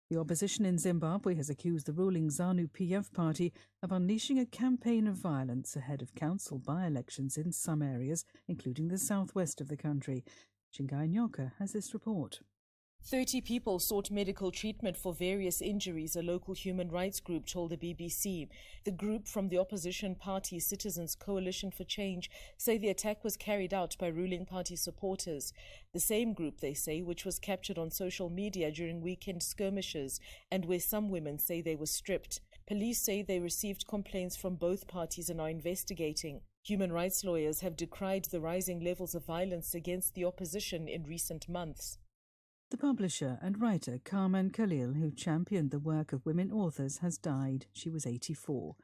The opposition in Zimbabwe has accused the ruling ZANU-PF party of unleashing a campaign of violence ahead of council by-elections in some areas, including the southwest of the country. Chingai Nyoka has this report. 30 people sought medical treatment for various injuries, a local human rights group told the BBC. The group from the opposition party Citizens Coalition for Change say the attack was carried out by ruling party supporters. The same group, they say, which was captured on social media during weekend skirmishes and where some women say they were stripped. Police say they received complaints from both parties and are investigating. Human rights lawyers have decried the rising levels of violence against the opposition in recent months. The publisher and writer Carmen Khalil, who championed the work of women authors, has died. She was 84.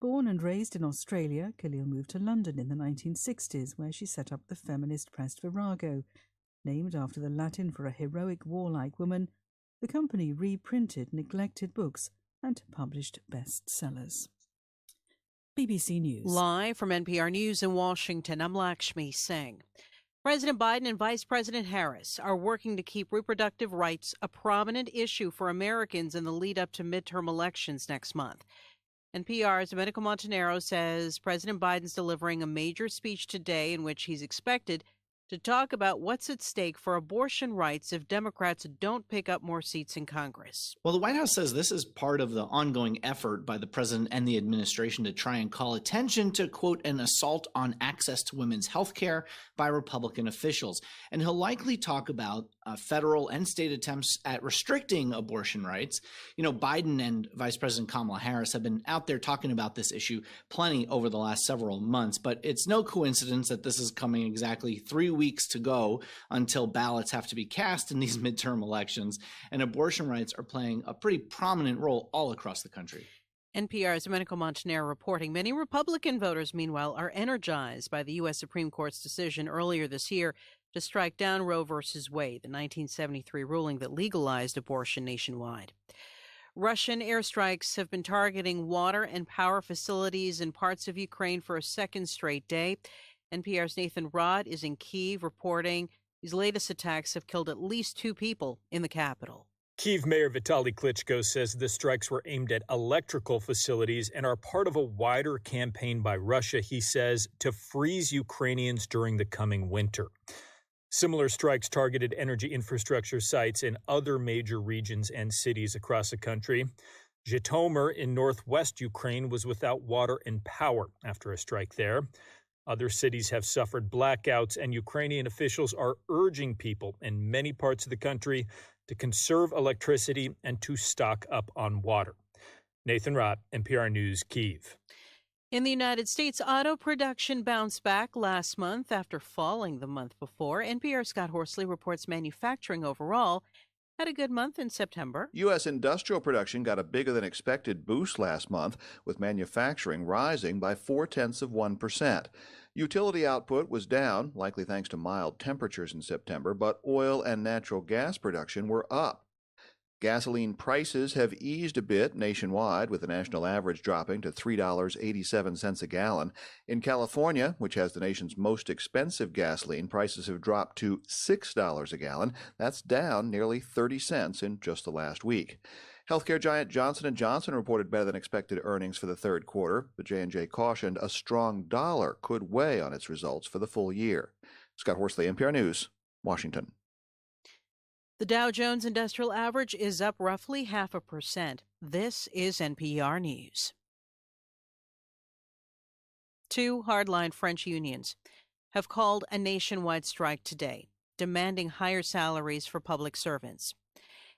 Born and raised in Australia, Khalil moved to London in the 1960s, where she set up the feminist press Virago. Named after the Latin for a heroic, warlike woman, the company reprinted neglected books and published bestsellers. BBC News. Live from NPR News in Washington, I'm Lakshmi Singh. President Biden and Vice President Harris are working to keep reproductive rights a prominent issue for Americans in the lead up to midterm elections next month. NPR's Domenico Montanaro says President Biden's delivering a major speech today in which he's expected to talk about what's at stake for abortion rights if Democrats don't pick up more seats in Congress. Well, the White House says this is part of the ongoing effort by the president and the administration to try and call attention to, quote, an assault on access to women's health care by Republican officials. And he'll likely talk about federal and state attempts at restricting abortion rights. You know, Biden and Vice President Kamala Harris have been out there talking about this issue plenty over the last several months, but it's no coincidence that this is coming exactly 3 weeks to go until ballots have to be cast in these midterm elections, and abortion rights are playing a pretty prominent role all across the country. NPR's Domenico Montanaro reporting many Republican voters, meanwhile, are energized by the U.S. Supreme Court's decision earlier this year to strike down Roe v. Wade, the 1973 ruling that legalized abortion nationwide. Russian airstrikes have been targeting water and power facilities in parts of Ukraine for a second straight day. NPR's Nathan Rod is in Kyiv reporting these latest attacks have killed at least 2 people in the capital. Kyiv Mayor Vitaly Klitschko says the strikes were aimed at electrical facilities and are part of a wider campaign by Russia, he says, to freeze Ukrainians during the coming winter. Similar strikes targeted energy infrastructure sites in other major regions and cities across the country. Zhytomyr in northwest Ukraine was without water and power after a strike there. Other cities have suffered blackouts, and Ukrainian officials are urging people in many parts of the country to conserve electricity and to stock up on water. Nathan Rott, NPR News, Kyiv. In the United States, auto production bounced back last month after falling the month before. NPR's Scott Horsley reports manufacturing overall had a good month in September. U.S. industrial production got a bigger than expected boost last month, with manufacturing rising by 0.4%. Utility output was down, likely thanks to mild temperatures in September, but oil and natural gas production were up. Gasoline prices have eased a bit nationwide, with the national average dropping to $3.87 a gallon. In California, which has the nation's most expensive gasoline, prices have dropped to $6 a gallon. That's down nearly 30 cents in just the last week. Healthcare giant Johnson & Johnson reported better than expected earnings for the third quarter, but J&J cautioned a strong dollar could weigh on its results for the full year. Scott Horsley, NPR News, Washington. The Dow Jones Industrial Average is up roughly 0.5%. This is NPR News. Two hardline French unions have called a nationwide strike today, demanding higher salaries for public servants.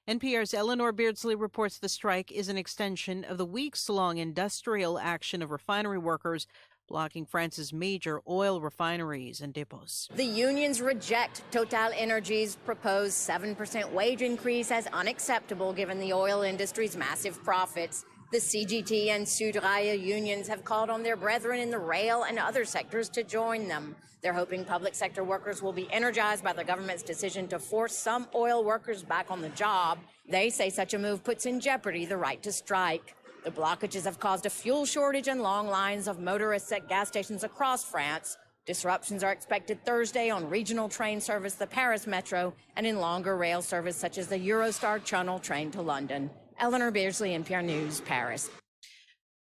NPR's Eleanor Beardsley reports the strike is an extension of the weeks-long industrial action of refinery workers blocking France's major oil refineries and depots. The unions reject TotalEnergies' proposed 7% wage increase as unacceptable given the oil industry's massive profits. The CGT and Sudrail unions have called on their brethren in the rail and other sectors to join them. They're hoping public sector workers will be energized by the government's decision to force some oil workers back on the job. They say such a move puts in jeopardy the right to strike. The blockages have caused a fuel shortage and long lines of motorists at gas stations across France. Disruptions are expected Thursday on regional train service, the Paris Metro, and in longer rail service such as the Eurostar Channel train to London. Eleanor Beardsley, NPR News, Paris.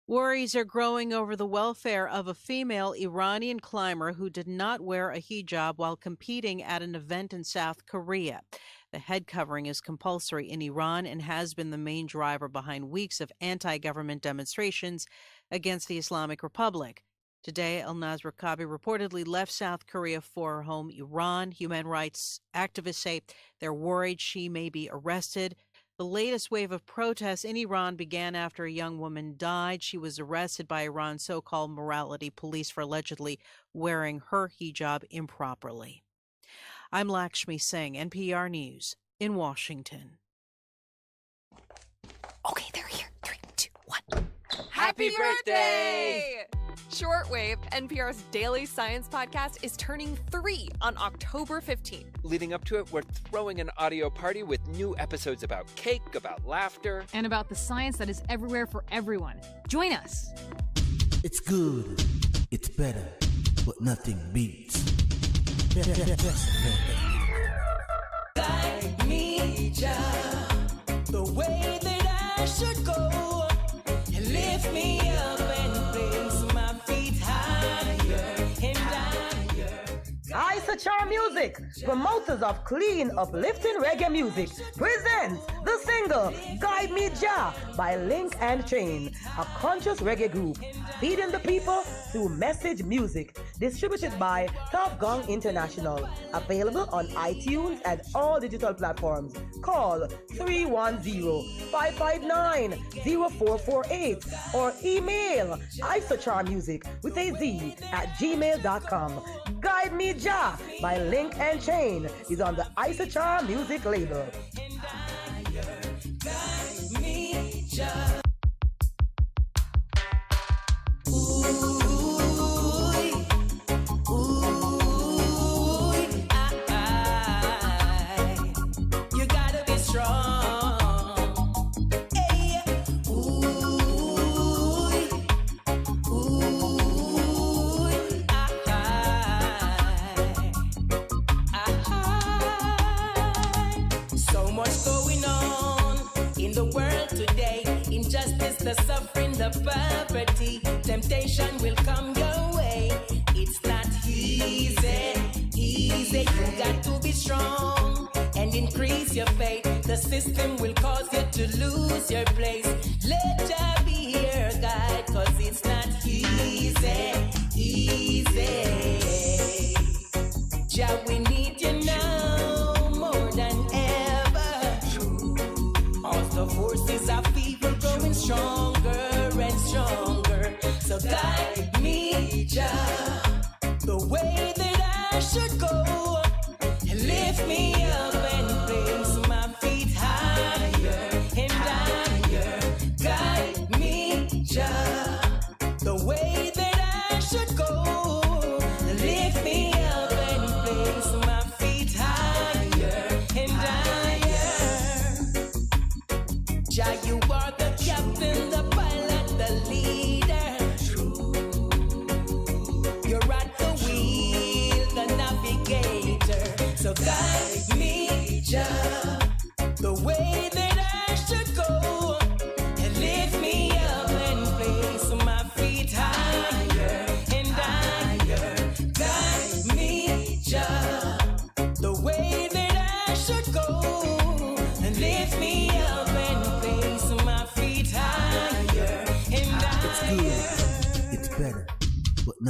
Worries are growing over the welfare of a female Iranian climber who did not wear a hijab while competing at an event in South Korea. The head covering is compulsory in Iran and has been the main driver behind weeks of anti-government demonstrations against the Islamic Republic. Today, Elnaz Rakabi reportedly left South Korea for home Iran. Human rights activists say they're worried she may be arrested. The latest wave of protests in Iran began after a young woman died. She was arrested by Iran's so-called morality police for allegedly wearing her hijab improperly. I'm Lakshmi Singh, NPR News in Washington. Okay, they're here. 3, 2, 1. Happy birthday! Shortwave, NPR's daily science podcast, is turning 3 on October 15th. Leading up to it, we're throwing an audio party with new episodes about cake, about laughter, and about the science that is everywhere for everyone. Join us. It's good, it's better, but nothing beats. Guide me, Jah, the way that I should go, and lift me up and place my feet higher and higher. Isachar Music, promoters of clean, uplifting reggae music, presents the single Guide Me Jah by Link and Chain, a conscious reggae group feeding the people through message music, distributed by Top Gong International, available on iTunes and all digital platforms. Call 310-559-0448 or email isacharmusic with a Z at gmail.com. Guide Me Jah by Link and Chain is on the Isachar Music label. Guide me, Jah. You gotta be strong. Hey, so much going on in the world today. Injustice, the suffering, the poverty. Temptation will come your way. It's not easy. You got to be strong and increase your faith. The system will cause you to lose your place. Let Jah be your guide, cause it's not easy. Jah, we need you now more than ever. All the forces of evil growing stronger and stronger. So guide me, Jah, the way that I should go, and lift me up and place my feet higher and higher. Guide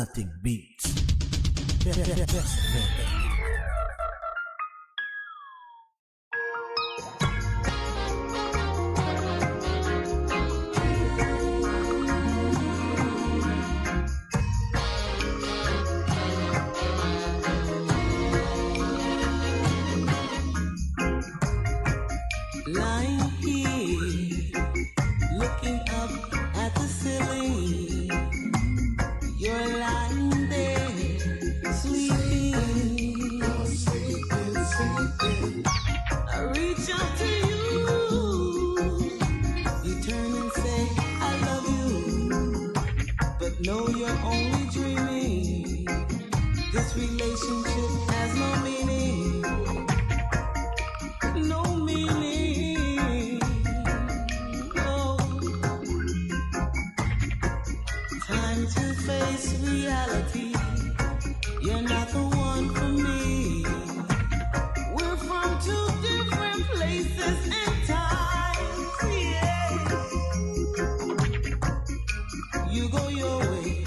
nothing beats. Best FM. Lying here, looking up at the ceiling. You're lying there, sleeping. You're sleeping. I reach out to you. You turn and say, I love you. But no, you're only dreaming. This relationship has no meaning. No meaning. No. Time to face reality. You're not the one for me. We're from two different places and times. Yeah. You go your way,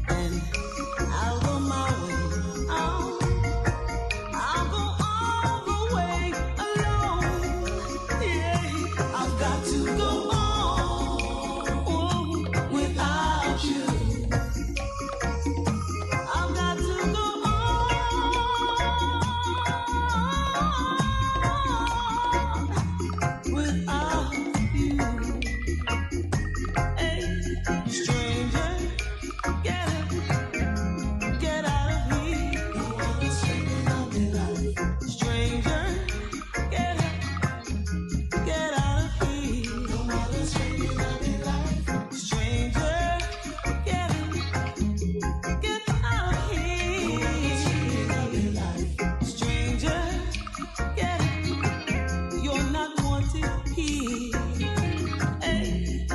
and I'll go my way. I'll go all the way alone. Yeah. I've got to go on without you. I've got to go on without you. Hey, stranger, get out of here. Stranger, get out of here. Stranger, get out of here. Stranger, you're not wanted here. Hey.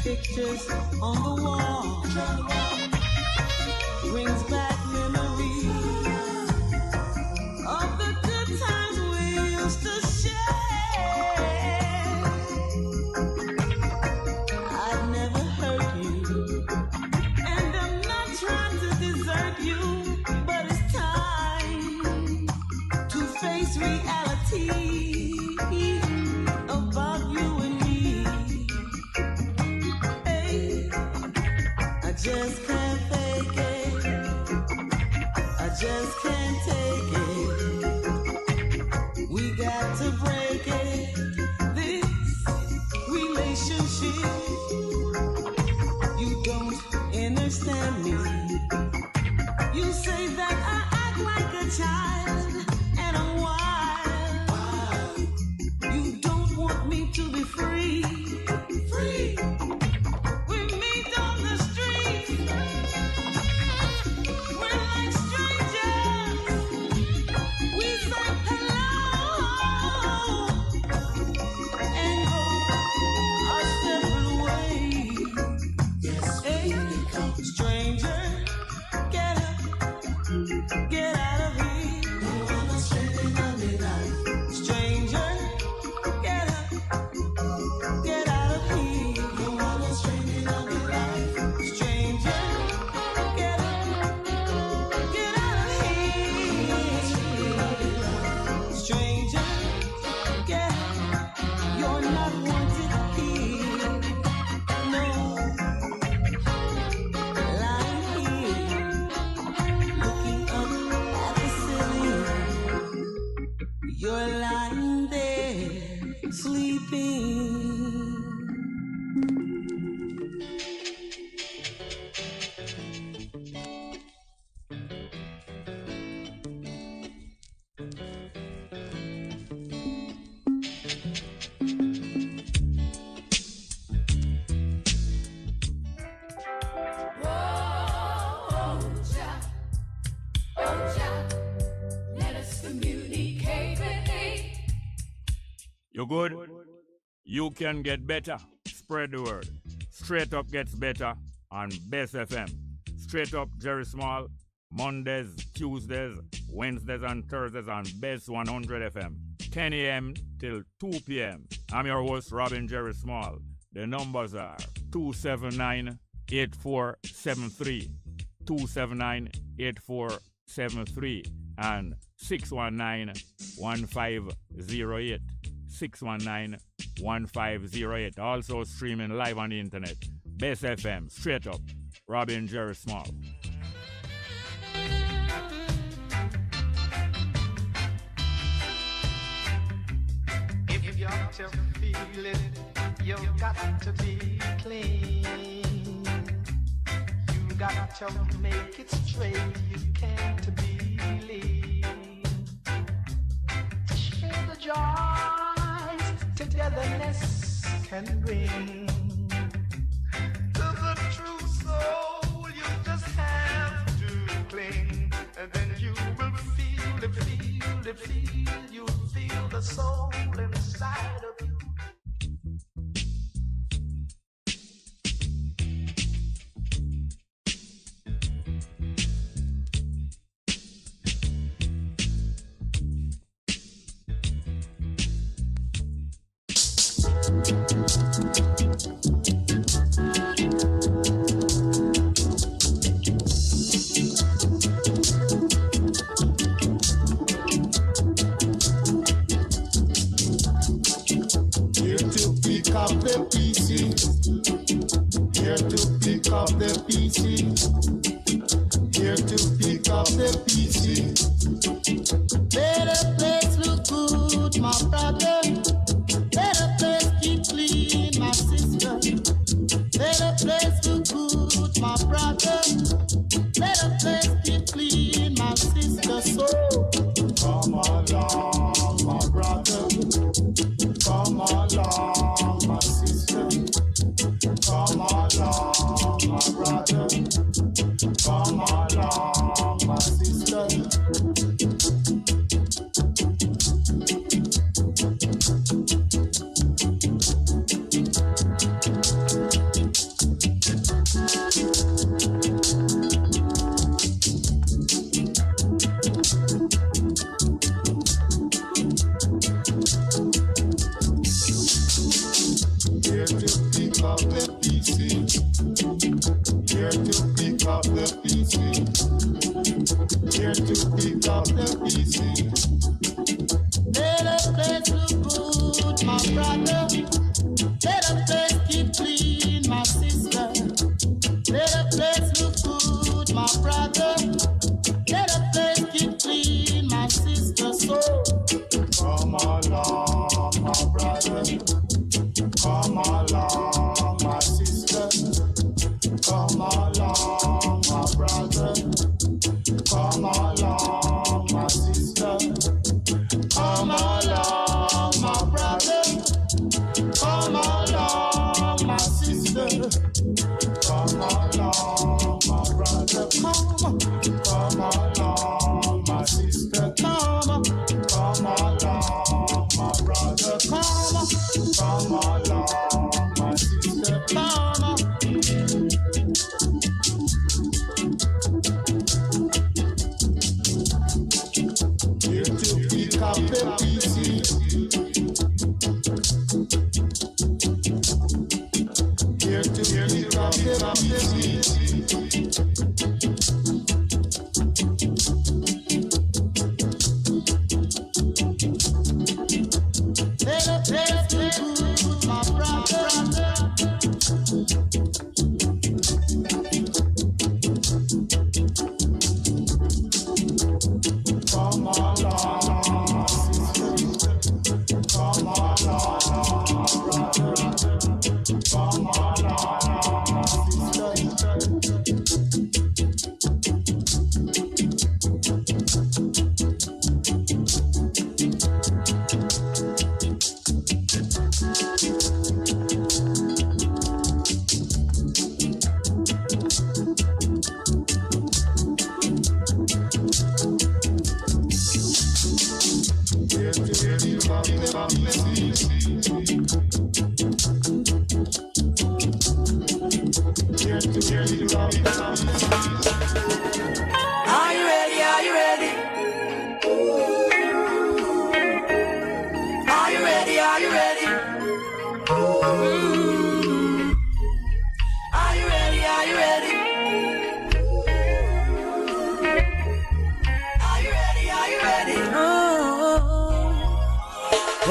Pictures on the wall brings back memories of the good times we used to share. I've never hurt you, and I'm not trying to desert you, but it's time to face reality about you and me. Hey, I just can't fake it. I just can't take it. We got to break it. This relationship, you don't understand me. You say that I act like a child and I'm wild. You don't want me to be free. Free. We meet on the street. We're like strangers. We say hello and go our separate ways. Yes, hey, stranger, get out of here. Stranger, get out of here. Stranger, get out of here. Stranger, you're not wanted here. No, lying here, looking up at the ceiling. You're lying there, sleeping. You good? You can get better. Spread the word. Straight Up gets better on Bess FM. Straight up Jerry Small, Mondays, Tuesdays, Wednesdays, and Thursdays on Bess 100 FM, 10 a.m. till 2 p.m. I'm your host, Robin Jerry Small. The numbers are 279-8473, 279-8473, and 619-1508, 619-1508. Also streaming live on the internet. Bess FM, straight up, Robin Jerry Small. If you got to feel it, you got to be clean. You got to make it straight, you can't be lean. Share the joys togetherness can bring. To the true soul, you just have to cling. And then you will feel it, feel it, feel. You'll feel the soul inside of you. Here to pick up the pieces. Here to pick up the pieces. Here to pick up the pieces. Better place look good, my brother. Better place keep clean, my sister. Better place look good, my brother. Better place keep clean, my sister. So come along, my brother. Come along, my sister. Come along, my brother. Come along, my sister. Here to pick up the pieces. Here to pick up the pieces. Here to pick up the pieces. better place look good, my brother. Better place keep clean, my sister. Better place look good, my brother. Better place keep clean, my sister. So come along, my brother. Come along, my sister. Come along, my brother. Come along, my sister.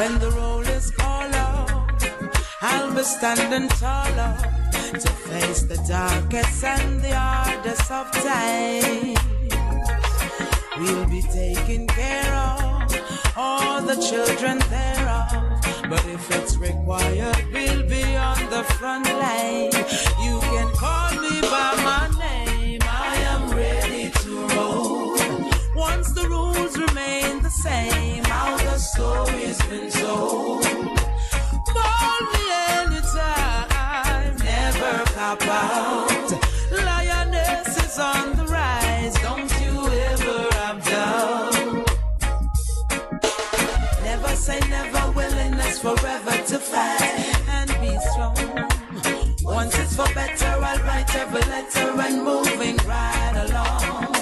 When the roll is called out, I'll be standing taller to face the darkest and the hardest of times. We'll be taking care of all the children thereof. But if it's required, we'll be on the front line. You can call me by my name. I am ready to roll. Once the rules remain the same, how the story's been told. Call me anytime, never cop out. Lioness is on the rise, don't you ever have doubt. Never say never, willingness forever to fight and be strong. Once it's for better, I'll write every letter and moving right along.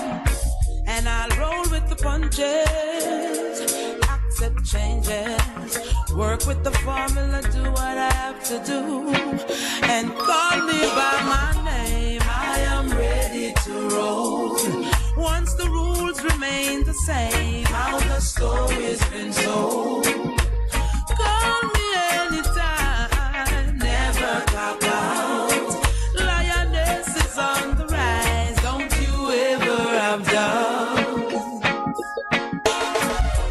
And I'll roll with the punches, accept changes, work with the formula, do what I have to do, and call me by my name. I am ready to roll. Once the rules remain the same, how the story's been told. Call me anytime, never cop out. Lioness is on the rise, don't you ever have doubt.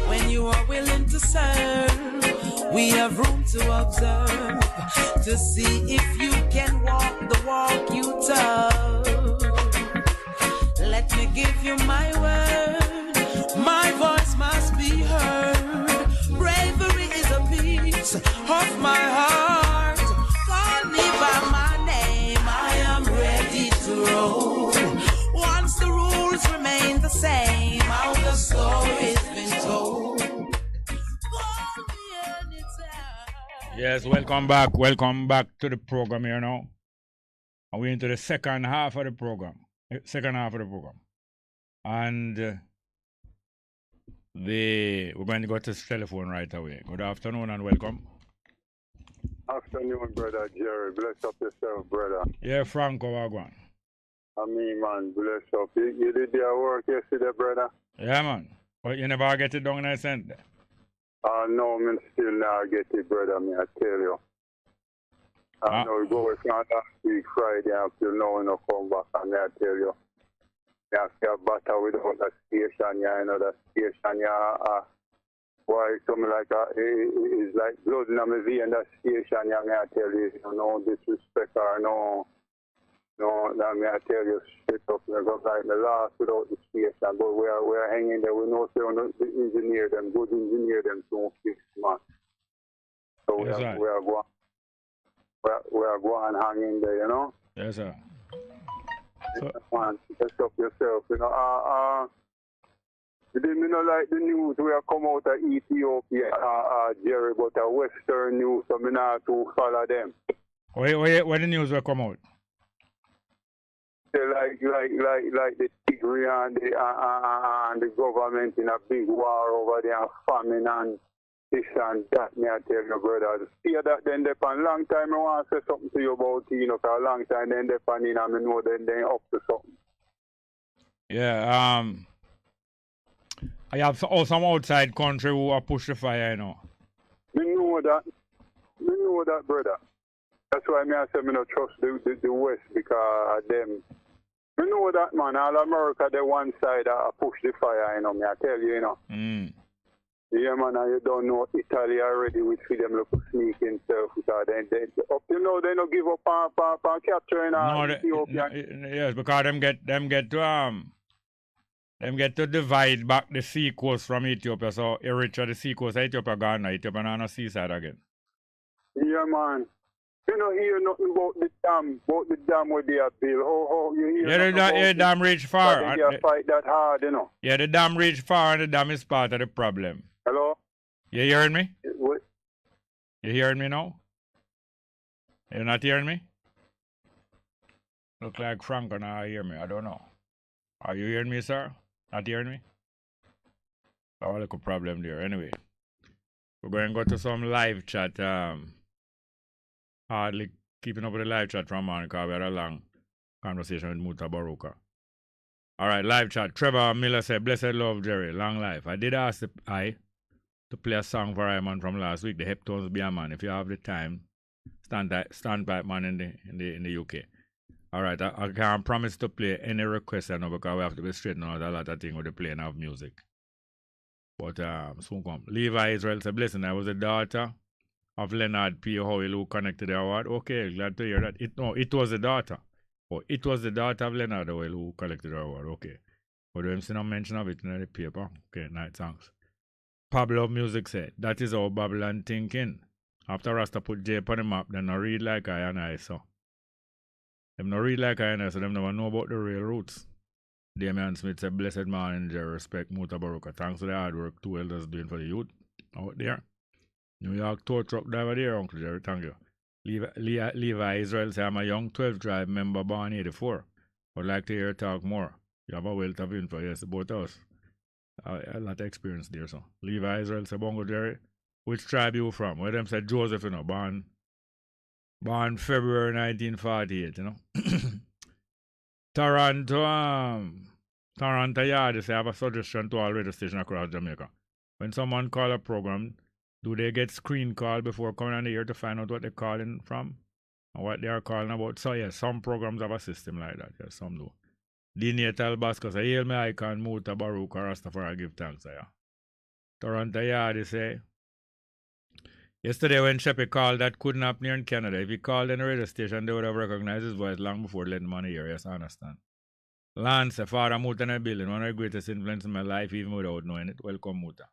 When you are willing to serve, we have room to observe, to see if you can walk the walk you tell. Let me give you my word, my voice must be heard. Bravery is a piece of my heart. Call me by my name, I am ready to roll. Once the rules remain the same, how the story's been told. Yes, welcome back to the program here now. And we're into the second half of the program. And we're going to go to the telephone right away. Good afternoon and welcome. Afternoon, brother Jerry. Bless up yourself, brother. Yeah, Franco, Wagwan. I mean, man, bless up. You did your work yesterday, brother? Yeah, man. But you never get it down in the center. No, man, still not get it, brother, me, I tell you. I know you go from last week, Friday, until now, you come back, and I tell you. You have to battle without that station, you know, that station, why, something like that, it's like blood in my vein, that station, may I tell you, no disrespect or no, that may I tell you, straight up, because like the last without the station, but we're hanging there, we know, so the engineer them, good engineer them, don't fix, man. So we are going. We are going and hang in there, you know? Yes, sir. So, man, bless up yourself, you know. You didn't like the news we are come out of Ethiopia, Jerry, but a Western news, so I'm not to follow them. Where the news will come out? They like the Tigray and the government in a big war over there, famine and this and that, me I tell you, brother. See that then depend long time I want to say something to you about, you know, for a long time then depend in and I know then they up to something. Yeah, I have some outside country who are push the fire, you know. Me know that, brother. That's why I say I don't trust the West because them. Me know that, man. All America, the one side push the fire, you know, me I tell you, you know. Yeah, man, and you don't know Italy already with them look sneaking stuff because they up till now they don't give up on capturing Ethiopia. Yes, because them get to divide back the sea coast from Ethiopia. So Eritrea, the sea coast of Ethiopia gone now. Ethiopia not on the seaside again. Yeah, man. You don't hear nothing about the dam where they are built. Oh, you hear the dam reach far. They fight that hard, you know. Yeah, the dam reach far and the dam is part of the problem. Hello? You hearing me? What? You hearing me now? You not hearing me? Look like Franco now hear me. I don't know. Are you hearing me, sir? Not hearing me? Oh, look a problem there. Anyway, we're going to go to some live chat. Hardly keeping up with the live chat from Monica. We had a long conversation with Muta Baruka. All right, live chat. Trevor Miller said, "Blessed love, Jerry. Long life." I did ask to play a song for Iman from last week, the Heptones Be a Man. If you have the time, stand by man in the UK. All right, I can't promise to play any request now because we have to be straight out a lot of things with the playing of music. But soon come. Levi Israel said, blessing, I was the daughter of Leonard P. Howell who connected the award. Okay, glad to hear that. It was the daughter. Oh, it was the daughter of Leonard Howell who collected the award. Okay. But we see no mention of it in the paper. Okay, night thanks. Pablo Music said, that is how Babylon thinking. After Rasta put J on the map, they no read like I and I saw. Them no read like I and I, so them never know about the real roots. Damian Smith said, blessed morning, Jerry, respect Muta Baruka. Thanks for the hard work two elders doing for the youth out there. New York tow truck driver there, Uncle Jerry, thank you. Levi Israel said, I'm a young 12 drive member born 84. Would like to hear talk more. You have a wealth of info, yes, about us. A lot of experience there, so. Levi Israel said, Bongo Jerry, which tribe you from? Where them said Joseph, you know, born February 1948, you know. Toronto Yard, they say, I have a suggestion to all radio stations across Jamaica. When someone call a program, do they get screen call before coming on the air to find out what they're calling from and what they are calling about? So, yes, some programs have a system like that. Yes, some do. Dinatal Basco say, hail me icon, Muta Baruch, Rastafari, give thanks. Yeah. Toronto Yard, they say, yesterday when Sheppy called that couldn't happen here in Canada, if he called in a radio station, they would have recognized his voice long before letting him on the air. Yes, I understand. Lance, Father Muta in a building, one of the greatest influences in my life, even without knowing it. Welcome, Muta.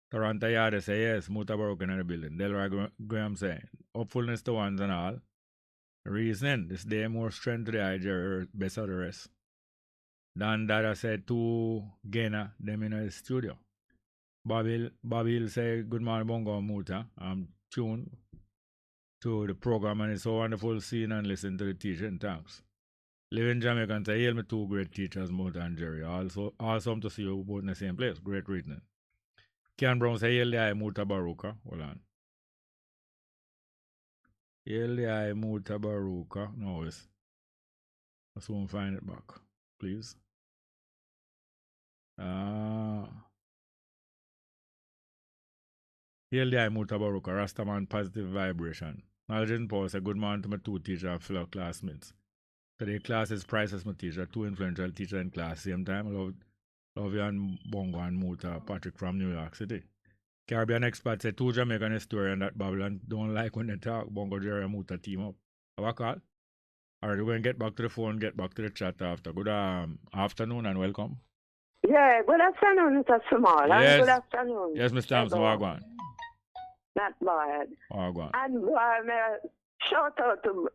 Toronto Yard say, yes, Muta Baruch in the building. Delroy Graham say, hopefulness to ones and all. Reason, this day more strength to the IJ, best of the rest. Dan Dada said, to Gainer, them in the studio. Babil say, good morning, Bongo and Muta. I'm tuned to the program and it's so wonderful seeing and listening to the teaching. Thanks. Living Jamaican say, hail me two great teachers, Muta and Jerry. Also, awesome to see you both in the same place. Great reading. Ken Brown say, hail the eye, Muta Baruka. Hold on. Hail the eye, Muta Baruka. No, I soon find it back. Please. Hail the eye, Muta Baruka. Rastaman positive vibration. Knowledge and Paul say, good morning to my two teacher and fellow classmates. Today class is priceless, my teacher. Two influential teachers in class. Same time, love you and Bongo and Muta, Patrick from New York City. Caribbean expert said, two Jamaican historians that Babylon don't like when they talk. Bongo, Jerry and Muta team up. Have a call? Alright, we're going to get back to the phone, get back to the chat after. Good afternoon and welcome. Yeah, good afternoon, Mr. Small. Yes. Good afternoon. Yes, Mr. Thompson, Wagwan. Not bad. Wagwan. And shout out to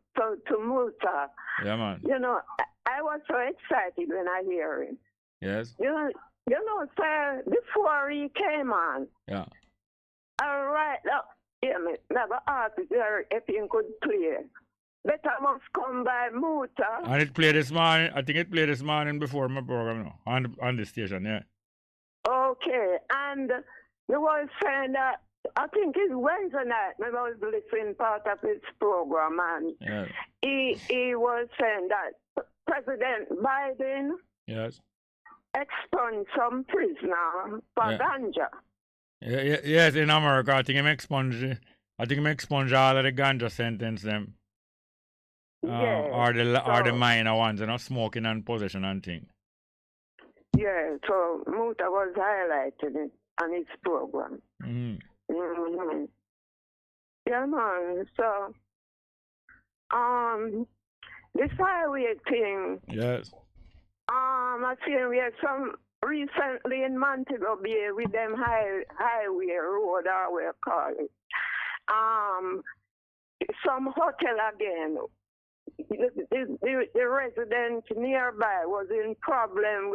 Muta. Yeah, man. You know, I was so excited when I hear him. Yes. You know, sir, before he came on. Yeah. All right, never asked if he could play. Better must come by Muta. And it played this morning. I think it played this morning before my program now, on the station, yeah. Okay, and you was saying that I think it's Wednesday night. Maybe I was listening part of his program, and yes. he was saying that President Biden yes expunged some prisoner for ganja. Yes, in America, I think he expunged all of the ganja sentence them. Or the minor ones, you know, smoking and possession and thing. Yeah, so Muta was highlighting it on his program. Mm-hmm. Mm-hmm. Yeah, man. So, this highway thing. Yes. I think we had some recently in Montego Bay with them highway road, or we call it. Some hotel again. The residents nearby was in problem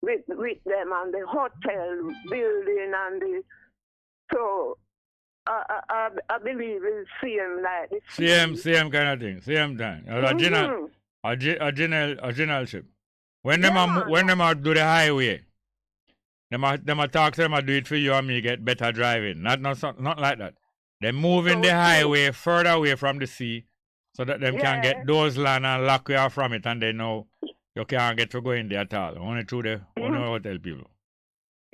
with them and the hotel building and the so I believe it's same like this. Same kind of thing, same time. A generalship. When them are do the highway, them a talk to them a do it for you and me get better driving. Not like that. They moving the highway further away from the sea so that them can get those land and lock you off from it and they know you can't get to go in there at all. Only through the hotel people.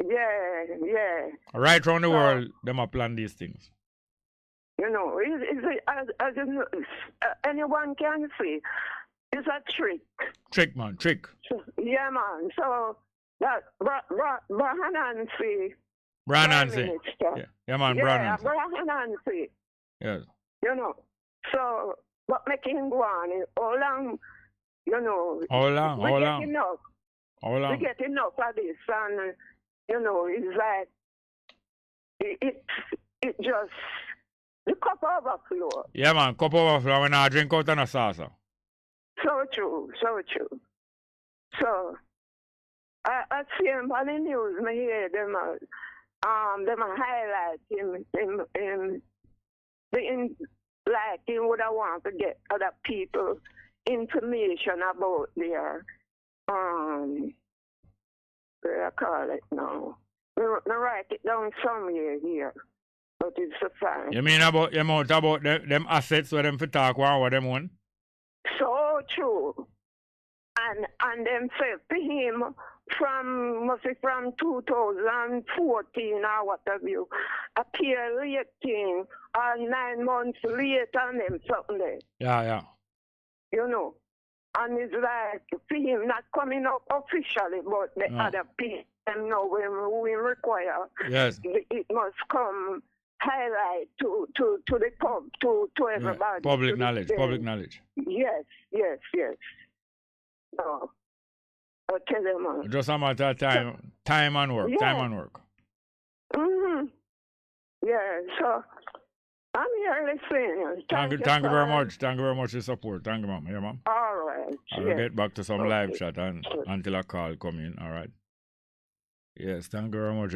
Yeah. Right around the So, world, them are plan these things. You know, as in, anyone can see, it's a trick. Trick, man, trick. So, yeah, man. So that Brahanansi, Branancy. Yeah, man, Branancy. Brahanansi. Yes. You know, so what making him go on is how long, you know, How long? we How get long? enough. How long? We get enough of this, and you know, it's like it just the cup overflow. Yeah, man, cup overflow when I drink out on a saucer. So true. So I see him on the news. Me hear them highlight him like he would have want to get other people information about their what I call it now. I write it down somewhere here, but it's a fine. You mean about them assets where them for talk what them want? So true. And them say to him from 2014 or what have you, appear late or 9 months later and them something there. Yeah. You know. And it's like for him not coming up officially, but the other people know we require. Yes. It must come highlight to the pub to everybody. Public knowledge. Yes. No. I'll tell them, man. Just a matter of time and work. Yeah. Time and work. Yeah, so I'm here listening. Thank you very much. Thank you very much for your support. Thank you, ma'am. Yeah, ma'am. All right. I will get back to some live chat until a call come in. All right. Yes, thank you very much.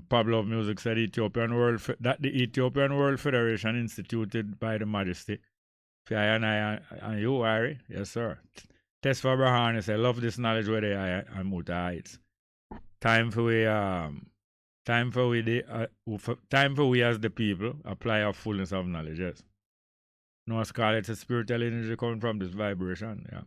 Pablo of Music said that the Ethiopian World Federation instituted by the Majesty. For I and you, Ari. Yes, sir. Test for Abraham said, love this knowledge where they are and Muta heights. Time for we as the people apply our fullness of knowledge. Yes. No, Scarlet, it's a spiritual energy coming from this vibration. Yeah.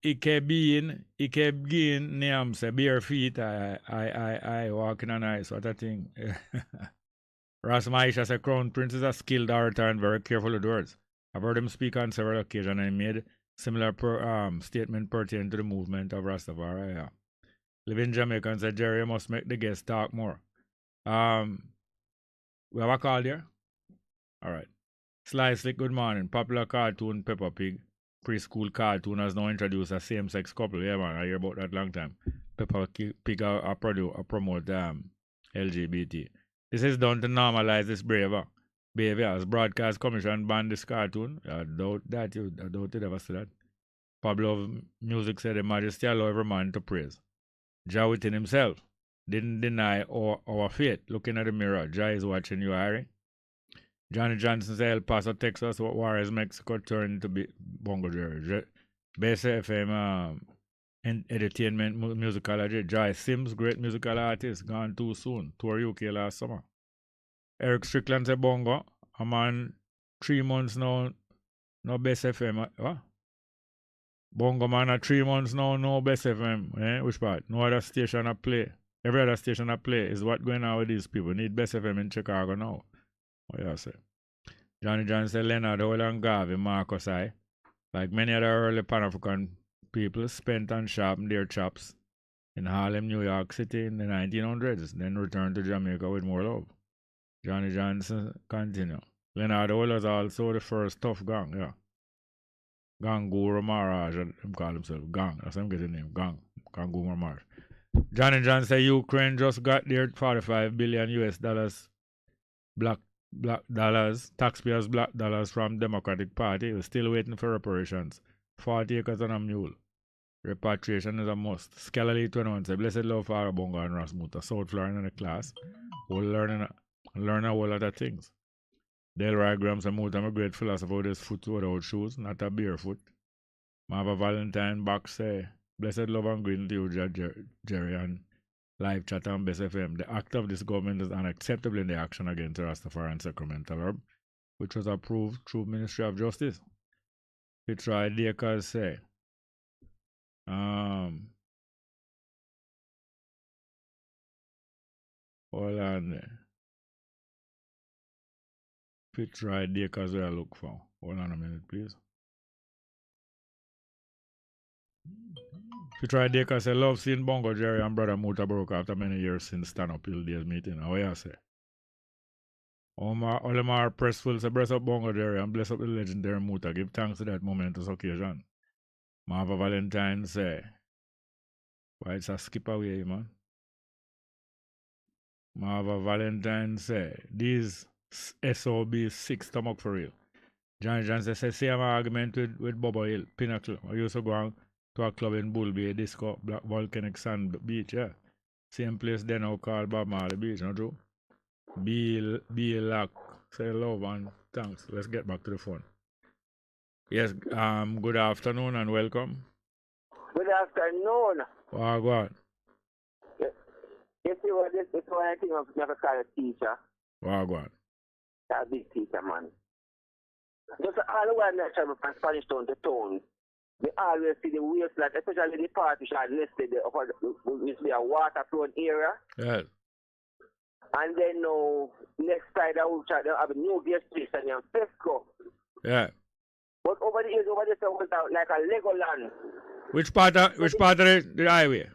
It kept being name say bare feet. I walking on ice. What a thing. Ras Maisha said Crown Prince is a skilled orator and very careful with words. I've heard him speak on several occasions and he made similar statement pertaining to the movement of Rastafari. Yeah. Living Jamaican said Jerry must make the guests talk more. We have a call there? Alright. Sly Slick, good morning. Popular cartoon Peppa Pig. Preschool cartoon has now introduced a same-sex couple. Yeah, man, I hear about that long time. Peppa Pig promote LGBT. This is done to normalize this behavior. As Broadcast Commission banned this cartoon, I doubt it ever said that. Pablo of Music said the Majesty allow every man to praise. Jah within himself didn't deny our faith. Looking at the mirror, Jah is watching you, Harry. Johnny Johnson said El Paso, Texas, what Juarez, Mexico turned to be Bongo Jerry. Bess FM entertainment musicology. Jai Sims, great musical artist, gone too soon. Tour UK last summer. Eric Strickland said Bongo. I'm on 3 months now. No Bess FM. What? Bongo man at 3 months now. No Bess FM. Which part? No other station I play. Every other station I play is what going on with these people. Need Bess FM in Chicago now. What you say? Johnny John said Leonard Howell and Garvey, Marcus I, like many other early Pan-African people, spent and sharpened their chops in Harlem, New York City in the 1900s, then returned to Jamaica with more love. Johnny Johnson continue. Leonard Howell was also the first tough gang, yeah. Gang Guru Maharaj, him call himself Gang. That's him get the name, Gang Guru Maharaj. Johnny John said Ukraine just got their $45 billion US black dollars, taxpayers' black dollars from Democratic Party. We're still waiting for reparations. 40 acres and a mule. Repatriation is a must. Scholarly 21 said, blessed love for Bongo and Rasmuta. South Florida in the class. We'll learn a whole lot of things. Delroy Graham and Muta, I'm a great philosopher with his foot without shoes, not a barefoot. Marva Valentine Box say, blessed love and greeting to you, Jerry, and live chat on Bess FM. The act of this government is unacceptable in the action against Rastafari and Sacramento Herb, which was approved through Ministry of Justice. Fitzroy Dakers say, Hold on there. Pitch right there because we are look for. Hold on a minute, please. Pitch right there because I love seeing Bongo, Jerry, and Brother Muta broke after many years since Stand Up Hill Days meeting. How you say? All my press will say, bless up Bongo, Jerry, and bless up the legendary Muta. Give thanks to that momentous occasion. Marva Valentine say, why it's a skip away, man. Marva Valentine say, these SOB 6 stomach for real. Johnny Johnson says, same argument with Bobo Hill, Pinnacle. I used to go on to a club in Bull Bay, Disco, Black Volcanic Sand Beach, yeah. Same place then now called Bob Marley Beach, not true? Be luck. Say love and thanks. Let's get back to the phone. Yes, good afternoon and welcome. Good afternoon. Oh, go on. You see what this is why I think of never call a teacher. Oh, go on. A big teacher, man. Just all the while I travel from Spanish Town to town, they always see the wasteland, especially the party shot listed used to be a water-prone area. Yes. And then next side I will try to have a new guest station in Pesco. Yeah. But over the years, over there, it was like a Legoland. Which part of the highway?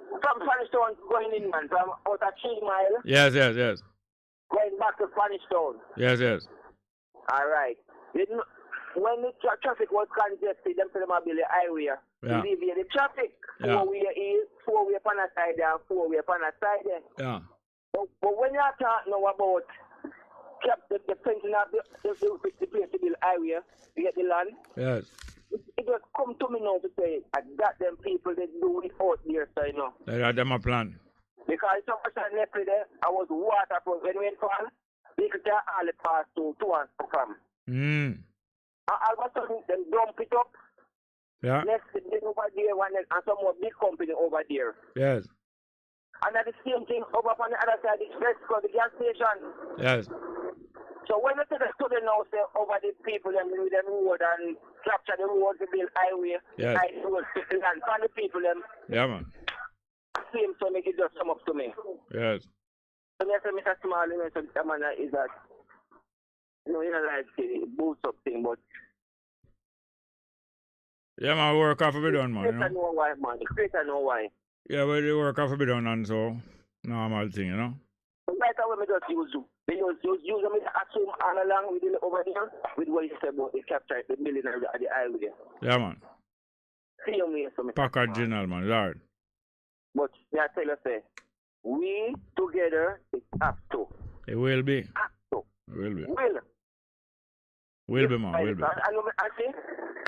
From Spanish Town going in, man, from out of 3 Mile. Yes. Going back to Spanish Town. Yes. All right. When the traffic was congested, them tell them about the highway. Yeah. Alleviate the traffic. Yeah. 4-way east, 4-way upon a side there, 4-way upon a side there. Yeah. But when you're talking now about the fencing of the place to build highway, to get the land, Yes. it just come to me now to say, I got them people that do it out there, so you know. They got them a plan. Because some person left there, I was waterproof. When we went fall, people can all pass to and from. All of a sudden, them dump it up. Yeah. Next thing over there, and some more big company over there. Yes. And at the same thing, over on the other side, the Bess, the gas station. Yes. So when you take the student now, say, over the people, them with them road and capture the road to build highway, Yes. road to land, and the people, them. Yeah, man. Same, so make it just come up to me. Yes. So I say, Mr. Small, so the man is that, you know, like the boost up thing, but. Yeah, man, work off a bit done, man. The creator know why, man. The creator know why. Yeah, but the work off a bit done, and so normal thing, you know. Right away, me just use you. They use me to assume all along with the over there with what you said about the capture, the building of the highway. Yeah, man. See you, me, so Packaging, man, Lord. But I tell you, say, we together, it have to. It will be. Have to. It will be. Will be, man, will be. I say,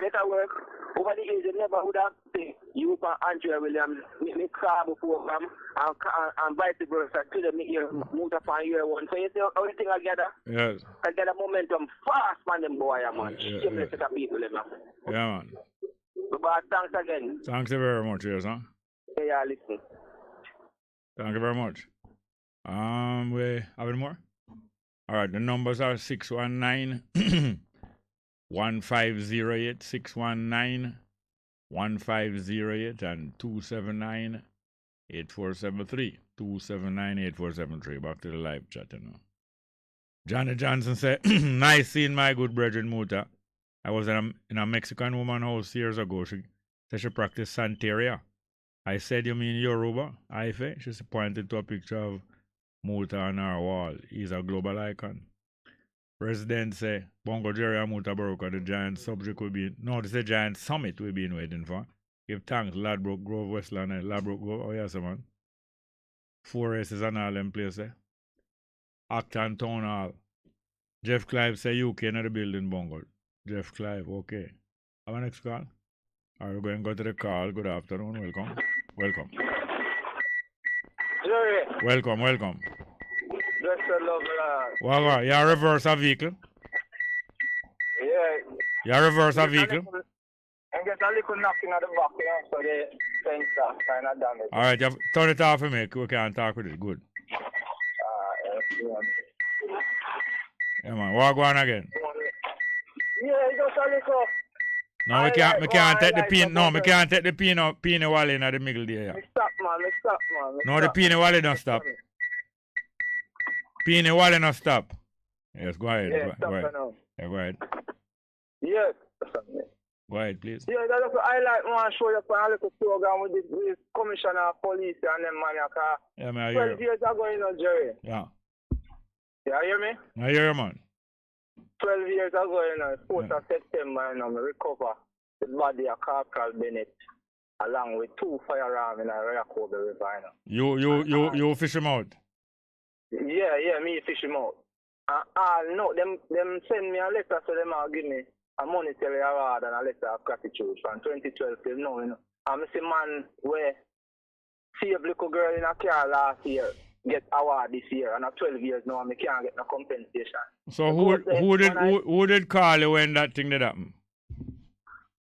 better work. Over the years, you never would have seen you and Andrea Williams, me crab program, and vice versa, to them here, move up on year one. So you see everything I gather? Yes. I get a momentum fast, man, them boy, man. Yeah. People, man. Yeah, man. But thanks again. Thanks very much, yes, huh? Yeah, listen. Thank you very much. We have any more? All right, the numbers are 619 1508, 619 1508, and 279 8473. 279 8473. Back to the live chat, you know. Johnny Johnson said, nice seeing my good brethren Muta. I was in a Mexican woman house years ago. She said she practiced Santeria. I said, you mean Yoruba? Ife? She pointed to a picture of Muta on our wall. He's a global icon. President say, Bongo Jerry and Muta Baroka, the giant subject will be, no, this is the giant summit we've been waiting for. Give thanks, Ladbroke Grove, Westland, Ladbroke Grove, oh yes, man. 4 races and all them places. Acton Town Hall. Jeff Clive say UK in the building, Bongo. Jeff Clive, okay. Have a next call? All right, we're going to go to the call. Good afternoon, welcome. Jerry. Welcome. Just a love, Wow, you reverse a vehicle? Yeah. You reverse a vehicle? And get a little knocking at the back, you know, so the sensor kind of damage. All right, you turn it off for me. We can't talk with it. Good. Yeah, man. Walk on again. Yeah, just a little. No, we can't take the pin. No, we can't take the pin wall in the middle there. Stop, man. No, the pin wall don't stop. Peony, why they not stop? Yes, go ahead. Yeah, go stop ahead. now. Yeah, go ahead. Yes. Go ahead, please. Yeah, that's what I like want to show you for a little program with the commissioner of police and them man. Yeah, man, I 12 hear. years ago, Jerry. Yeah. Yeah, you hear me? I hear, man. 12 years ago, 4th of September, I recover the body of Corporal Bennett along with 2 firearms in a Rayakobe River. You fish him out. Yeah, me fish him out. No, them send me a letter, so them will give me a monetary award and a letter of gratitude from 2012 till now. I'm a man where saved little girl in a car last year get award this year, and at 12 years now, I can't get no compensation. So who did call you when that thing did happen?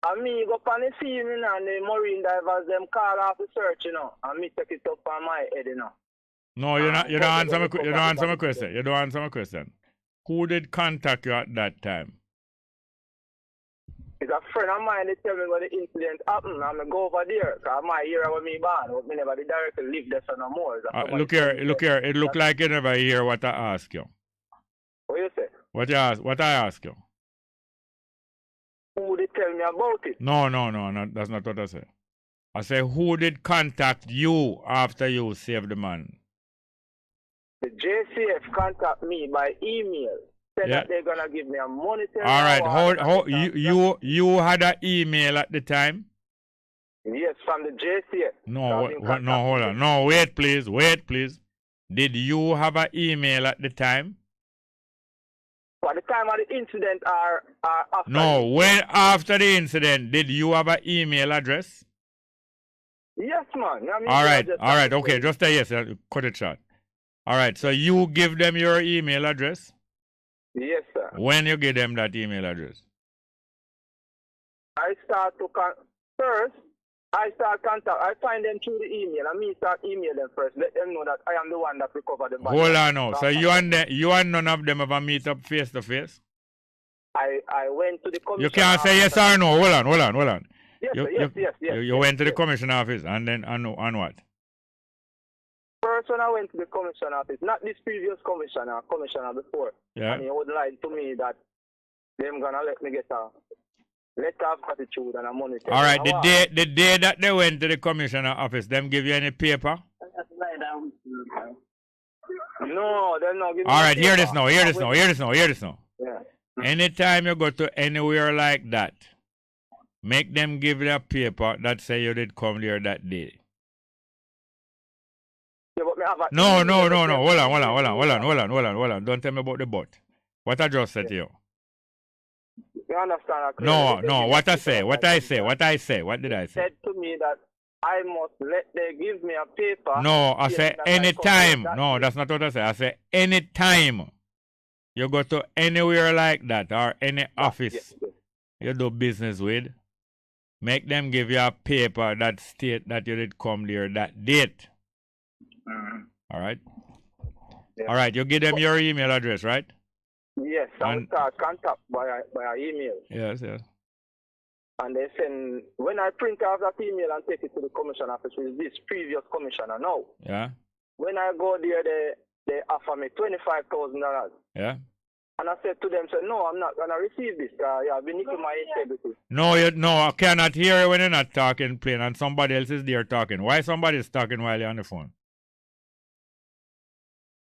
And me go up on the scene, and the marine divers them call off the search, and me take it up on my head, No, you don't answer my question. You don't answer my question. Who did contact you at that time? It's a friend of mine. They tell me when the incident happened. I'm gonna go over there. Cause my area where me born, but me never did directly live there so no more. Look here. It look like you never hear what I ask you. What you say? What I ask you? Who did tell me about it? No, that's not what I say. I say who did contact you after you saved the man? The JCF contact me by email. Said that they're gonna give me a monetary. All right. You had an email at the time? Yes, from the JCF. No, hold on. No, wait, please. Did you have an email at the time? For the time of the incident or after? No, when after the incident, did you have an email address? Yes, man. All right. Okay, just a yes. Cut it short. All right. So you give them your email address? Yes, sir. When you give them that email address? I start contact. I find them through the email, and me start email them first. Let them know that I am the one that recovered the body. Hold on now. So you and none of them ever meet up face to face? I went to the commissioner. You can't say yes or no. Hold on. Yes. You went to the commissioner office and then on what? First when I went to the commissioner office, not this previous commissioner before. Yeah. And he would lie to me that they're gonna let me get a letter of gratitude and a money. All right, the day that they went to the commissioner office, them give you any paper? No, they're not giving me. All right, hear this now. Yeah. Anytime you go to anywhere like that, make them give you a paper that say you did come there that day. Yeah, but me have a No. Hold on. Don't tell me about the but. What I just said to you. You understand? No. What I say. What did I say? Said to me that I must let them give me a paper. No, I say anytime. No, that's not what I say. I say anytime you go to anywhere like that or any office you do business with, make them give you a paper that state that you did come there that date. All right? Yeah. All right, you give them your email address, right? Yes, I will start contact by email. Yes. And they send, when I print out that email and take it to the commissioner office with this previous commissioner now. Yeah. When I go there, they offer me $25,000. Yeah. And I said to them, no, I'm not going to receive this. I've been nicking my integrity. No, I cannot hear you when you're not talking plain and somebody else is there talking. Why somebody is talking while you're on the phone?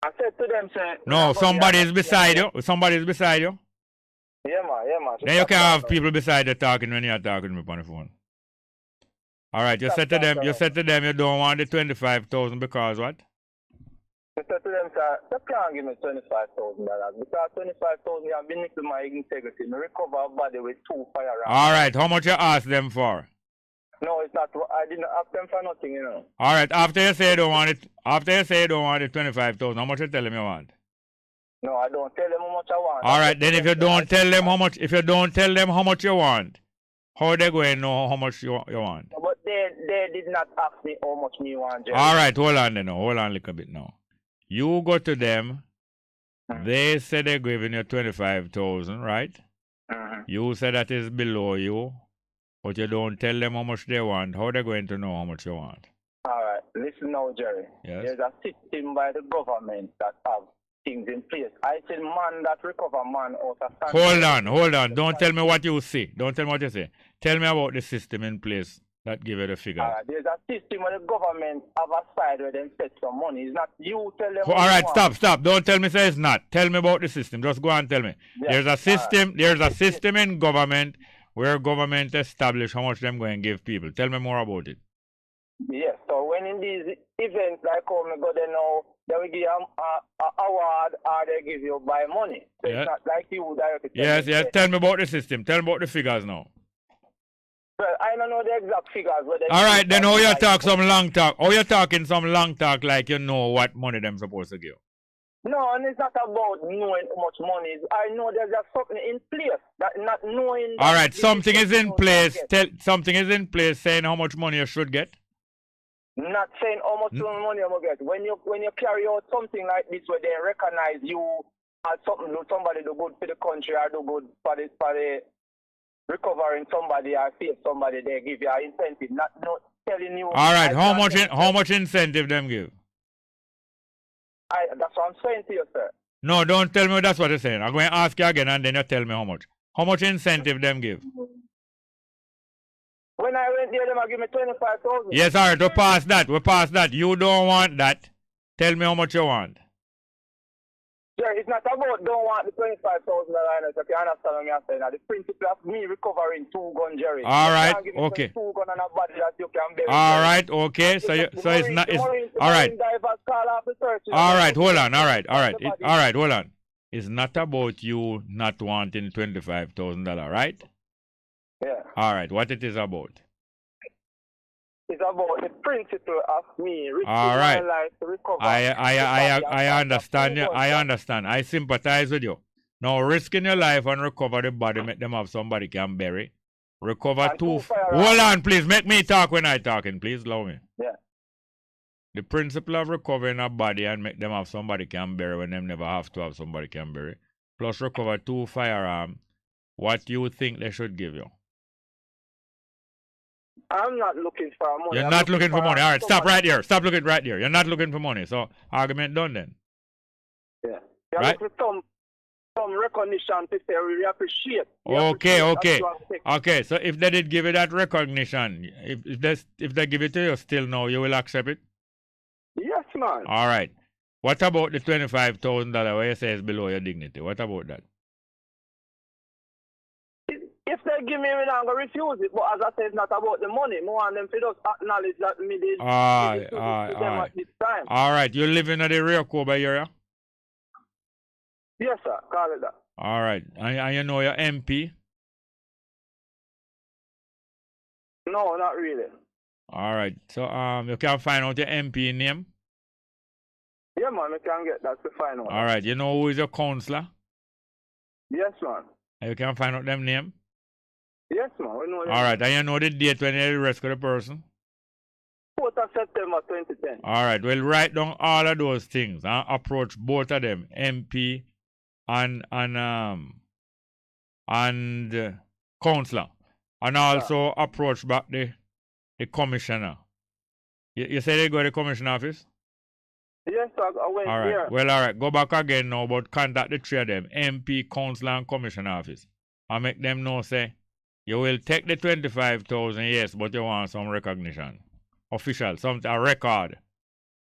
I said to them, no, somebody is beside you. Somebody is beside you. Yeah, man. Then you can't have people beside you talking when you're talking to me on the phone. All right, you said to them you don't want the 25,000 because what? I said to them, sir, you can't give me $25,000 because $25,000 I've been nicking my integrity. I recover a body with 2 firearms. All right, how much you ask them for? No, it's not. I didn't ask them for nothing, All right, after you say you don't want the 25,000, how much you tell them you want? No, I don't tell them how much I want. All right, then if you don't tell them how much you want, how they going to know how much you want? But they did not ask me how much me want, Jerry. All right, hold on a little bit now. You go to them, they say they're giving you 25,000, right? You say that is below you, but you don't tell them how much they want. How they going to know how much you want? All right, listen now, Jerry. Yes. There's a system by the government that have things in place. I said man that recover man out of standard. Hold on. Don't tell me what you see. Don't tell me what you say. Tell me about the system in place that give you the figures. There's a system where the government have a side where they set some money. It's not you tell them. All right, stop. Don't tell me say it's not. Tell me about the system. Just go and tell me. Yeah. There's a system in government where government establish how much them going to give people. Tell me more about it. Yes, so when in these events like how we go there now, they will give you an award or they give you by money. So it's not like you directly. Yes. Tell me about the system. Tell me about the figures now. Well, I don't know the exact figures. All right, then how you talk some long talk? How you talking some long talk like you know what money them supposed to give? No, and it's not about knowing how much money. I know there's just something in place that not knowing. All right, something is in place. Something is in place saying how much money you should get. Not saying how much money you will get. When you carry out something like this, where they recognize you as somebody do good for the country or do good for the recovering somebody or save somebody, they give you an incentive. Not telling you. All right, how much incentive them give? That's what I'm saying to you, sir. No, don't tell me that's what you're saying. I'm going to ask you again and then you tell me how much. How much incentive them give? When I went there, they give me 25,000. Yes, all right, we pass that. You don't want that. Tell me how much you want. Sir, it's not about don't want the $25,000. If you understand what I'm saying. The principle of me recovering 2 gun, Jerry. All right, give me okay. 2 gun and a body that you can bury. All right, okay. So it's not. It's all right. All right, hold on. All right, hold on. It's not about you not wanting $25,000, right? Yeah. All right, what it is about? It's about the principle of me risking my life to recover. I understand you. I understand. I sympathize with you. Now, risking your life and recover the body, make them have somebody can bury. Recover two. Hold on, please. Make me talk when I talking. Please, allow me. Yeah. The principle of recovering a body and make them have somebody can bury when them never have to have somebody can bury. Plus recover 2 firearms. What you think they should give you? I'm not looking for money. You're not looking for money. All right, stop right here. Stop looking right here. You're not looking for money. So, argument done then. Yeah. You're right? looking for some recognition to say we appreciate. Okay, so if they did give you that recognition, if they give it to you still now, you will accept it? Yes, man. All right. What about the $25,000 where you say is below your dignity? What about that? If they give me, I'm going to refuse it. But as I said, it's not about the money. I want them to just acknowledge that me did them at this time. All right. You live in the Rio Coba area? Yes, sir. Call it that. All right. And you know your MP? No, not really. All right. So you can find out your MP name? Yeah, man. You can get that to find out. All right. You know who is your counselor? Yes, man. You can find out them name? Yes, man. We know all right. And you know the date when you arrested the person? 4th of September 2010. All right. Well, write down all of those things and approach both of them, MP and counselor. And also approach back the commissioner. You say they go to the commissioner office? Yes, sir. I went all right. here. Well, all right. Go back again now, but contact the 3 of them, MP, counselor, and commissioner office. And make them know, say, you will take the 25,000, yes, but you want some recognition. Official, a record.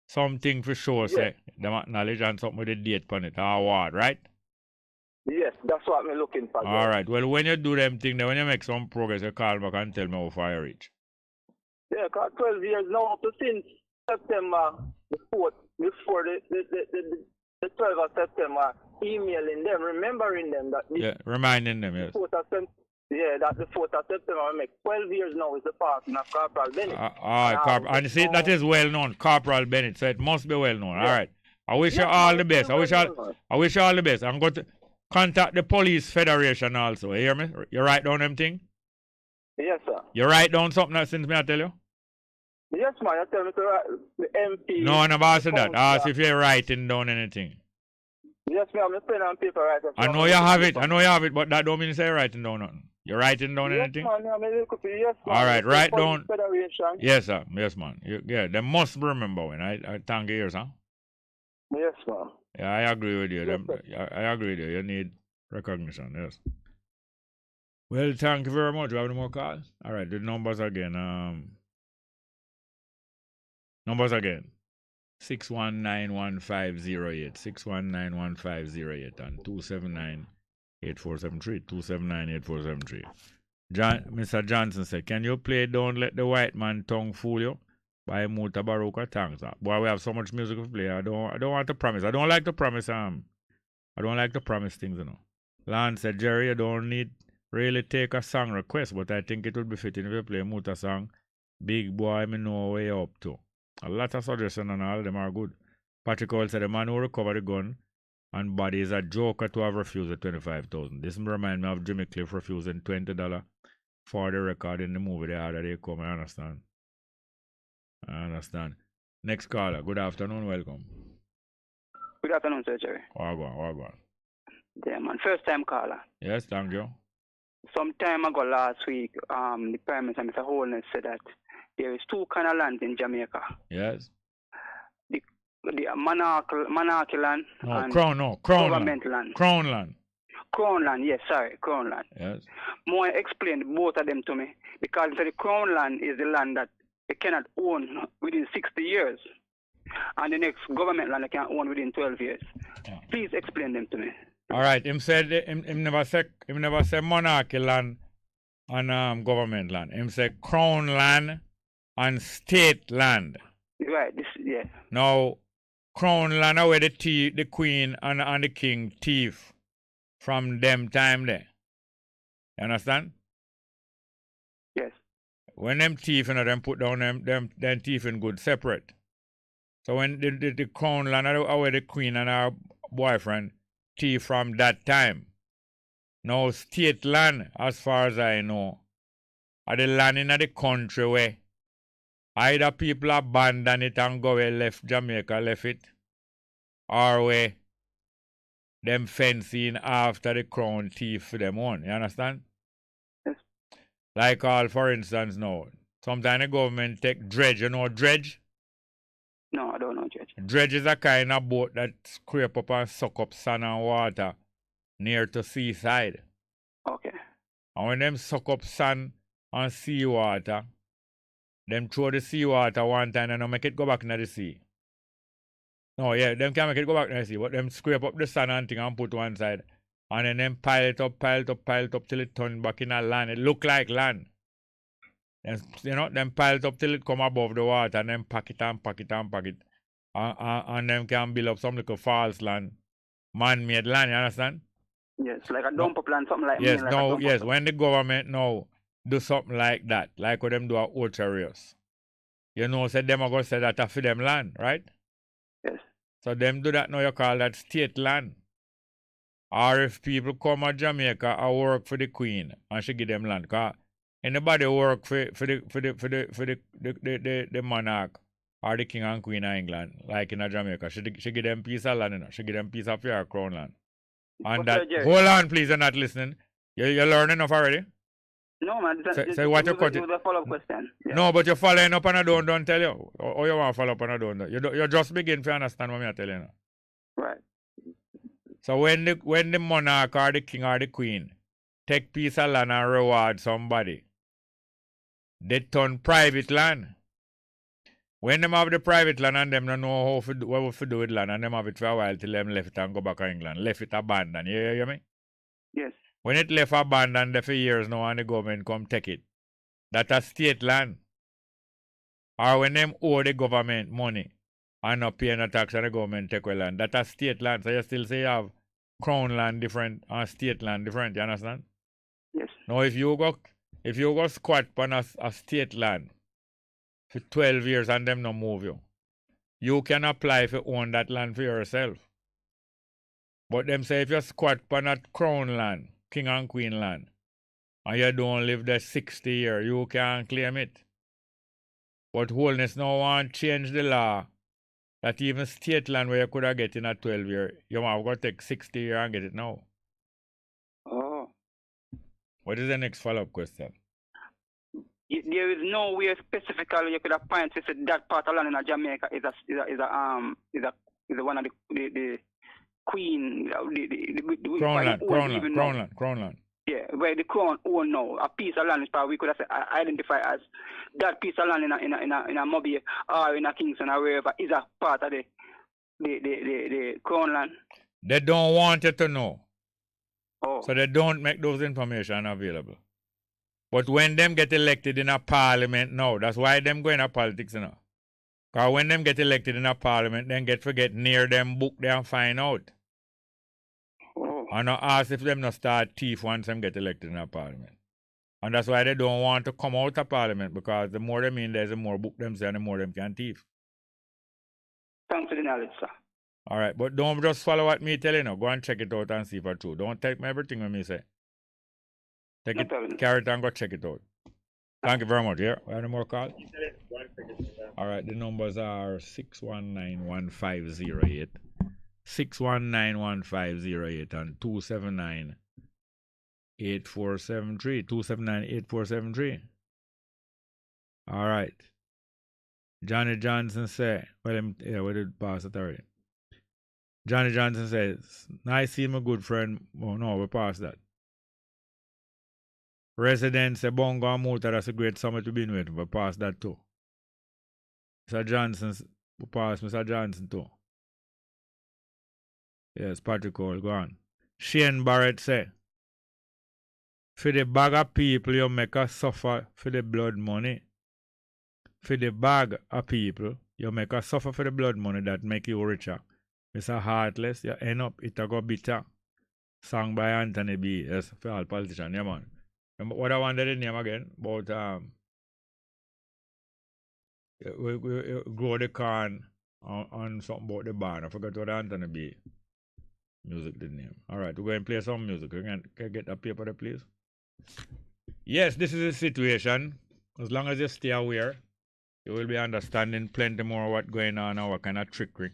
Something for sure, say, them acknowledge and something with the date on it, an award, right? Yes, that's what I'm looking for. All right. Well, when you do them things, when you make some progress, you call back and tell me how far you reach. Yeah, because 12 years now, since September the 4th, before the 12th of September, emailing them, remembering them that. Reminding them, yes. That's the 4th of September. I make 12 years now is the passing of Corporal Bennett. And see, that is well known, Corporal Bennett, so it must be well known. All right. I wish you all the best. I wish you all the best. I'm going to contact the Police Federation also. You hear me? You write down them thing? Yes, sir. You write down something since me I tell you? Yes, man. You tell me to write the MP. No, I'm about to that. Ask if you're writing down anything. Yes, ma'am. I'm pen and paper right. I know you have it, but that don't mean to say you're writing down nothing. You're writing down anything? Man, yes, man. All right, write down. Federation. Yes, sir. Yes, man. They must remember when I thank you, sir. Yes, ma'am. Yeah, I agree with you. I agree with you. You need recognition, yes. Well, thank you very much. Do you have any more calls? All right, the numbers again. Numbers again. 6191508. 6191508 and 279-8473. 279-8473. Mr. Johnson said, can you play Don't Let the White Man Tongue Fool You by Muta Baruka Thanks. Boy, we have so much music to play. I don't want to promise. I don't like to promise things, you know. Lance said, Jerry, you don't need really take a song request, but I think it would be fitting if you play Muta song. Big boy, me know where you're up to. A lot of suggestions and all of them are good. Patrick Hall said the man who recovered the gun and body is a joker to have refused the $25,000. This reminds me of Jimmy Cliff refusing $20 for the record in the movie they had that they come. I understand. Next caller. Good afternoon. Welcome. Good afternoon, Sir Jerry. Wagwan. Yeah, man. First time caller. Yes, thank you. Some time ago last week, the Prime Minister, Mr. Holness, said that there is two kind of lands in Jamaica. Yes. The monarchy land and Crown government land. Crown land. Crown land, yes, sorry, Crown land. Yes. More explain both of them to me because the Crown land is the land that they cannot own within 60 years. And the next government land they can own within 12 years. Yeah. Please explain them to me. All right. Him never say monarchy land and government land. Him say crown land and state land. Right. Yeah. Now, crown land are where the queen and the king thief from them time there. You understand? Yes. When them thief, them put down them thief in good separate. So when the crown land are where the queen and her boyfriend thief from that time. Now state land, as far as I know, are the land in the country where either people abandon it and go where left Jamaica left it, or where them fencing after the crown thief for them own. You understand? Yes. Like for instance now, sometimes the government take dredge. You know dredge? No, I don't know dredge. Dredge is a kind of boat that scrape up and suck up sand and water near to seaside. Okay. And when them suck up sand and seawater, them throw the seawater one time and make it go back into the sea. No, yeah, them can make it go back into the sea, but them scrape up the sand and thing and put one side. And then them pile it up till it turn back in a land. It look like land. And, them pile it up till it come above the water and then pack it. And them can build up some little false land. Man-made land, you understand? Yes, like a dump up land, something like yes, like no, yes, when the government now do something like that, like what them do at Ocharios, said them are going to say that for them land, right? Yes. So them do that now, you call that state land. Or if people come to Jamaica and work for the Queen and she give them land, because anybody work for the monarch or the King and Queen of England, like in Jamaica, she give them piece of land, she give them piece of your crown land. And that, hold on, please, you're not listening. You're learning enough already? No, man. So what you cut it? It was a follow-up question. Yeah. No, but you're following up and I don't tell you. Or you want to follow up and I don't. You just begin to understand what I'm telling you. Right. So when the monarch or the king or the queen take piece of land and reward somebody, they turn private land. When them have the private land and them don't know what to do with land and them have it for a while till them left it and go back to England. Left it abandoned. You hear me? Yes. When it left abandoned there for years now and the government come take it, that's a state land. Or when them owe the government money and not paying a tax and the government take away land, that's a state land. So you still say you have crown land different and state land different, you understand? Yes. Now if you go squat on a state land for 12 years and them not move you, you can apply for own that land for yourself. But them say if you squat on that crown land, king and queen land, and you don't live there 60 years, you can claim it. But Holness now want to change the law that even state land where you could have get in a 12 year, you have got to take 60 years and get it now. Oh. What is the next follow-up question? There is no way specifically you could have pointed to say that part of land in Jamaica is one of the Queen, Crownland. Yeah, where the crown own now, a piece of land is probably we could have identify as that piece of land in a Mobile or in a Kingston or wherever is a part of the crown land. They don't want you to know. Oh. So they don't make those information available. But when them get elected in a parliament now, that's why them go in a politics now. Because when them get elected in a parliament, then get forget near them book there and find out. Oh. And not ask if them not start thief once them get elected in a parliament. And that's why they don't want to come out of parliament, because the more them in there's the more book them say and the more them can thief. Thanks for the knowledge, sir. All right, but don't just follow what me tell you now. Go and check it out and see if it's true. Don't take me everything when me say. Take it, carry it and go check it out. Thank you very much. Yeah, any more calls? All right, the numbers are 619-1508, 619-1508, and 279-8473, 279-8473. All right. Johnny Johnson say, we did pass it already. Johnny Johnson says, nice see my good friend. Oh, no, we passed that. Residents say Bongo and Motor, that's a great summit we've been waiting. We passed that too. Mr. Johnson, we passed Mr. Johnson too. Yes, Patrick Cole, go on. Shane Barrett say, for the bag of people you make us suffer for the blood money. For the bag of people you make us suffer for the blood money that make you richer. Mr. Heartless, you end up, it a go bitter. Song by Anthony B. Yes, for all politicians. Yeah, man. What I wanted the name again? About, we grow the corn on something about the barn. I forgot what Anthony B. Music did name. All right, we're going to play some music. Can you get that paper there, please? Yes, this is the situation. As long as you stay aware, you will be understanding plenty more what's going on and what kind of trickery.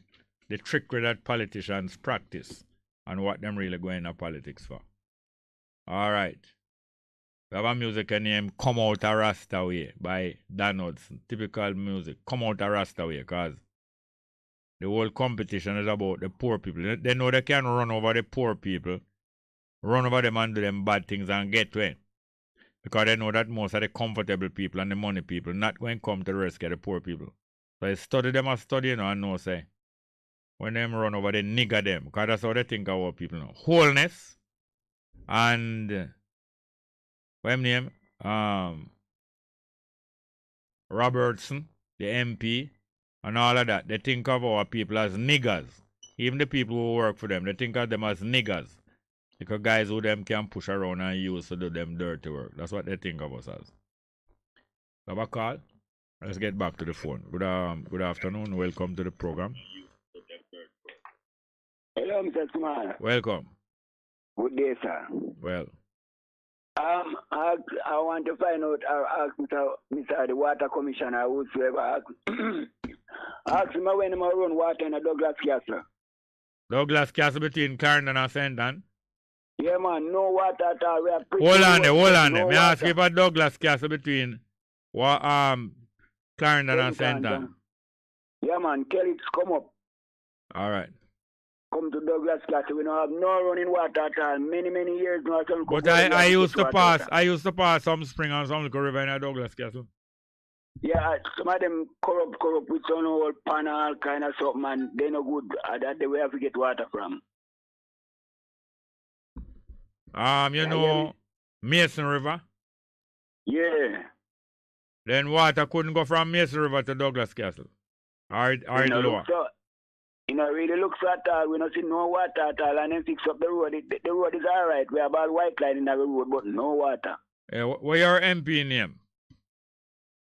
The trickery that politicians practice and what them really going into politics for. All right. We have a music named Come Out a Rastaway by Dan Hudson. Typical music. Come Out a Rastaway, because the whole competition is about the poor people. They know they can run over the poor people, run over them and do them bad things and get to it. Because they know that most of the comfortable people and the money people not going to come to the rescue of the poor people. So they study them and study, and know, say, when them run over, they nigger them. Because that's how they think about people now. Wholeness and what's his name? Robertson, the MP, and all of that. They think of our people as niggers. Even the people who work for them, they think of them as niggers. Because guys who them can push around and use to do them dirty work. That's what they think of us as. Have a call? Let's get back to the phone. Good afternoon. Welcome to the program. Hello, Mr. Smart. Welcome. Good day, sir. Well. I want to find out, ask Mr. the Water Commissioner, whosoever, ask him when he run water in a Douglas Castle. Douglas Castle between Clarendon and St. Ann? Yeah, man, no water at all. We are hold on there. May I ask you about Douglas Castle between Clarendon and St. Ann? Yeah, man, Kelly, come up. All right. Come to Douglas Castle. We don't have no running water at all. Many years now. But I used to pass some spring and some little river in Douglas Castle. Yeah, some of them corrupt with some old pan and all kind of stuff, man. They no good. That's the way I have to get water from. You know Mason River? Yeah. Then water couldn't go from Mason River to Douglas Castle. Or it lower. You know, really looks at all. We don't see no water at all, and then fix up the road. The road is all right. We have all white line in the road, but no water. What your MP name?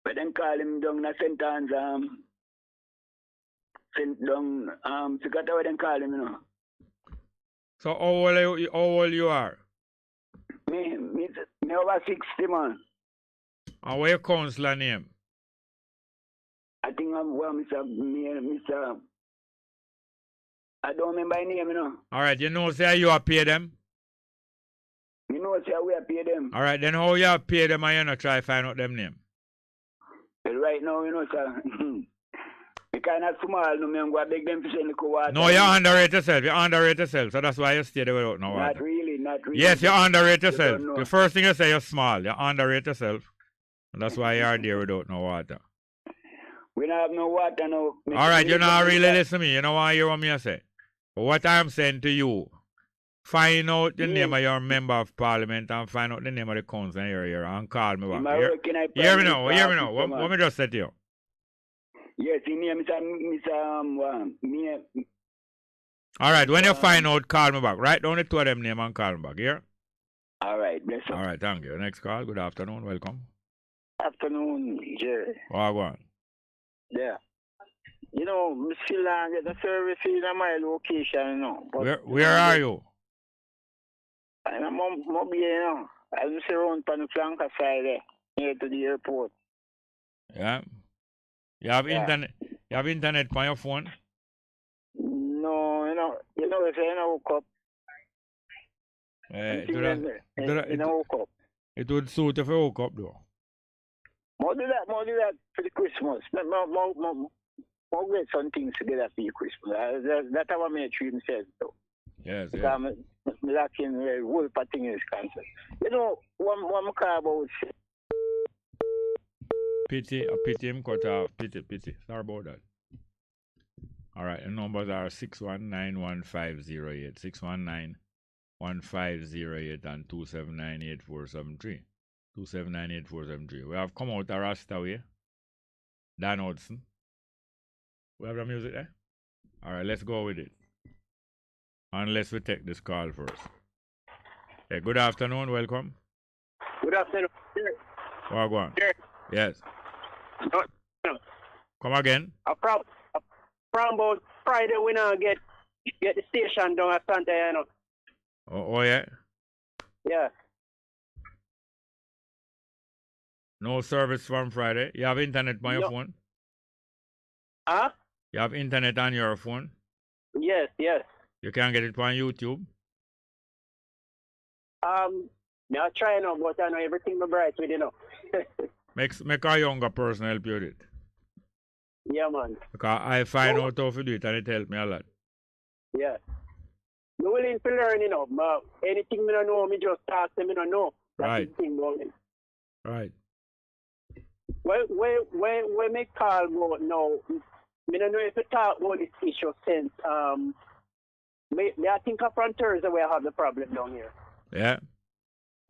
But then call him down to St. Anne's, Secretary, what then call him, you know. So how old you are? Me over 60, man. And what your councillor name? I think I'm Mr. I don't remember his name, you know. All right, you know, say you have paid them? You know, say we have paid them. All right, then how you have paid them and you not try to find out them name? Well, right now, you know, sir, because kind of small, no, man, go beg them to send the water. No, you underrate yourself. You underrate yourself. So that's why you stay there without no water. Not really. Yes, you underrate yourself. The first thing you say, you're small. You underrate yourself. And that's why you are there without no water. We don't have no water now. All right, you're not really listening to me. You don't want to hear what me say. But what I'm saying to you, find out the name of your member of parliament and find out the name of the council in your area and call me back. Hear me now. What me just said to you? Yes, his name is All right, when you find out, call me back. Write down the two of them name and call me back, yeah? All right, bless you. All right, thank you. Next call, good afternoon, welcome. Afternoon, Jerry. Oh, go on. Yeah. You know, I still get the service in my location, you know. But where are you? I'm up here, you know. I'm just around on the flank side there, near to the airport. Yeah. You have internet? You have internet on your phone? No, you know, if I hook up. It would suit if you hook up, though. More do that for the Christmas. More get some things together for your Christmas. That's how I made treat myself, though. Yes, yes. I'm lacking the whole thing is concerned. You know, one car about. Pity him cut off. Pity. Sorry about that. All right, the numbers are 619-1508, 619-1508 and 279-8473. 279-8473. We have come out a Rasta way. Dan Hudson. We have the music there? All right, let's go with it. Unless we take this call first. Hey, good afternoon. Welcome. Good afternoon. Oh, go on. Yes. No. Come again. From about Friday, we now get the station down at Santa Ana. Oh, yeah? Yeah. No service from Friday. You have internet on your phone? Huh? You have internet on your phone? Yes. You can get it on YouTube? I try now, but I know everything my bright with, you know. Make a younger person help you with it. Yeah, man. Because I find out how to do it and it helps me a lot. Yeah. I'm willing to learn, you know. But anything I don't know, me just talk to me, don't know. That's Right. the thing about it. Right. Well, when me call about now, I don't know if you talk about this issue since, I think from Thursday we have the problem down here. Yeah.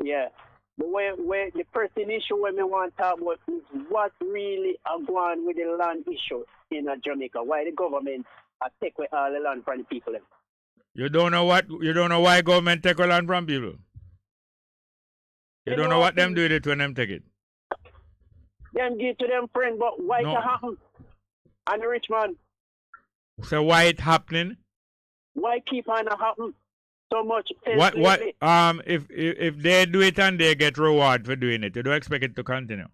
Yeah. But where the first issue when we want to talk about is what really are going with the land issue in Jamaica. Why the government take away all the land from the people? You don't know why government take land from people? You don't know what them do with it when them take it? Them give to them friend, but why it happen? And the rich man. So why it happening? Why keep on happen so much? What if they do it and they get reward for doing it, you don't expect it to continue?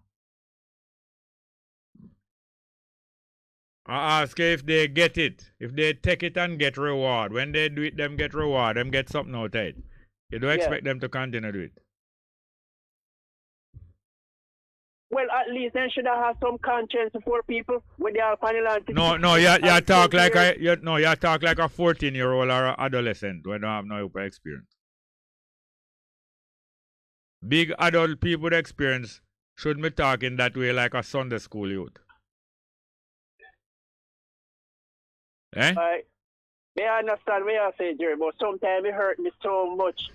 I ask you if they get it, if they take it and get reward. When they do it, them get reward, them get something out of it. You don't expect them to continue to do it. Well, at least they should have some conscience for people when they are planning on. No, you talk like a 14-year-old or an adolescent when don't have no experience. Big adult people with experience should be talking that way like a Sunday school youth. Eh? I understand what you say, Jerry, but sometimes it hurt me so much.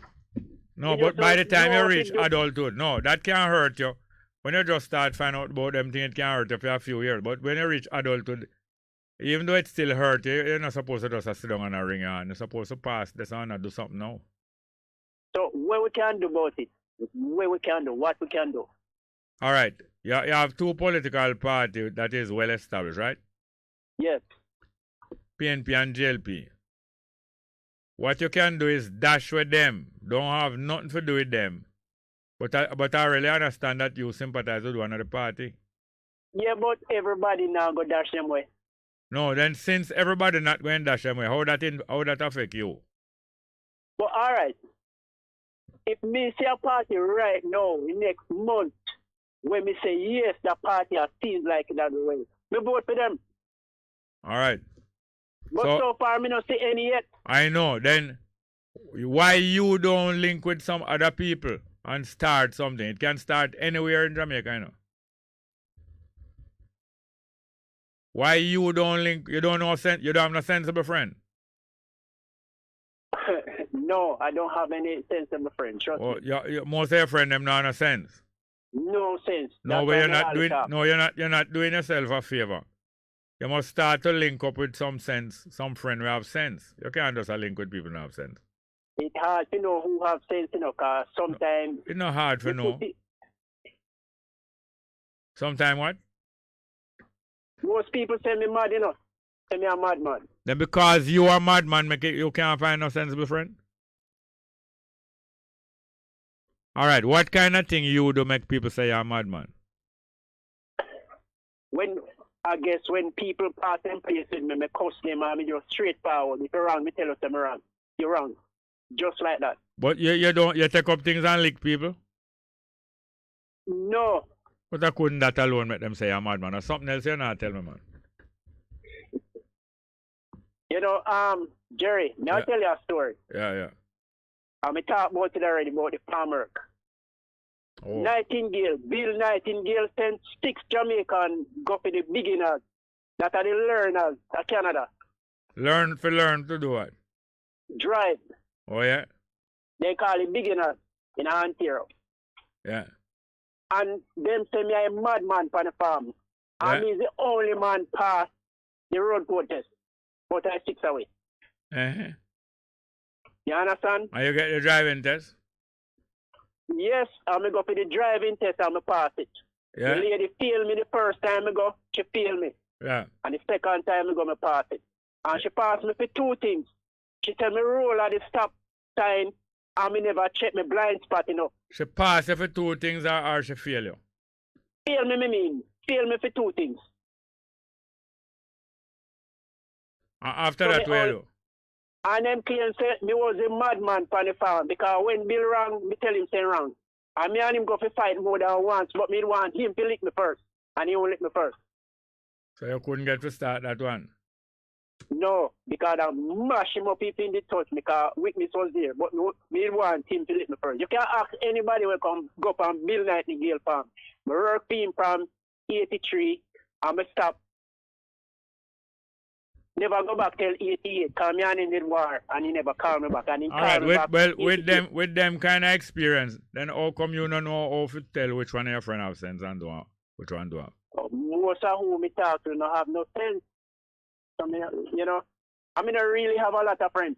No, but by the time you reach adulthood, no, that can't hurt you. When you just start finding out about them things, it can hurt you for a few years. But when you reach adulthood, even though it still hurt you, you're not supposed to just sit down and ring on. You're supposed to pass this on and do something now. So what we can do about it? What we can do? All right. You have two political parties that is well established, right? Yes. PNP and JLP. What you can do is dash with them. Don't have nothing to do with them. But I really understand that you sympathize with one of the party. Yeah, but everybody now go dash them way. No, then since everybody not going dash them way, how that affect you? But all right. If me see a party right now, next month, when me say yes, the party seems like that way, me vote for them. All right. But so far, me not see any yet. I know. Then why you don't link with some other people and start something? It can start anywhere in Jamaica, you know. Why you don't link? You don't know sense. You don't have no sensible friend. No, I don't have any sensible friend. Trust me. Most of your friends them not have no sense. No sense. No, but you're not doing. No, you're not doing yourself a favor. You must start to link up with some sense, some friend who have sense. You can't just link with people who have sense. It's hard to know who have sense, you know, because sometimes... It's not hard to know. Sometimes what? Most people say me mad, you know. Say me a madman. Then because you are madman, you can't find no sensible friend? All right, what kind of thing you do make people say you're a madman? I guess when people pass them place with me, I cuss them and I just straightforward. If you're wrong, I tell you I'm wrong. You're wrong. Just like that. But you take up things and lick people? No. But I couldn't that alone make them say I'm a madman. Or something else you not tell me, man. You know, Jerry, may I tell you a story? Yeah. I talked about it already, about the farm work. Oh. Bill Nightingale sent 6 Jamaicans go for the beginners. That are the learners of Canada. Learn to do what? Drive. Oh, yeah? They call it beginners in Ontario. Yeah. And them say me I'm a madman on the farm. And he's the only man pass the road protest. But I 6 away. Uh-huh. You understand? And you get the driving test? Yes, I'm going to go for the driving test and I pass it. Yeah. The lady failed me the first time I go, she failed me. Yeah. And the second time I go, I pass it. And she passed me for 2 things. She tell me roll at the stop sign and me never check my blind spot, you know. She passed you for 2 things or she fail you? Fail me, Fail me for 2 things. After that, where you? And them claim say me was a madman on the farm because when Bill wrong, me tell him say wrong. And me and him go for fight more than once, but me want him to lick me first. And he won't lick me first. So you couldn't get to start that one? No, because I mash him up in the touch because weakness was there. But me want him to lick me first. You can't ask anybody who come go up on Bill Nightingale farm. I work for him from 83 and I stop. Never go back till 88. Cause me and him did war and he never called me back. And he called me back. Well, with them kind of experience, then how come you don't know how to tell which one of your friends have sense and which one do have? Most of whom me talk to don't have no sense. So me, you know, I mean, I really have a lot of friends.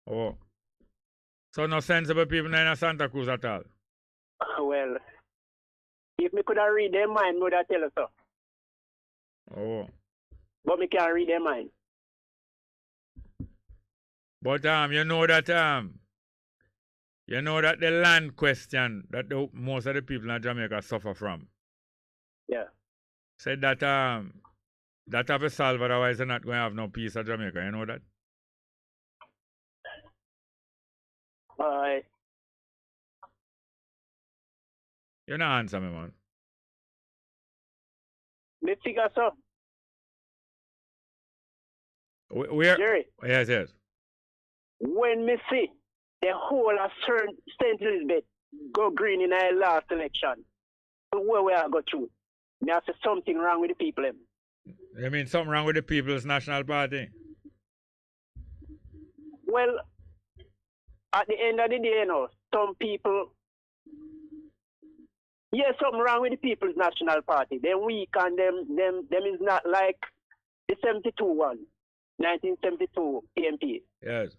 Oh. So no sensible people in Santa Cruz at all? Well, if me could have read their mind, would I tell you so? Oh. But me can't read their mind. But you know that the land question that most of the people in Jamaica suffer from. Yeah. Said that that have a solve, otherwise they're not going to have no peace in Jamaica. You know that? You not answer me, man. Me figure so. Where? Jerry. Yes. When me see the whole of St. Elizabeth go green in our last election, where we are go through, there's something wrong with the people. You mean something wrong with the People's National Party? Well, at the end of the day, you know, some people, something wrong with the People's National Party. They're weak and them is not like the 72 one, 1972 PMP. Yes.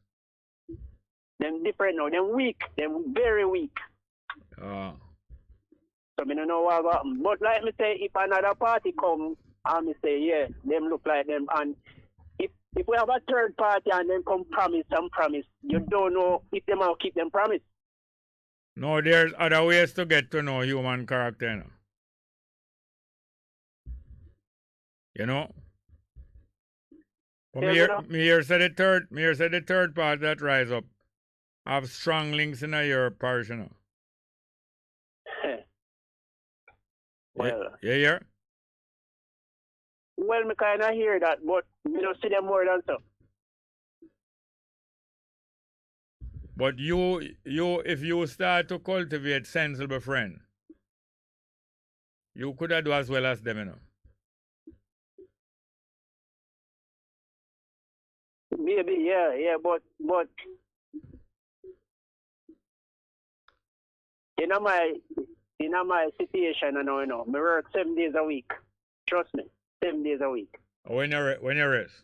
Them different now. Them weak. Them very weak. Oh. So I don't know what happened. But like me say, if another party come and me say, them look like them. And if we have a third party and them come promise, you don't know if them will keep them promise. No, there's other ways to get to know human character, you know. You know? But me here said the third party that rise up have strong links in your parish, you know. Well, yeah. well, me kind of hear that, but me don't see them more than so. But if you start to cultivate sensible friend, you could have do as well as them, you know. Maybe, yeah, but in my situation, you know, me work 7 days a week. Trust me, 7 days a week. When you rest?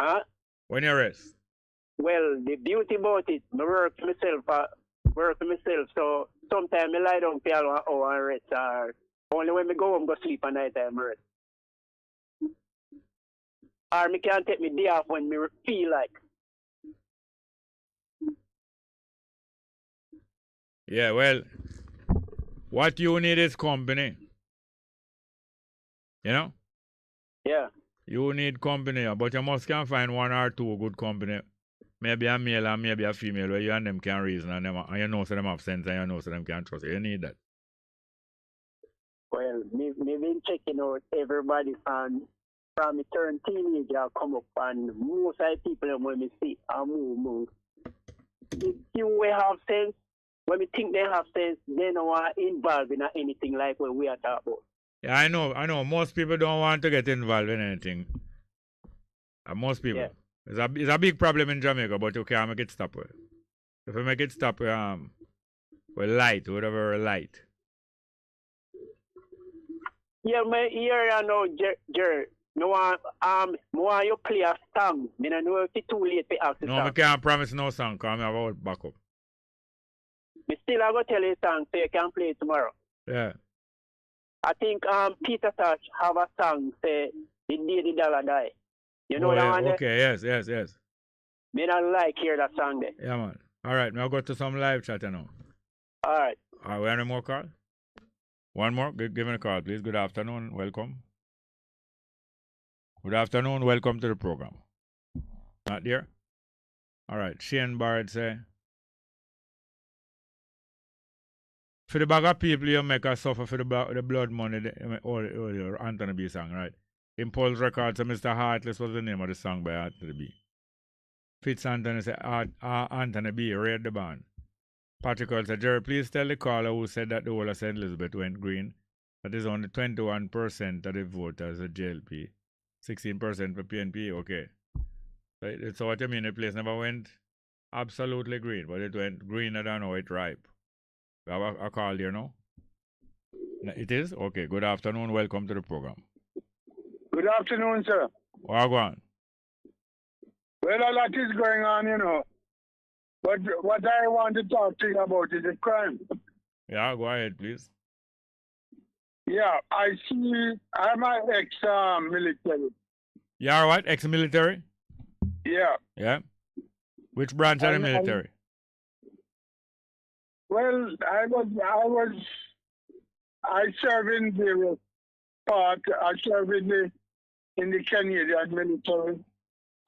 Huh? When you rest? Well, the beauty about it, me work for myself, so sometimes I lie down for 1 hour and rest, or only when me go home, go sleep at night time rest. Or me can take me day off when me feel like. Yeah, well, what you need is company. You know? Yeah. You need company, but you must can find 1 or 2 good company. Maybe a male and maybe a female where you and them can reason and you know so them have sense and you know so them can trust you. You need that. Well, me been checking out everybody from me turn teenager come up and most of the people when me see and move. If you have sense, when we think they have sense, they don't want to involve in anything like what we are talking about. Yeah, I know. Most people don't want to get involved in anything. Most people. Yeah. It's a big problem in Jamaica, but you can't make it stop. If you make it stop, with light, whatever light. Yeah, me here I know, Jerry. No want you play a song. I don't know if it's too late to ask the No, song. I can't promise no song because I have a backup. Me still I go tell you a song so you can play it tomorrow. Yeah. I think Peter Tosh have a song say the day the dollar die. You know that one? Okay, yes. Me not like hear that song there. Yeah, man. All right, now go to some live chat now. All right. We have any more call? One more? Give me a call, please. Good afternoon. Welcome. Good afternoon. Welcome to the program. Not there? All right. Shane Barrett say, for the bag of people you make us suffer for the blood money, or Anthony B song, right? Impulse Records, Mr. Heartless was the name of the song by Anthony B. Fitz Anthony said, Anthony B, read the band. Patrick said, Jerry, please tell the caller who said that the whole of St. Elizabeth went green. That is only 21% of the voters at JLP. 16% for PNP, okay. So what you mean, the place never went absolutely green, but it went greener than how it ripe. We have a call here now. It is? Okay, good afternoon. Welcome to the program. Good afternoon, sir. Wagwan. Well, a lot is going on, you know. But what I want to talk to you about is a crime. Yeah, go ahead, please. Yeah, I see. I'm an ex-military. You are what? Ex-military? Yeah. Yeah? Which branch of the military? Well, I serve in various parts. I serve in the Canadian military.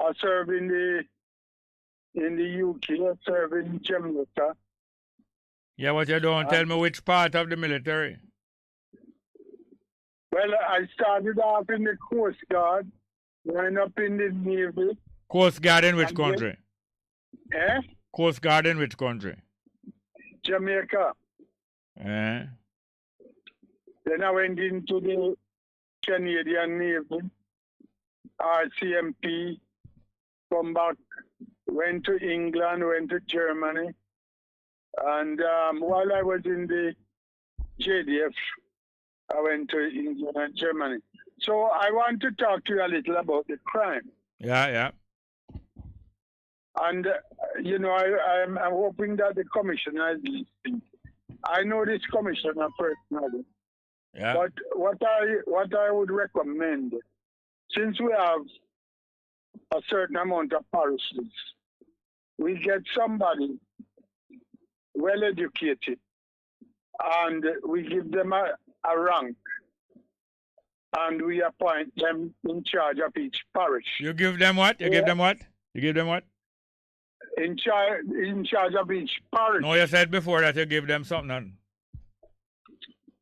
I serve in the UK. I serve in Jamaica. Yeah, what you doing? Tell me which part of the military. Well, I started off in the Coast Guard, went up in the Navy. Coast Guard in which country? Coast Guard in which country? Jamaica. Then I went into the Canadian Navy, RCMP, come back, went to England, went to Germany. And while I was in the JDF, I went to England and Germany. So I want to talk to you a little about the crime. Yeah. And, you know, I'm hoping that the commissioner is listening. I know this commissioner personally. Yeah. But what I would recommend, since we have a certain amount of parishes, we get somebody well educated and we give them a rank and we appoint them in charge of each parish. You give them what? You give them what? In charge of each parish. No, you said before that you give them something.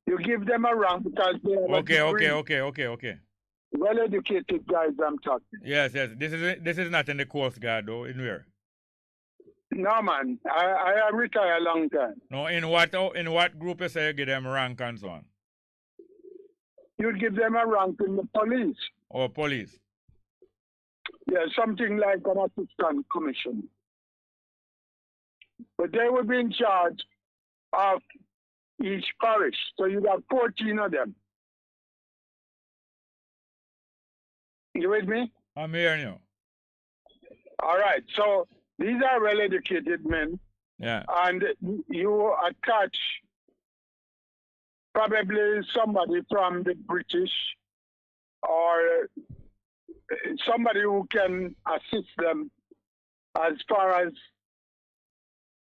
You give them a rank because they have Okay. well-educated guys I'm talking. Yes. This is not in the Coast Guard though. In where? No, man. I retired a long time. No, in what group you say you give them rank and so on? You'd give them a rank in the police. Or police? Yeah, something like an assistant commissioner. But they would be in charge of each parish. So you'd have 14 of them. You with me? I'm hearing you. All right. So these are well-educated men. Yeah. And you attach probably somebody from the British or somebody who can assist them as far as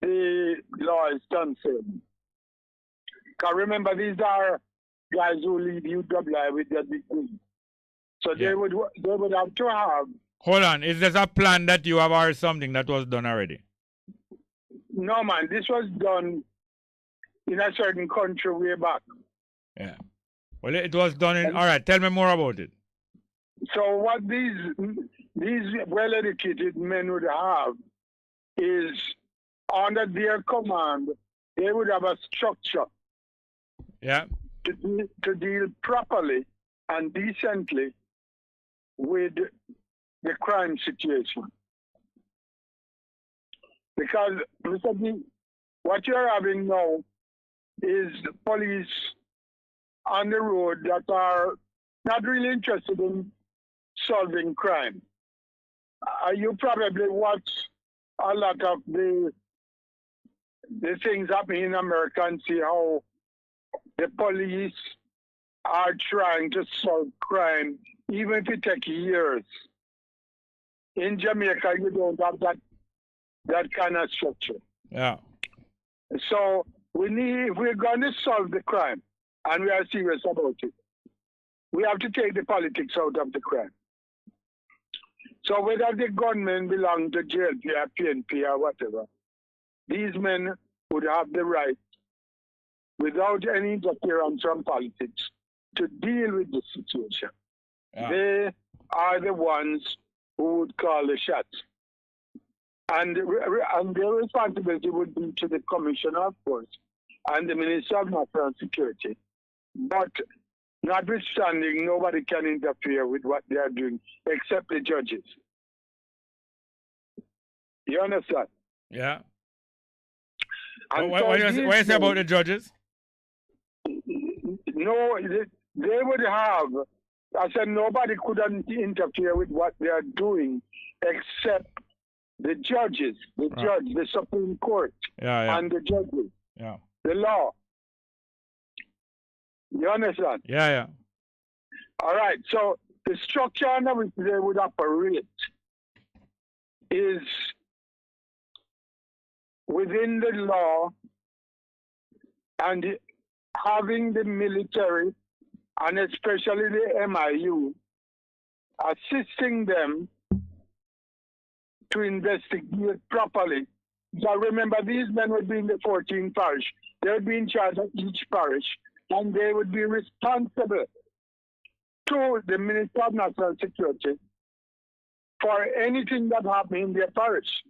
the law is concerned. Because remember, these are guys who leave UWI with their degree. So they would have to have. Hold on. Is there a plan that you have or something that was done already? No, man. This was done in a certain country way back. Yeah. Well, it was done in. All right. Tell me more about it. So what these well-educated men would have is under their command, they would have a structure. Yeah. To deal properly and decently with the crime situation. Because, Mr. B, what you're having now is police on the road that are not really interested in solving crime. You probably watch a lot of the things happening in America and see how the police are trying to solve crime, even if it takes years. In Jamaica, you don't have that kind of structure. Yeah. So if we're going to solve the crime, and we are serious about it, we have to take the politics out of the crime. So whether the gunmen belong to JLP or PNP or whatever, these men would have the right, without any interference from politics, to deal with the situation. Yeah. They are the ones who would call the shots. And their responsibility would be to the Commissioner, of course, and the Minister of National Security. But notwithstanding, nobody can interfere with what they are doing except the judges. You understand? Yeah. And what do you say about the judges? No, they would have. I said nobody could interfere with what they are doing except the judges, the Supreme Court, and the judges, the law. You understand? Yeah. All right. So the structure under which they would operate is within the law and having the military and especially the MIU assisting them to investigate properly. So remember, these men would be in the 14 parish. They would be in charge of each parish, and they would be responsible to the Minister of National Security for anything that happened in their parish.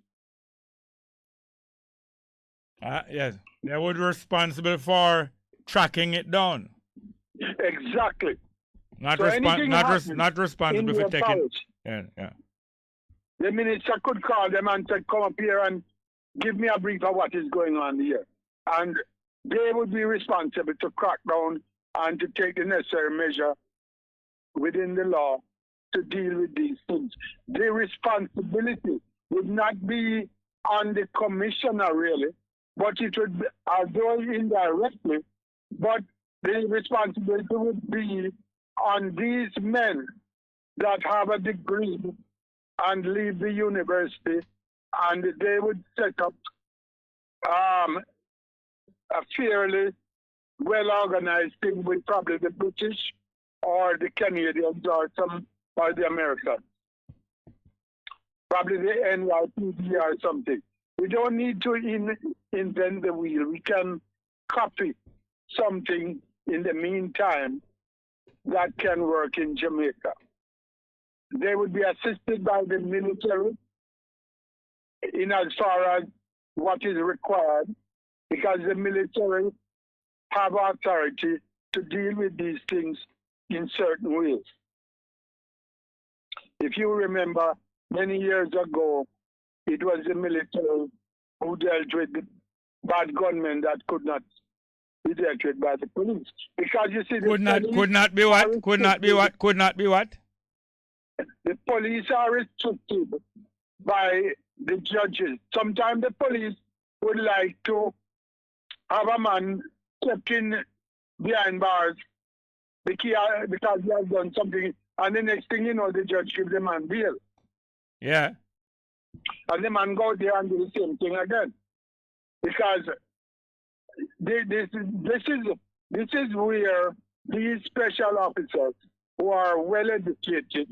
Yes, they would be responsible for tracking it down. Exactly. Not responsible for taking. Yeah. The minister could call them and say, "Come up here and give me a brief of what is going on here," and they would be responsible to crack down and to take the necessary measure within the law to deal with these things. The responsibility would not be on the commissioner really, but it would be, although indirectly, but the responsibility would be on these men that have a degree and leave the university, and they would set up a fairly well-organized thing with probably the British or the Canadians or the Americans. Probably the NYPD or something. We don't need to invent the wheel. We can copy something in the meantime that can work in Jamaica. they would be assisted by the military in as far as what is required, because the military have authority to deal with these things in certain ways. If you remember, many years ago, it was the military who dealt with bad gunmen that could not be dealt with by the police. Because you see, could not be what? Could not be what? Could not be what? The police are restricted by the judges. Sometimes the police would like to have a man kept in behind bars because he has done something, and the next thing you know, the judge gives the man bail. Yeah. And the man go there and do the same thing again. Because this is where these special officers who are well educated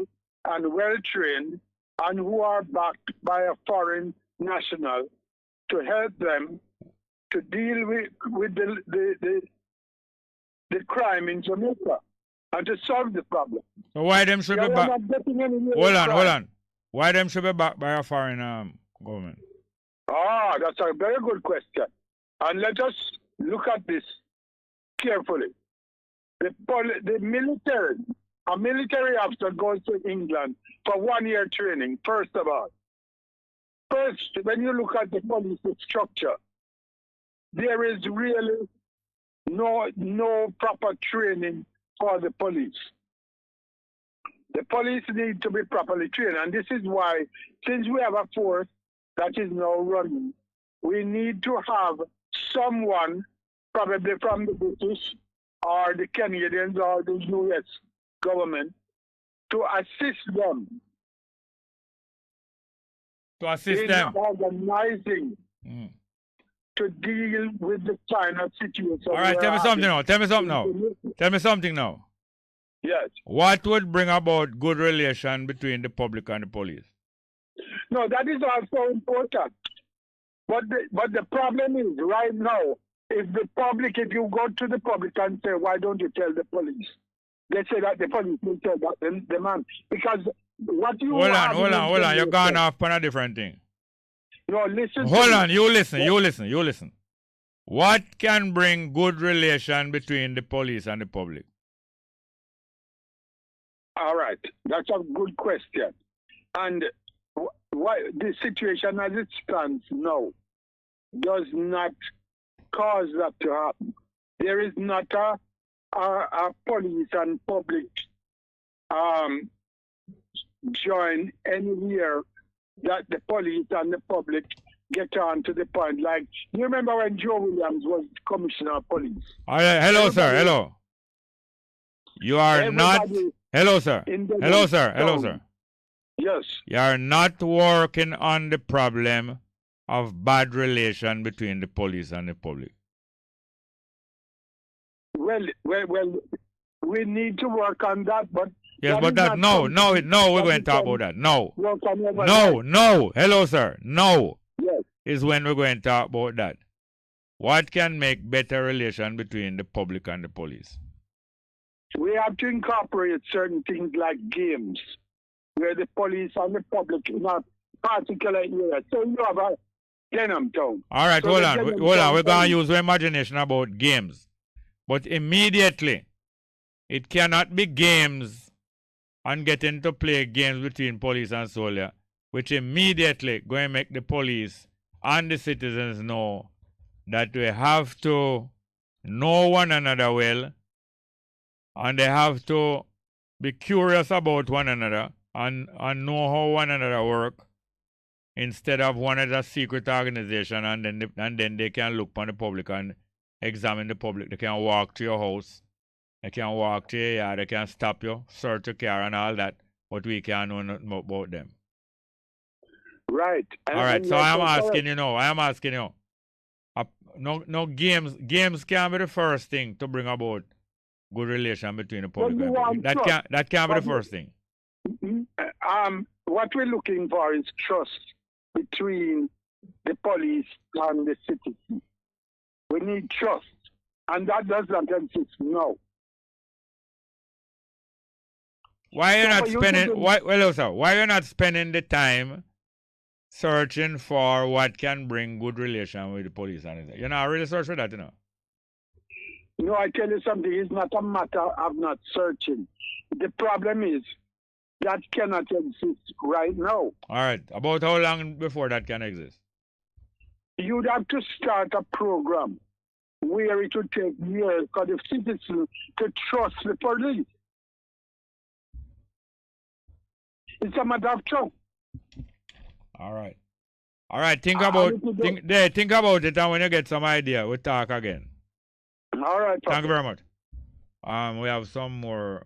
and well trained and who are backed by a foreign national to help them to deal with the crime in Jamaica and to solve the problem. So why them should be backed? Hold on. Why them should be backed by a foreign government? Ah, that's a very good question. And let us look at this carefully. The military, a military officer goes to England for 1 year training, first of all. First, when you look at the police structure, there is really no proper training for the police. The police need to be properly trained, and this is why, since we have a force that is now running, we need to have someone, probably from the British or the Canadians or the US government, to assist them. To assist in them. Organizing to deal with the kind of situation. All right, tell me something now. Yes. What would bring about good relation between the public and the police? No, that is also important. But the problem is, right now, if you go to the public and say, why don't you tell the police? They say that the police will tell that the man. Because what you Hold on. You're gone off on a different thing. No, listen. Hold on, you listen. What can bring good relation between the police and the public? All right, that's a good question. And why the situation as it stands now does not cause that to happen. There is not a police and public join anywhere that the police and the public get on to the point. Like, you remember when Joe Williams was commissioner of police? Hello, sir. Hello. You are not... Hello, sir. Hello, sir. Yes. You are not working on the problem of bad relation between the police and the public. Well, we need to work on that, but... Yes, but that, no, we're going to talk about that. No. Hello, sir. No. Yes. Is when we're going to talk about that. What can make better relation between the public and the police? We have to incorporate certain things like games, where the police and the public in a particular area. So you have a Denham Town. All right, hold on. We're going to use our imagination about games. But immediately, it cannot be games and getting to play games between police and soldier, which immediately going to make the police and the citizens know that we have to know one another well, and they have to be curious about one another and know how one another work, instead of one as a secret organization, and then they can look on the public and examine the public. They can walk to your house, they can walk to your yard, they can stop you, search your car and all that, but we can't know nothing about them. Right. All right, so I am asking you. No games can be the first thing to bring about good relation between the public and the public. That can't be the first thing. What we're looking for is trust between the police and the citizen. We need trust, and that does not exist now. Why you not spending? Why you not spending the time searching for what can bring good relation with the police and everything? You're not really search for that, you know. No, I tell you something. It's not a matter of not searching. The problem is that cannot exist right now. All right. About how long before that can exist? You'd have to start a program where it would take years for the citizens to trust the police. It's a matter of trust. All right. All right. Think about it, and when you get some idea, we'll talk again. All right. Thank you very much. We have some more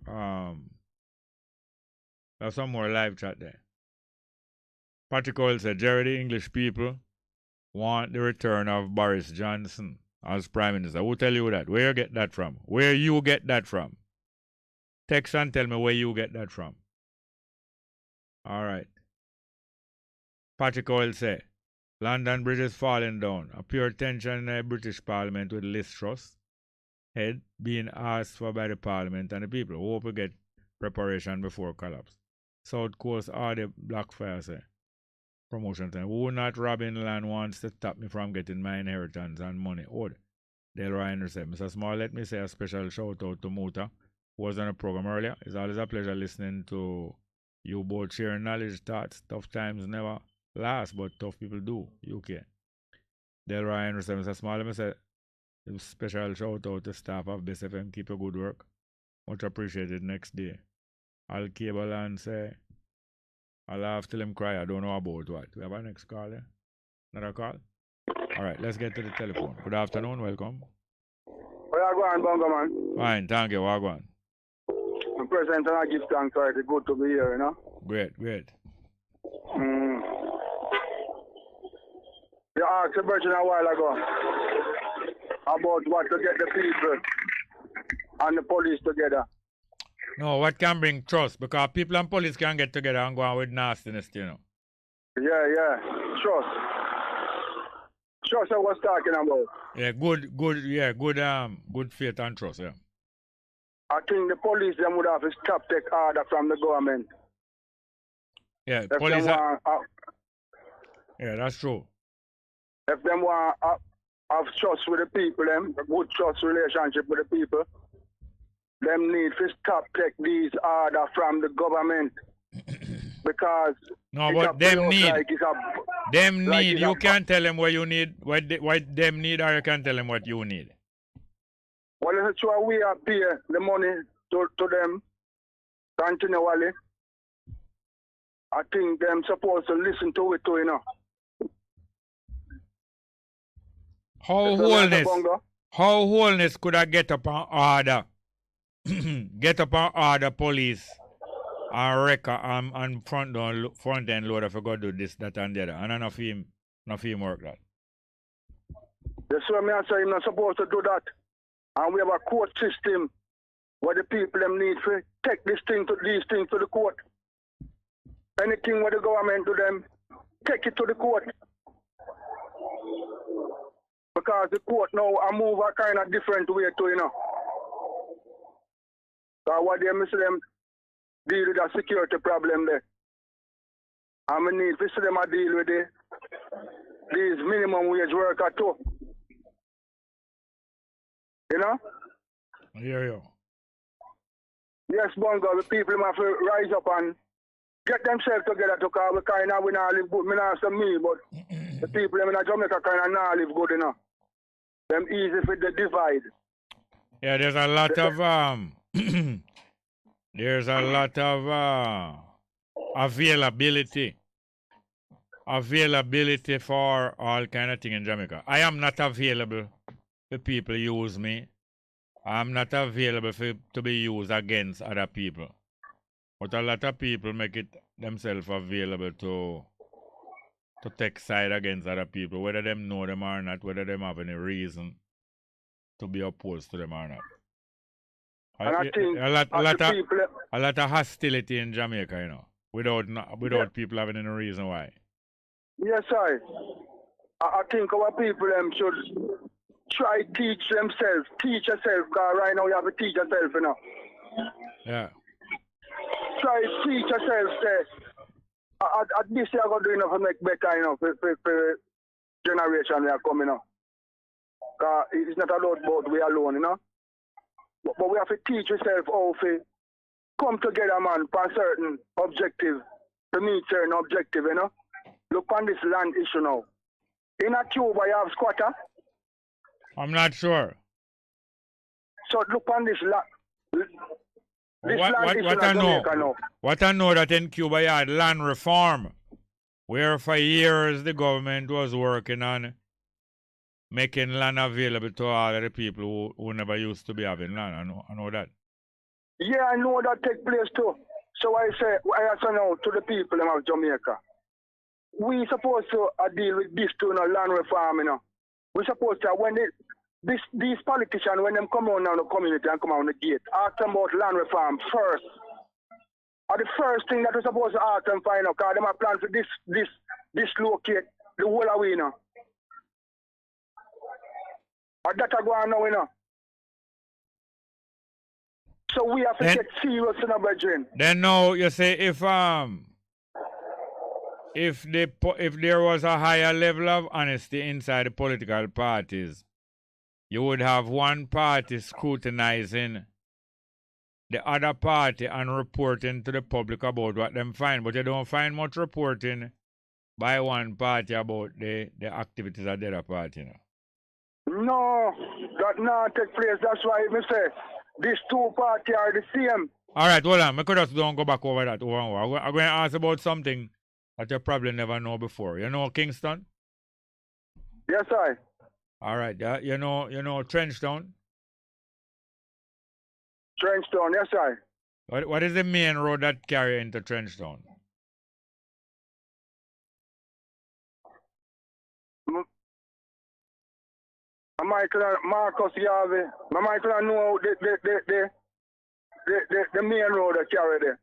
live chat there. Patrick Oil said, Jerry, the English people want the return of Boris Johnson as Prime Minister. Who tell you that? Where you get that from? Where you get that from? Text and tell me where you get that from. All right. Patrick Oil said, London Bridge is falling down. A pure tension in the British Parliament with Liz Truss head being asked for by the Parliament and the people. Hope we get preparation before collapse. South Coast are the Blackfire say. Promotion time. Who not robbing land wants to stop me from getting my inheritance and money owed? Delroy Henry said, Mr. Small, let me say a special shout out to Muta, who was on the program earlier. It's always a pleasure listening to you both sharing knowledge, thoughts. Tough times never last, but tough people do. UK. Delroy Henry said, Mr. Small, let me say a special shout out to staff of Bess FM. Keep a good work. Much appreciated next day. I'll cable and say, I'll laugh till him cry. I don't know about what. We have our next call there. Another call? All right, let's get to the telephone. Good afternoon. Welcome. Where you going, Bongo, man? Fine, thank you. Where you going? I'm present and I give thanks for it. It's good to be here, you know? Great. You asked a question a while ago about what to get the people and the police together. No, what can bring trust? Because people and police can get together and go on with nastiness, you know. Yeah. Trust. Trust I was talking about. Yeah, good faith and trust, yeah. I think the police them would have to stop take order from the government. Yeah, if police yeah, that's true. If them want have trust with the people, them a good trust relationship with the people, them need to stop take these orders from the government. Because but them need, you can't tell them what you need, what them need, or you can tell them what you need. Well, it's why we are pay the money to them continually. I think them supposed to listen to it too, you know. How wholeness could I get up an order? Get up an order police and record and front end loader for go do this, that and the other. And enough him work that. That's why I say I'm not supposed to do that. And we have a court system where the people them need to take these things to the court. Anything where the government do them, take it to the court. Because the court now move a kind of different way too, you know. So what they miss them deal with a security problem there. And we need to see them deal with these minimum wage workers too. You know? I hear you. Yes, Bongo, the people have to rise up and get themselves together to call. We not live good. Me not say me, but the people in Jamaica kind of not live good, you know. Them easy for the divide. Yeah, there's a lot of availability for all kind of thing in Jamaica. I am not available for people use me. I'm not available to be used against other people. But a lot of people make it themselves available to take side against other people, whether them know them or not, whether them have any reason to be opposed to them or not. And I think a lot of hostility in Jamaica, you know, without people having any reason why. Yes, I think our people should try teach yourself, because right now you have to teach yourself, you know. Yeah. try to teach yourself, say, at this year, I'm going to do enough to make better, for generation we are coming up. Because it's not about we alone, But we have to teach ourselves how to come together, man, for a certain objective, to meet certain objective, Look on this land issue now. In a Cuba, you have squatter. I'm not sure. So look on this land. What I know that in Cuba you had land reform, where for years the government was working on making land available to all of the people who never used to be having land. I know that. Yeah, I know that take place too. So I say now to the people of Jamaica, we supposed to deal with this too, land reform, We supposed to, when these politicians, when them come on the community and come on the gate, ask them about land reform first. Or the first thing that we're supposed to ask them find out, because them are plan to dislocate the whole of we, Or that are going now, So we have to get serious in our brethren. Then now you say if there was a higher level of honesty inside the political parties, you would have one party scrutinizing the other party and reporting to the public about what them find. But you don't find much reporting by one party about the activities of the other party. No, that not take place. That's why I say these two parties are the same. All right, hold on. I could just don't go back over that. I'm going to ask about something that you probably never know before. You know Kingston? Yes, I. All right. You know Trenchtown? Trenchtown, yes, I. What is the main road that carry into Trenchtown? Marcus Garvey. Michael know the main road that carry there.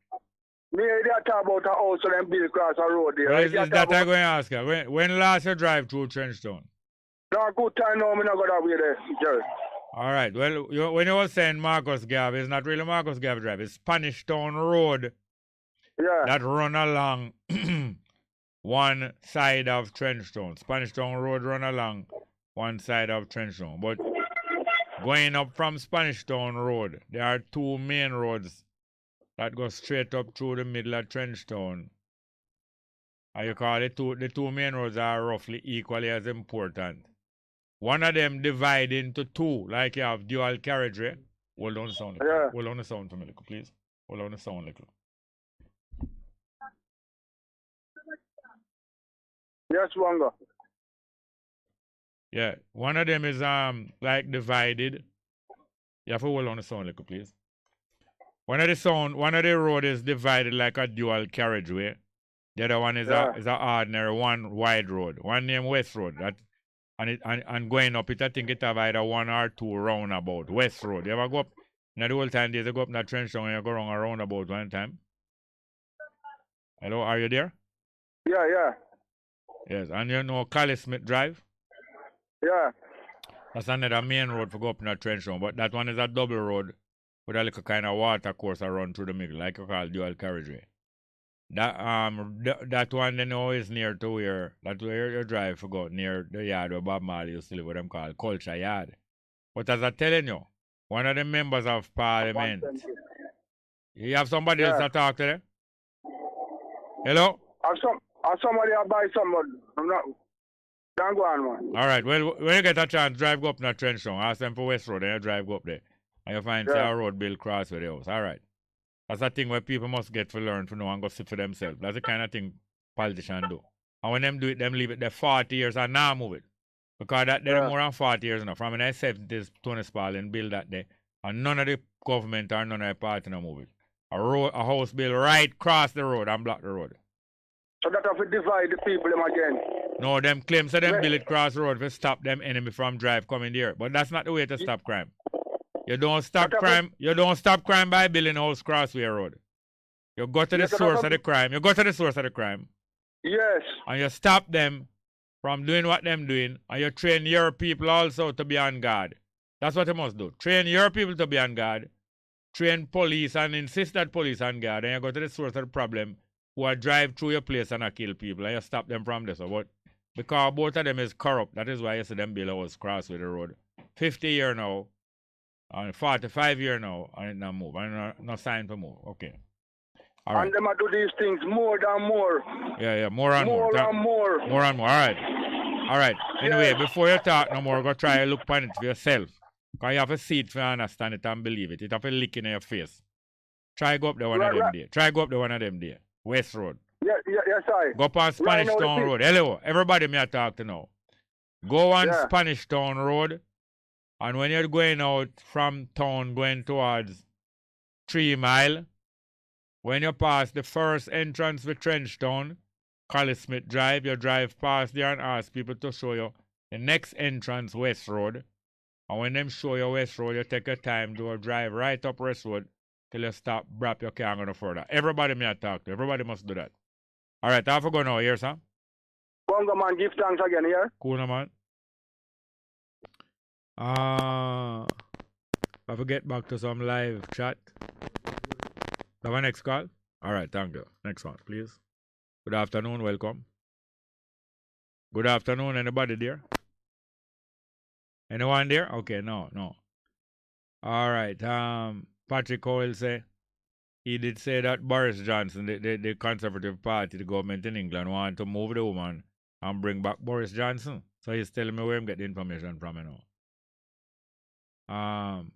Me they talk about a house and them build across a road there. Well, is that I'm going to ask you? When last you drive through Trenchtown? No, good time now, I'm not going to be there, Jerry. All right. Well, when you were saying Marcus Garvey, it's not really Marcus Garvey Drive. It's Spanish Town Road. Yeah. That run along one side of Trenchtown. Spanish Town Road run along one side of Trenchtown. But going up from Spanish Town Road, there are two main roads that go straight up through the middle of Trenchtown. And you call it the two main roads are roughly equally as important. One of them divide into two, like you have dual carriageway. Hold on the sound. Yeah. Hold on the sound for me, please. Hold on the sound, little. Yes, Bongo. Yeah, one of them is like divided. You have to hold on the sound, little, please. One of the road is divided like a dual carriageway. The other one is a ordinary one wide road. One named West Road. And going up it, I think it have either one or two roundabout. West Road. You ever go up? In the old time days, you go up in that Trenchtown and you go around a roundabout one time. Hello, are you there? Yeah. Yes, and you know Cali Smith Drive? Yeah. That's another main road for go up in that Trenchtown, but that one is a double road with a little kind of water course around through the middle, like you call dual carriageway. That one they know is near to where you drive for go near the yard where Bob Marley used to live, what them call Culture Yard. But as I'm telling you, one of the members of Parliament, you have somebody else to talk to them? Hello? Somebody I buy somebody. I'm not. Don't go on, man. All right. Well, when you get a chance, drive go up in that Trenchtown. Ask them for West Road, and you drive go up there, and you find a road built cross with the house. All right. That's a thing where people must get to learn to know and go see for themselves. That's the kind of thing politicians do. And when them do it, them leave it there 40 years and now move it. Because they're more than 40 years now. From in the 70s, Tony Spalding built that there. And none of the government or none of the party now move it. A house built right across the road and block the road. So that have to divide the people them again. No, them claims that them build it cross the road to stop them enemy from drive coming there. But that's not the way to stop crime. You don't stop crime. You don't stop crime by building house crossway road. You go to the source of the crime. You go to the source of the crime. Yes. And you stop them from doing what them doing. And you train your people also to be on guard. That's what you must do. Train your people to be on guard. train police and insist that police and guard, then you go to the source of the problem who are drive through your place and kill people, and you stop them from this. But because both of them is corrupt, that is why you see them build a house cross with the road. 50 year now, and 45 year now, and it not move, and no sign for move. Okay. All right. And them do these things more and more. Yeah, more and more. More and more. More and more. All right. Anyway, before you talk no more, go try to look on it for yourself. Because you have to see it to understand it and believe it. It have a lick in your face. Try go up the one of them there. Try go up the one of them there. West Road. Yes, I. Go past Spanish Town Road. Hello, everybody me I talk to now. Go on Spanish Town Road. And when you're going out from town, going towards 3 Mile, when you pass the first entrance with Trenchtown, Collie Smith Drive, you drive past there and ask people to show you the next entrance, West Road. And when them show you West Road, you take your time to drive right up West Road till you stop, wrap your car and go further. Everybody may I talk to. Everybody must do that. All right, I have to go now. Here, sir. Bongo man, give thanks again here. Cool, no, man. I have to get back to some live chat. Have a next call? All right, thank you. Next one, please. Good afternoon, welcome. Good afternoon, anybody there? Anyone there? Okay, no. All right, Patrick Cole say, he did say that Boris Johnson, the Conservative Party, the government in England, want to move the woman and bring back Boris Johnson. So he's telling me where him get the information from, you know.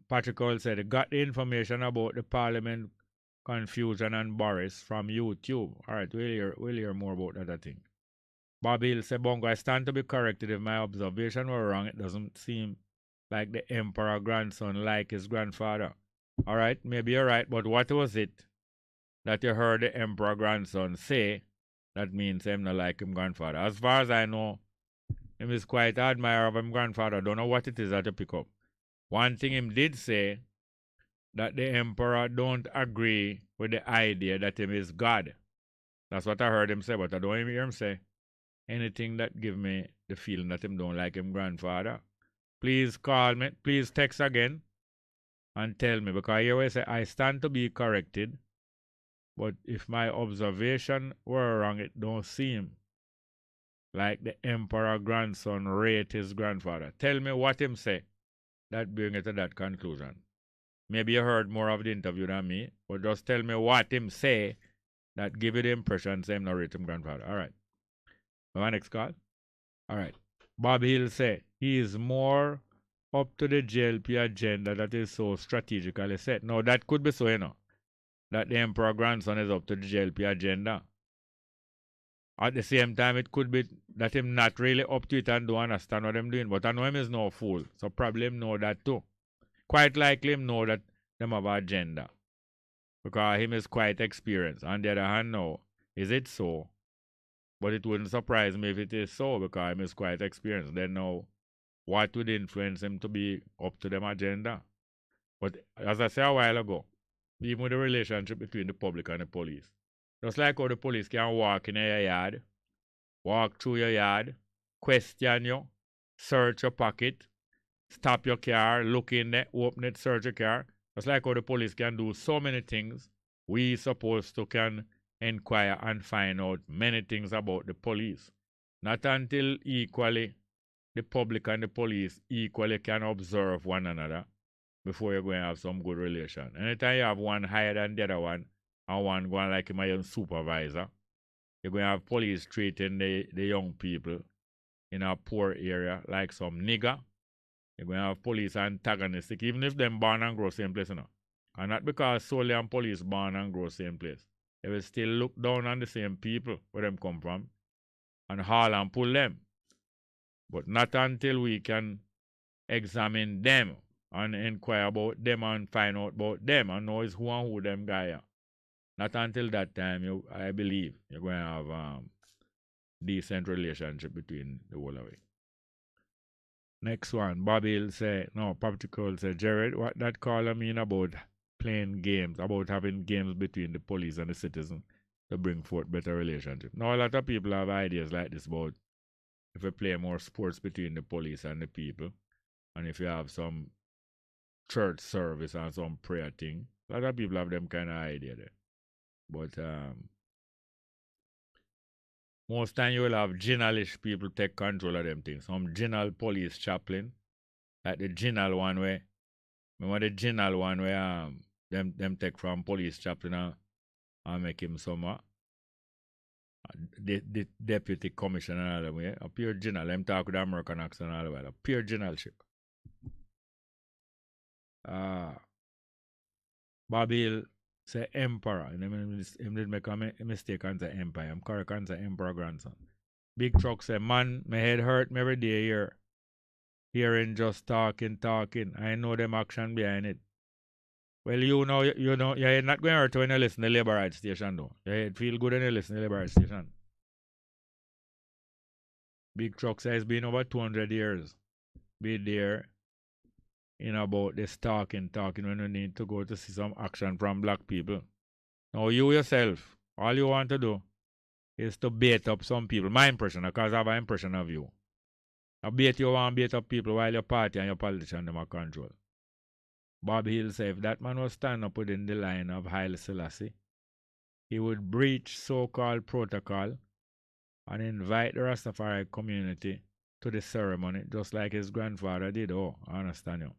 Patrick Cole said, he got the information about the Parliament confusion and Boris from YouTube. All right, we'll hear more about that, I think. Bobby Hill said, Bongo, I stand to be corrected if my observation were wrong. It doesn't seem like the emperor grandson like his grandfather. All right, maybe you're right, but what was it that you heard the emperor grandson say that means him not like him grandfather? As far as I know, him is quite admirer of him grandfather. Don't know what it is that you pick up. One thing him did say, that the emperor don't agree with the idea that him is God. That's what I heard him say, but I don't hear him say anything that give me the feeling that him don't like him grandfather. Please call me, please text again and tell me, because I always say I stand to be corrected, but if my observation were wrong, it don't seem like the emperor grandson rate his grandfather. Tell me what him say that bring it to that conclusion. Maybe you heard more of the interview than me, but just tell me what him say that give you the impression say him not rate him grandfather. All right. My next call. All right. Bob Hill say he is more up to the JLP agenda that is so strategically set. Now that could be so, you know, that the emperor grandson is up to the JLP agenda. At the same time, it could be that him not really up to it and don't understand what I'm doing. But I know him is no fool, so probably him know that too. Quite likely him know that them have an agenda. Because him is quite experienced. On the other hand, no. Is it so? But it wouldn't surprise me if it is so, because him is quite experienced. Then now, what would influence him to be up to them agenda? But as I said a while ago, even with the relationship between the public and the police, just like how the police can walk in your yard, walk through your yard, question you, search your pocket, stop your car, look in there, open it, search your car. Just like how the police can do so many things, we supposed to can inquire and find out many things about the police. Not until equally the public and the police equally can observe one another before you're going to have some good relation. Anytime you have one higher than the other one, and one going like my own supervisor, you're going to have police treating the young people in a poor area like some nigger. You're going to have police antagonistic, even if them born and grow same place, you know. And not because solely and police born and grow same place. They will still look down on the same people where them come from and haul and pull them. But not until we can examine them and inquire about them and find out about them and know is who and who them guy are. Not until that time, I believe, you're going to have decent relationship between the whole of it. Next one, Bobby will say, no, Patrick Cole say, Jared, what that caller mean about playing games, about having games between the police and the citizen to bring forth better relationship. Now, a lot of people have ideas like this about if we play more sports between the police and the people, and if you have some church service and some prayer thing, A lot of people have them kind of idea there. But most time you will have generalish people take control of them things. Some general police chaplain, like the general one where, remember the general one where them take from police chaplain and make him some the deputy commissioner and all them way. A pure general. Them talk with American accent and all that. A pure generalship. Babil say emperor. And him did make a mistake and say empire. I'm correct and say emperor grandson. Big Truck say, man, my head hurt me every day here. Hearing just talking. I know them action behind it. Well, you know, you're not going to hurt when you listen to the Labor Rights Station, though. Your head feel good when you listen to the Labor Rights Station. Big Truck says it's been over 200 years. Be there in about this talking when you need to go to see some action from black people. Now, you yourself, all you want to do is to bait up some people. My impression, because I have an impression of you. I bet you want to bait up people while your party and your politician them are control. Bob Hill said if that man was stand up within the line of Haile Selassie, he would breach so-called protocol and invite the Rastafari community to the ceremony, just like his grandfather did. Oh, I understand you.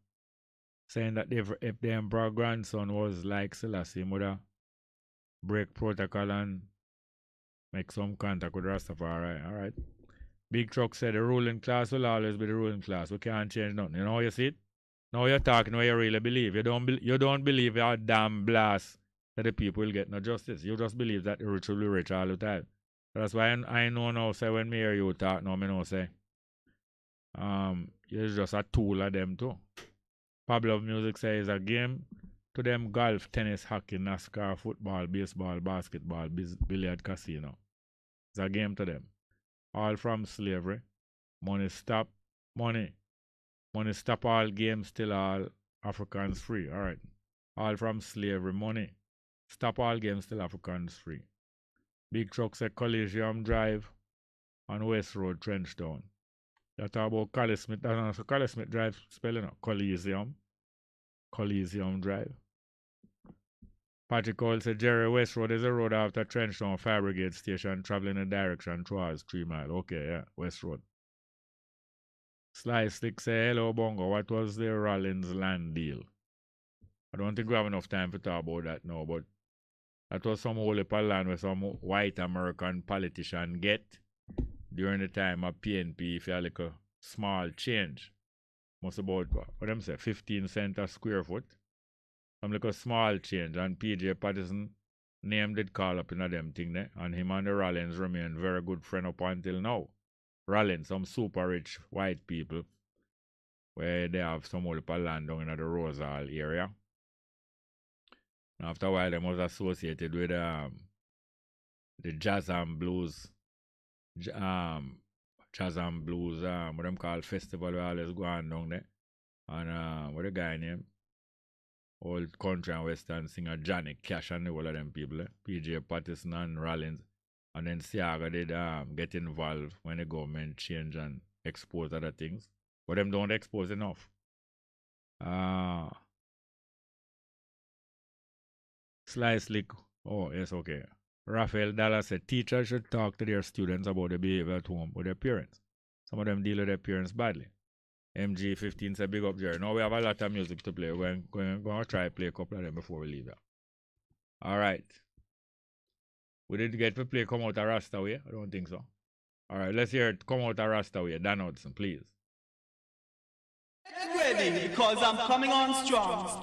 Saying that if the emperor grandson was like Selassie, he would have break protocol and make some contact with Rastafari. All right. Big Truck said the ruling class will always be the ruling class. We can't change nothing. You know how you see it? Now you're talking what you really believe. You don't believe your damn blast that the people will get no justice. You just believe that the rich will be rich all the time. That's why I know now, say, when me hear you talk now, me know, say, you're just a tool of them too. Pablo Music says a game to them golf, tennis, hockey, NASCAR, football, baseball, basketball, billiard, casino. It's a game to them. All from slavery. Money stop. Money stop all games till all Africans free. All right. All from slavery. Money stop all games till Africans free. Big Truck said Coliseum Drive on West Road, Trenchtown. You talk about Collie Smith. That's Collie Smith Drive spelling out. Coliseum Drive. Patrick Cole said Jerry, West Road is a road after Trenchtown Fire Brigade Station traveling in a direction towards 3 Mile. Okay, yeah, West Road. Sly Slick say, hello, Bongo. What was the Rollins land deal? I don't think we have enough time to talk about that now, but that was some whole heap of land where some white American politician get during the time of PNP. If you have like a small change, must about, what them say, 15 cents a square foot. Some like a small change, and PJ Patterson name did call up in a them thing there, and him and the Rollins remain very good friend up until now. Rollins, some super rich white people, where they have some whole heap of land down in the Rosal area. And after a while, they was associated with the jazz and blues, what them call festival, where always go on down there. And what the guy name? Old country and western singer Johnny Cash and all of them people, PJ Patterson and Rollins. And then Siaga did get involved when the government changed and expose other things. But them don't expose enough. Sly Slick. Oh, yes, okay. Raphael Dallas said teachers should talk to their students about the behavior at home with their parents. Some of them deal with their parents badly. MG15 said big up Jerry. Now we have a lot of music to play. We're going to try to play a couple of them before we leave that. All right. We didn't get to play Come Out a Rastaway. I don't think so. All right, let's hear it. Come Out a Rastaway. Dan Hudson, please. Get ready, because I'm coming on strong.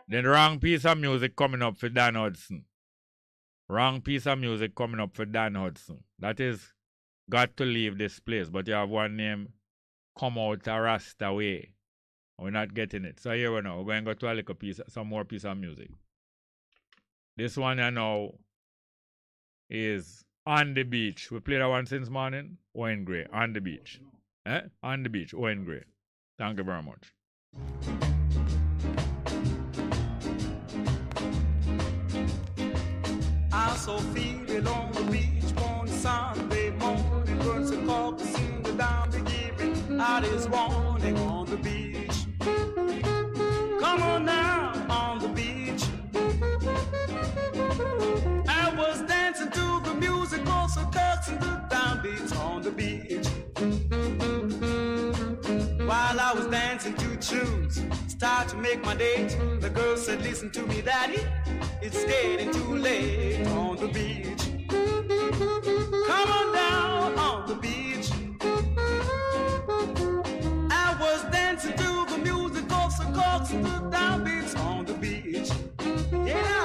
Then wrong piece of music coming up for Dan Hudson. Wrong piece of music coming up for Dan Hudson. That is Got to Leave This Place. But you have one name, Come Out a Rastaway. We're not getting it. So here we know. We're going to go to a little piece, some more piece of music. This one I know is On the Beach. We played that one since morning. Owen Gray, On the Beach. On the Beach, Owen Gray. Thank you very much. so feel on the beach on Sunday morning. Burns the corpus in the down, be giving out his warning on the beach. Come on now on the beach. I was dancing to the music, also dancing the downbeats on the beach. While I was dancing to tunes, start to make my date. The girl said, listen to me, daddy, it's getting too late on the beach. Come on down on the beach. I was dancing to the music, also dancing the downbeats on the beach. Yeah.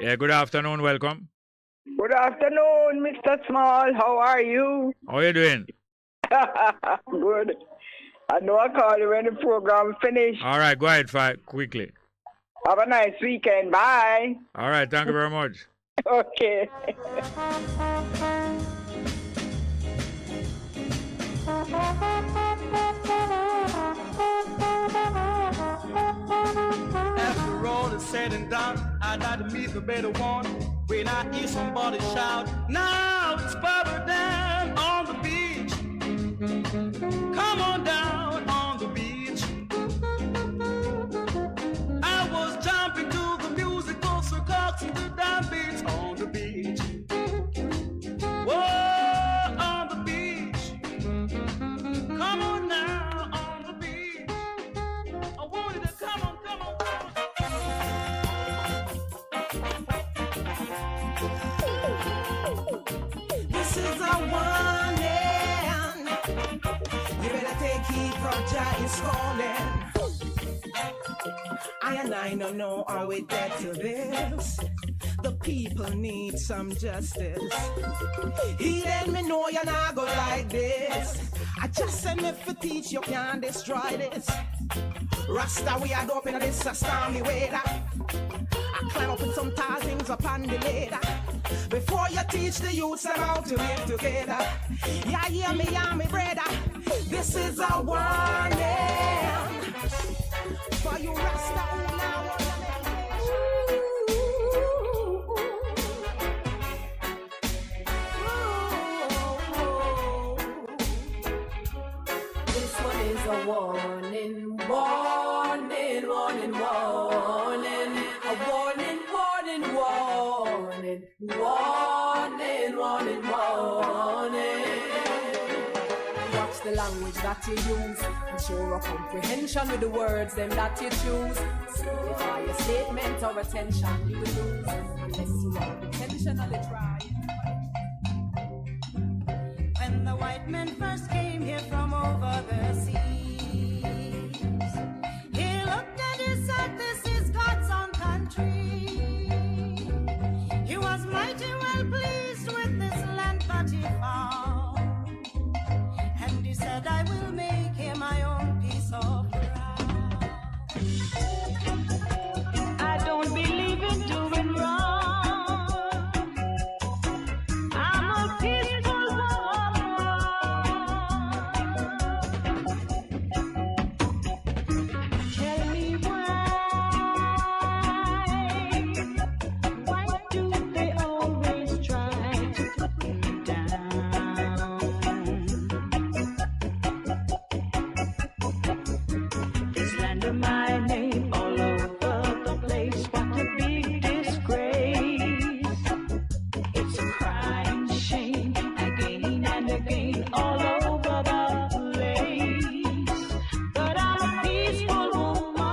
Yeah, good afternoon, welcome. Good afternoon, Mr. Small. How are you? How are you doing? Good. I know I call you when the program finished. All right, go ahead, quickly. Have a nice weekend. Bye. All right, thank you very much. Okay. After all is said and done, I'd like to meet the better one. When I hear somebody shout, now it's Barbara down on the beach. Come on down on the beach. I was jumping to the music, also coxing the downbeats on the beach. Whoa, on the beach. Come on now on the beach. I wanted to come on. This is a warning. You better take heed, Roger is calling. I don't know, are we dead to this? The people need some justice. He let me know you're not go like this. I just said if you teach, you can't destroy this. Rasta, we are dope in this stormy weather. I climb up in some tall things up on the ladder. Before you teach the youths them how to live together. Yeah, hear me, brother. This is a warning for you Rasta who now want to make This one is a warning, warning, warning, warning. A warning, warning, warning. Warning, warning, warning. Watch the language that you use. Ensure a comprehension with the words them that you choose. Simplify your statement or attention you will lose. Unless you are intentionally try. When the white men first came here from over the seas, he looked and he said, this is God's own country. He was mighty well pleased with this land that he found. And he said, I will make him my own piece of ground. I don't believe in doing wrong. I'm a peaceful woman. Tell me why do they always try to put me down? They slander my name all over the place. What a big disgrace. It's a crime, shame, again and again all over the place. But I'm a peaceful woman.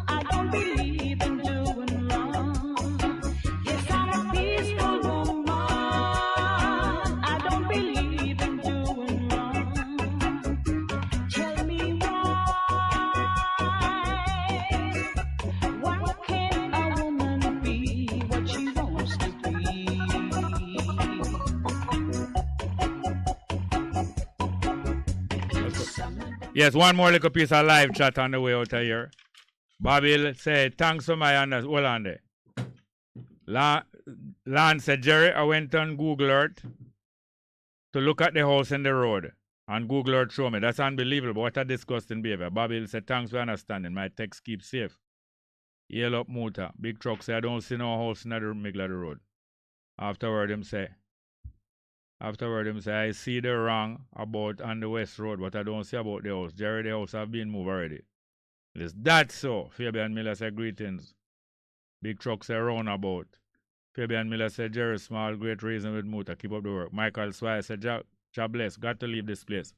I don't believe in doing wrong. Yes, I'm a peaceful woman. I don't believe in doing Yes, one more little piece of live chat on the way out of here. Bobby said, thanks for my understanding. Hold on there. Lance said, Jerry, I went on Google Earth to look at the house and the road. And Google Earth showed me. That's unbelievable. What a disgusting behavior. Bobby said, thanks for understanding. My text keep safe. Yellow up motor. Big truck say, I don't see no house in the middle of the road. Afterward, him say, I see the wrong about on the West Road, but I don't see about the house. Jerry, the house have been moved already. Is that so? Fabian Miller said, greetings. Big truck say, roundabout. Fabian Miller said, Jerry, small, great reason with motor. Keep up the work. Michael Swire said, job bless. Got to leave this place.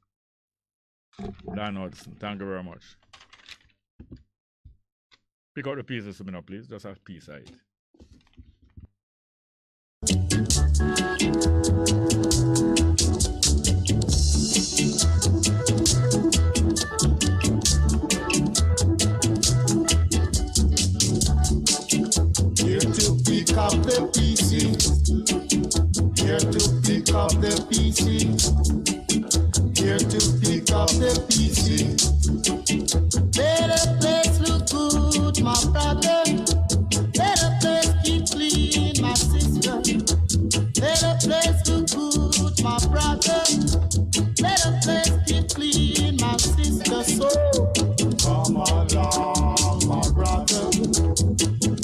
Dan Hudson, thank you very much. Pick out the pieces for me now, please. Just a piece of it. Here to pick up the pieces. Here to pick up the pieces. Here to pick up the pieces. Better place look good, my brother. Better place keep clean, my sister. Better place look good, my brother. Better place keep clean, my sister. So come along, my brother.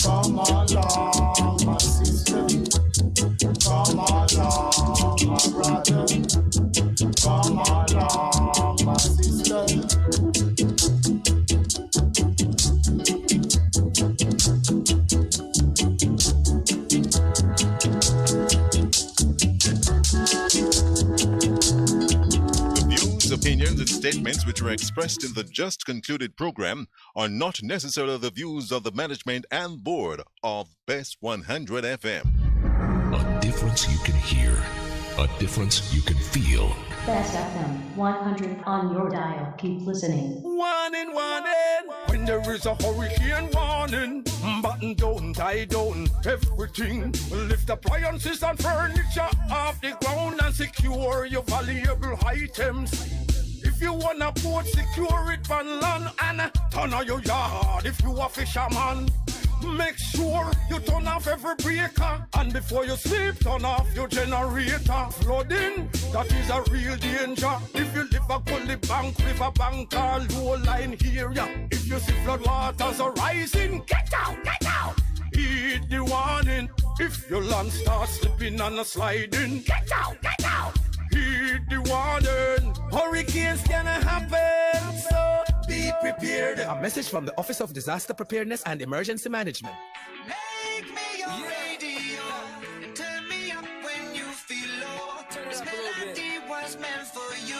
Come along, my sister. Come along, my brother. Come along, my sister. Opinions and statements which are expressed in the just concluded program are not necessarily the views of the management and board of Best 100 FM. A difference you can hear, a difference you can feel. Best FM 100 on your dial. Keep listening. Warning, when there is a hurricane warning, button down, tie down, everything. Lift appliances and furniture off the ground and secure your valuable items. If you wanna port, secure it on land and turn on your yard. If you a fisherman, make sure you turn off every breaker, and before you sleep, turn off your generator. Flooding, that is a real danger. If you live a gully bank, river bank, or low line area, if you see flood waters are rising, get out, get out. Heed the warning. If your land starts slipping and sliding, get out, get out. Heed the warning. Hurricanes gonna happen, so be prepared. A message from the Office of Disaster Preparedness and Emergency Management. Make me your radio and turn me up when you feel low. This melody was meant for you.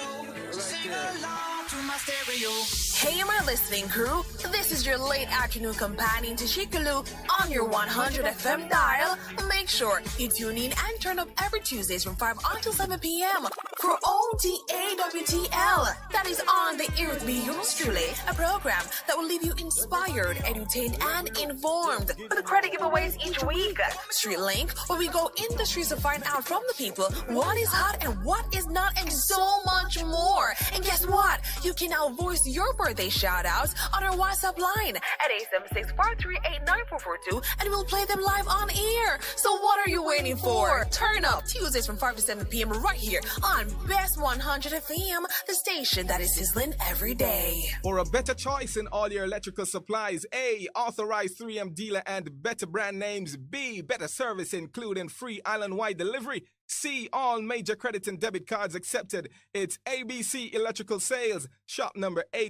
Sing along to my stereo. Hey, my listening crew. This is your late afternoon companion to Chickaloo on your 100 FM dial. Make sure you tune in and turn up every Tuesdays from 5 until 7 p.m. for OTAWTL. That is on the ear with me, yours truly, a program that will leave you inspired, entertained, and informed. With credit giveaways each week. Street Link, where we go in the streets to find out from the people what is hot and what is not, and so much more. And guess what? You can now voice your birthday shout-outs on our WhatsApp line at 876-438-9442, and we'll play them live on air. So what are you waiting for? Turn up Tuesdays from 5 to 7 p.m. right here on Best 100 FM, the station that is sizzling every day. For a better choice in all your electrical supplies, A, authorized 3M dealer and better brand names. B, better service including free island-wide delivery. C, all major credit and debit cards accepted. It's ABC Electrical Sales, shop number 8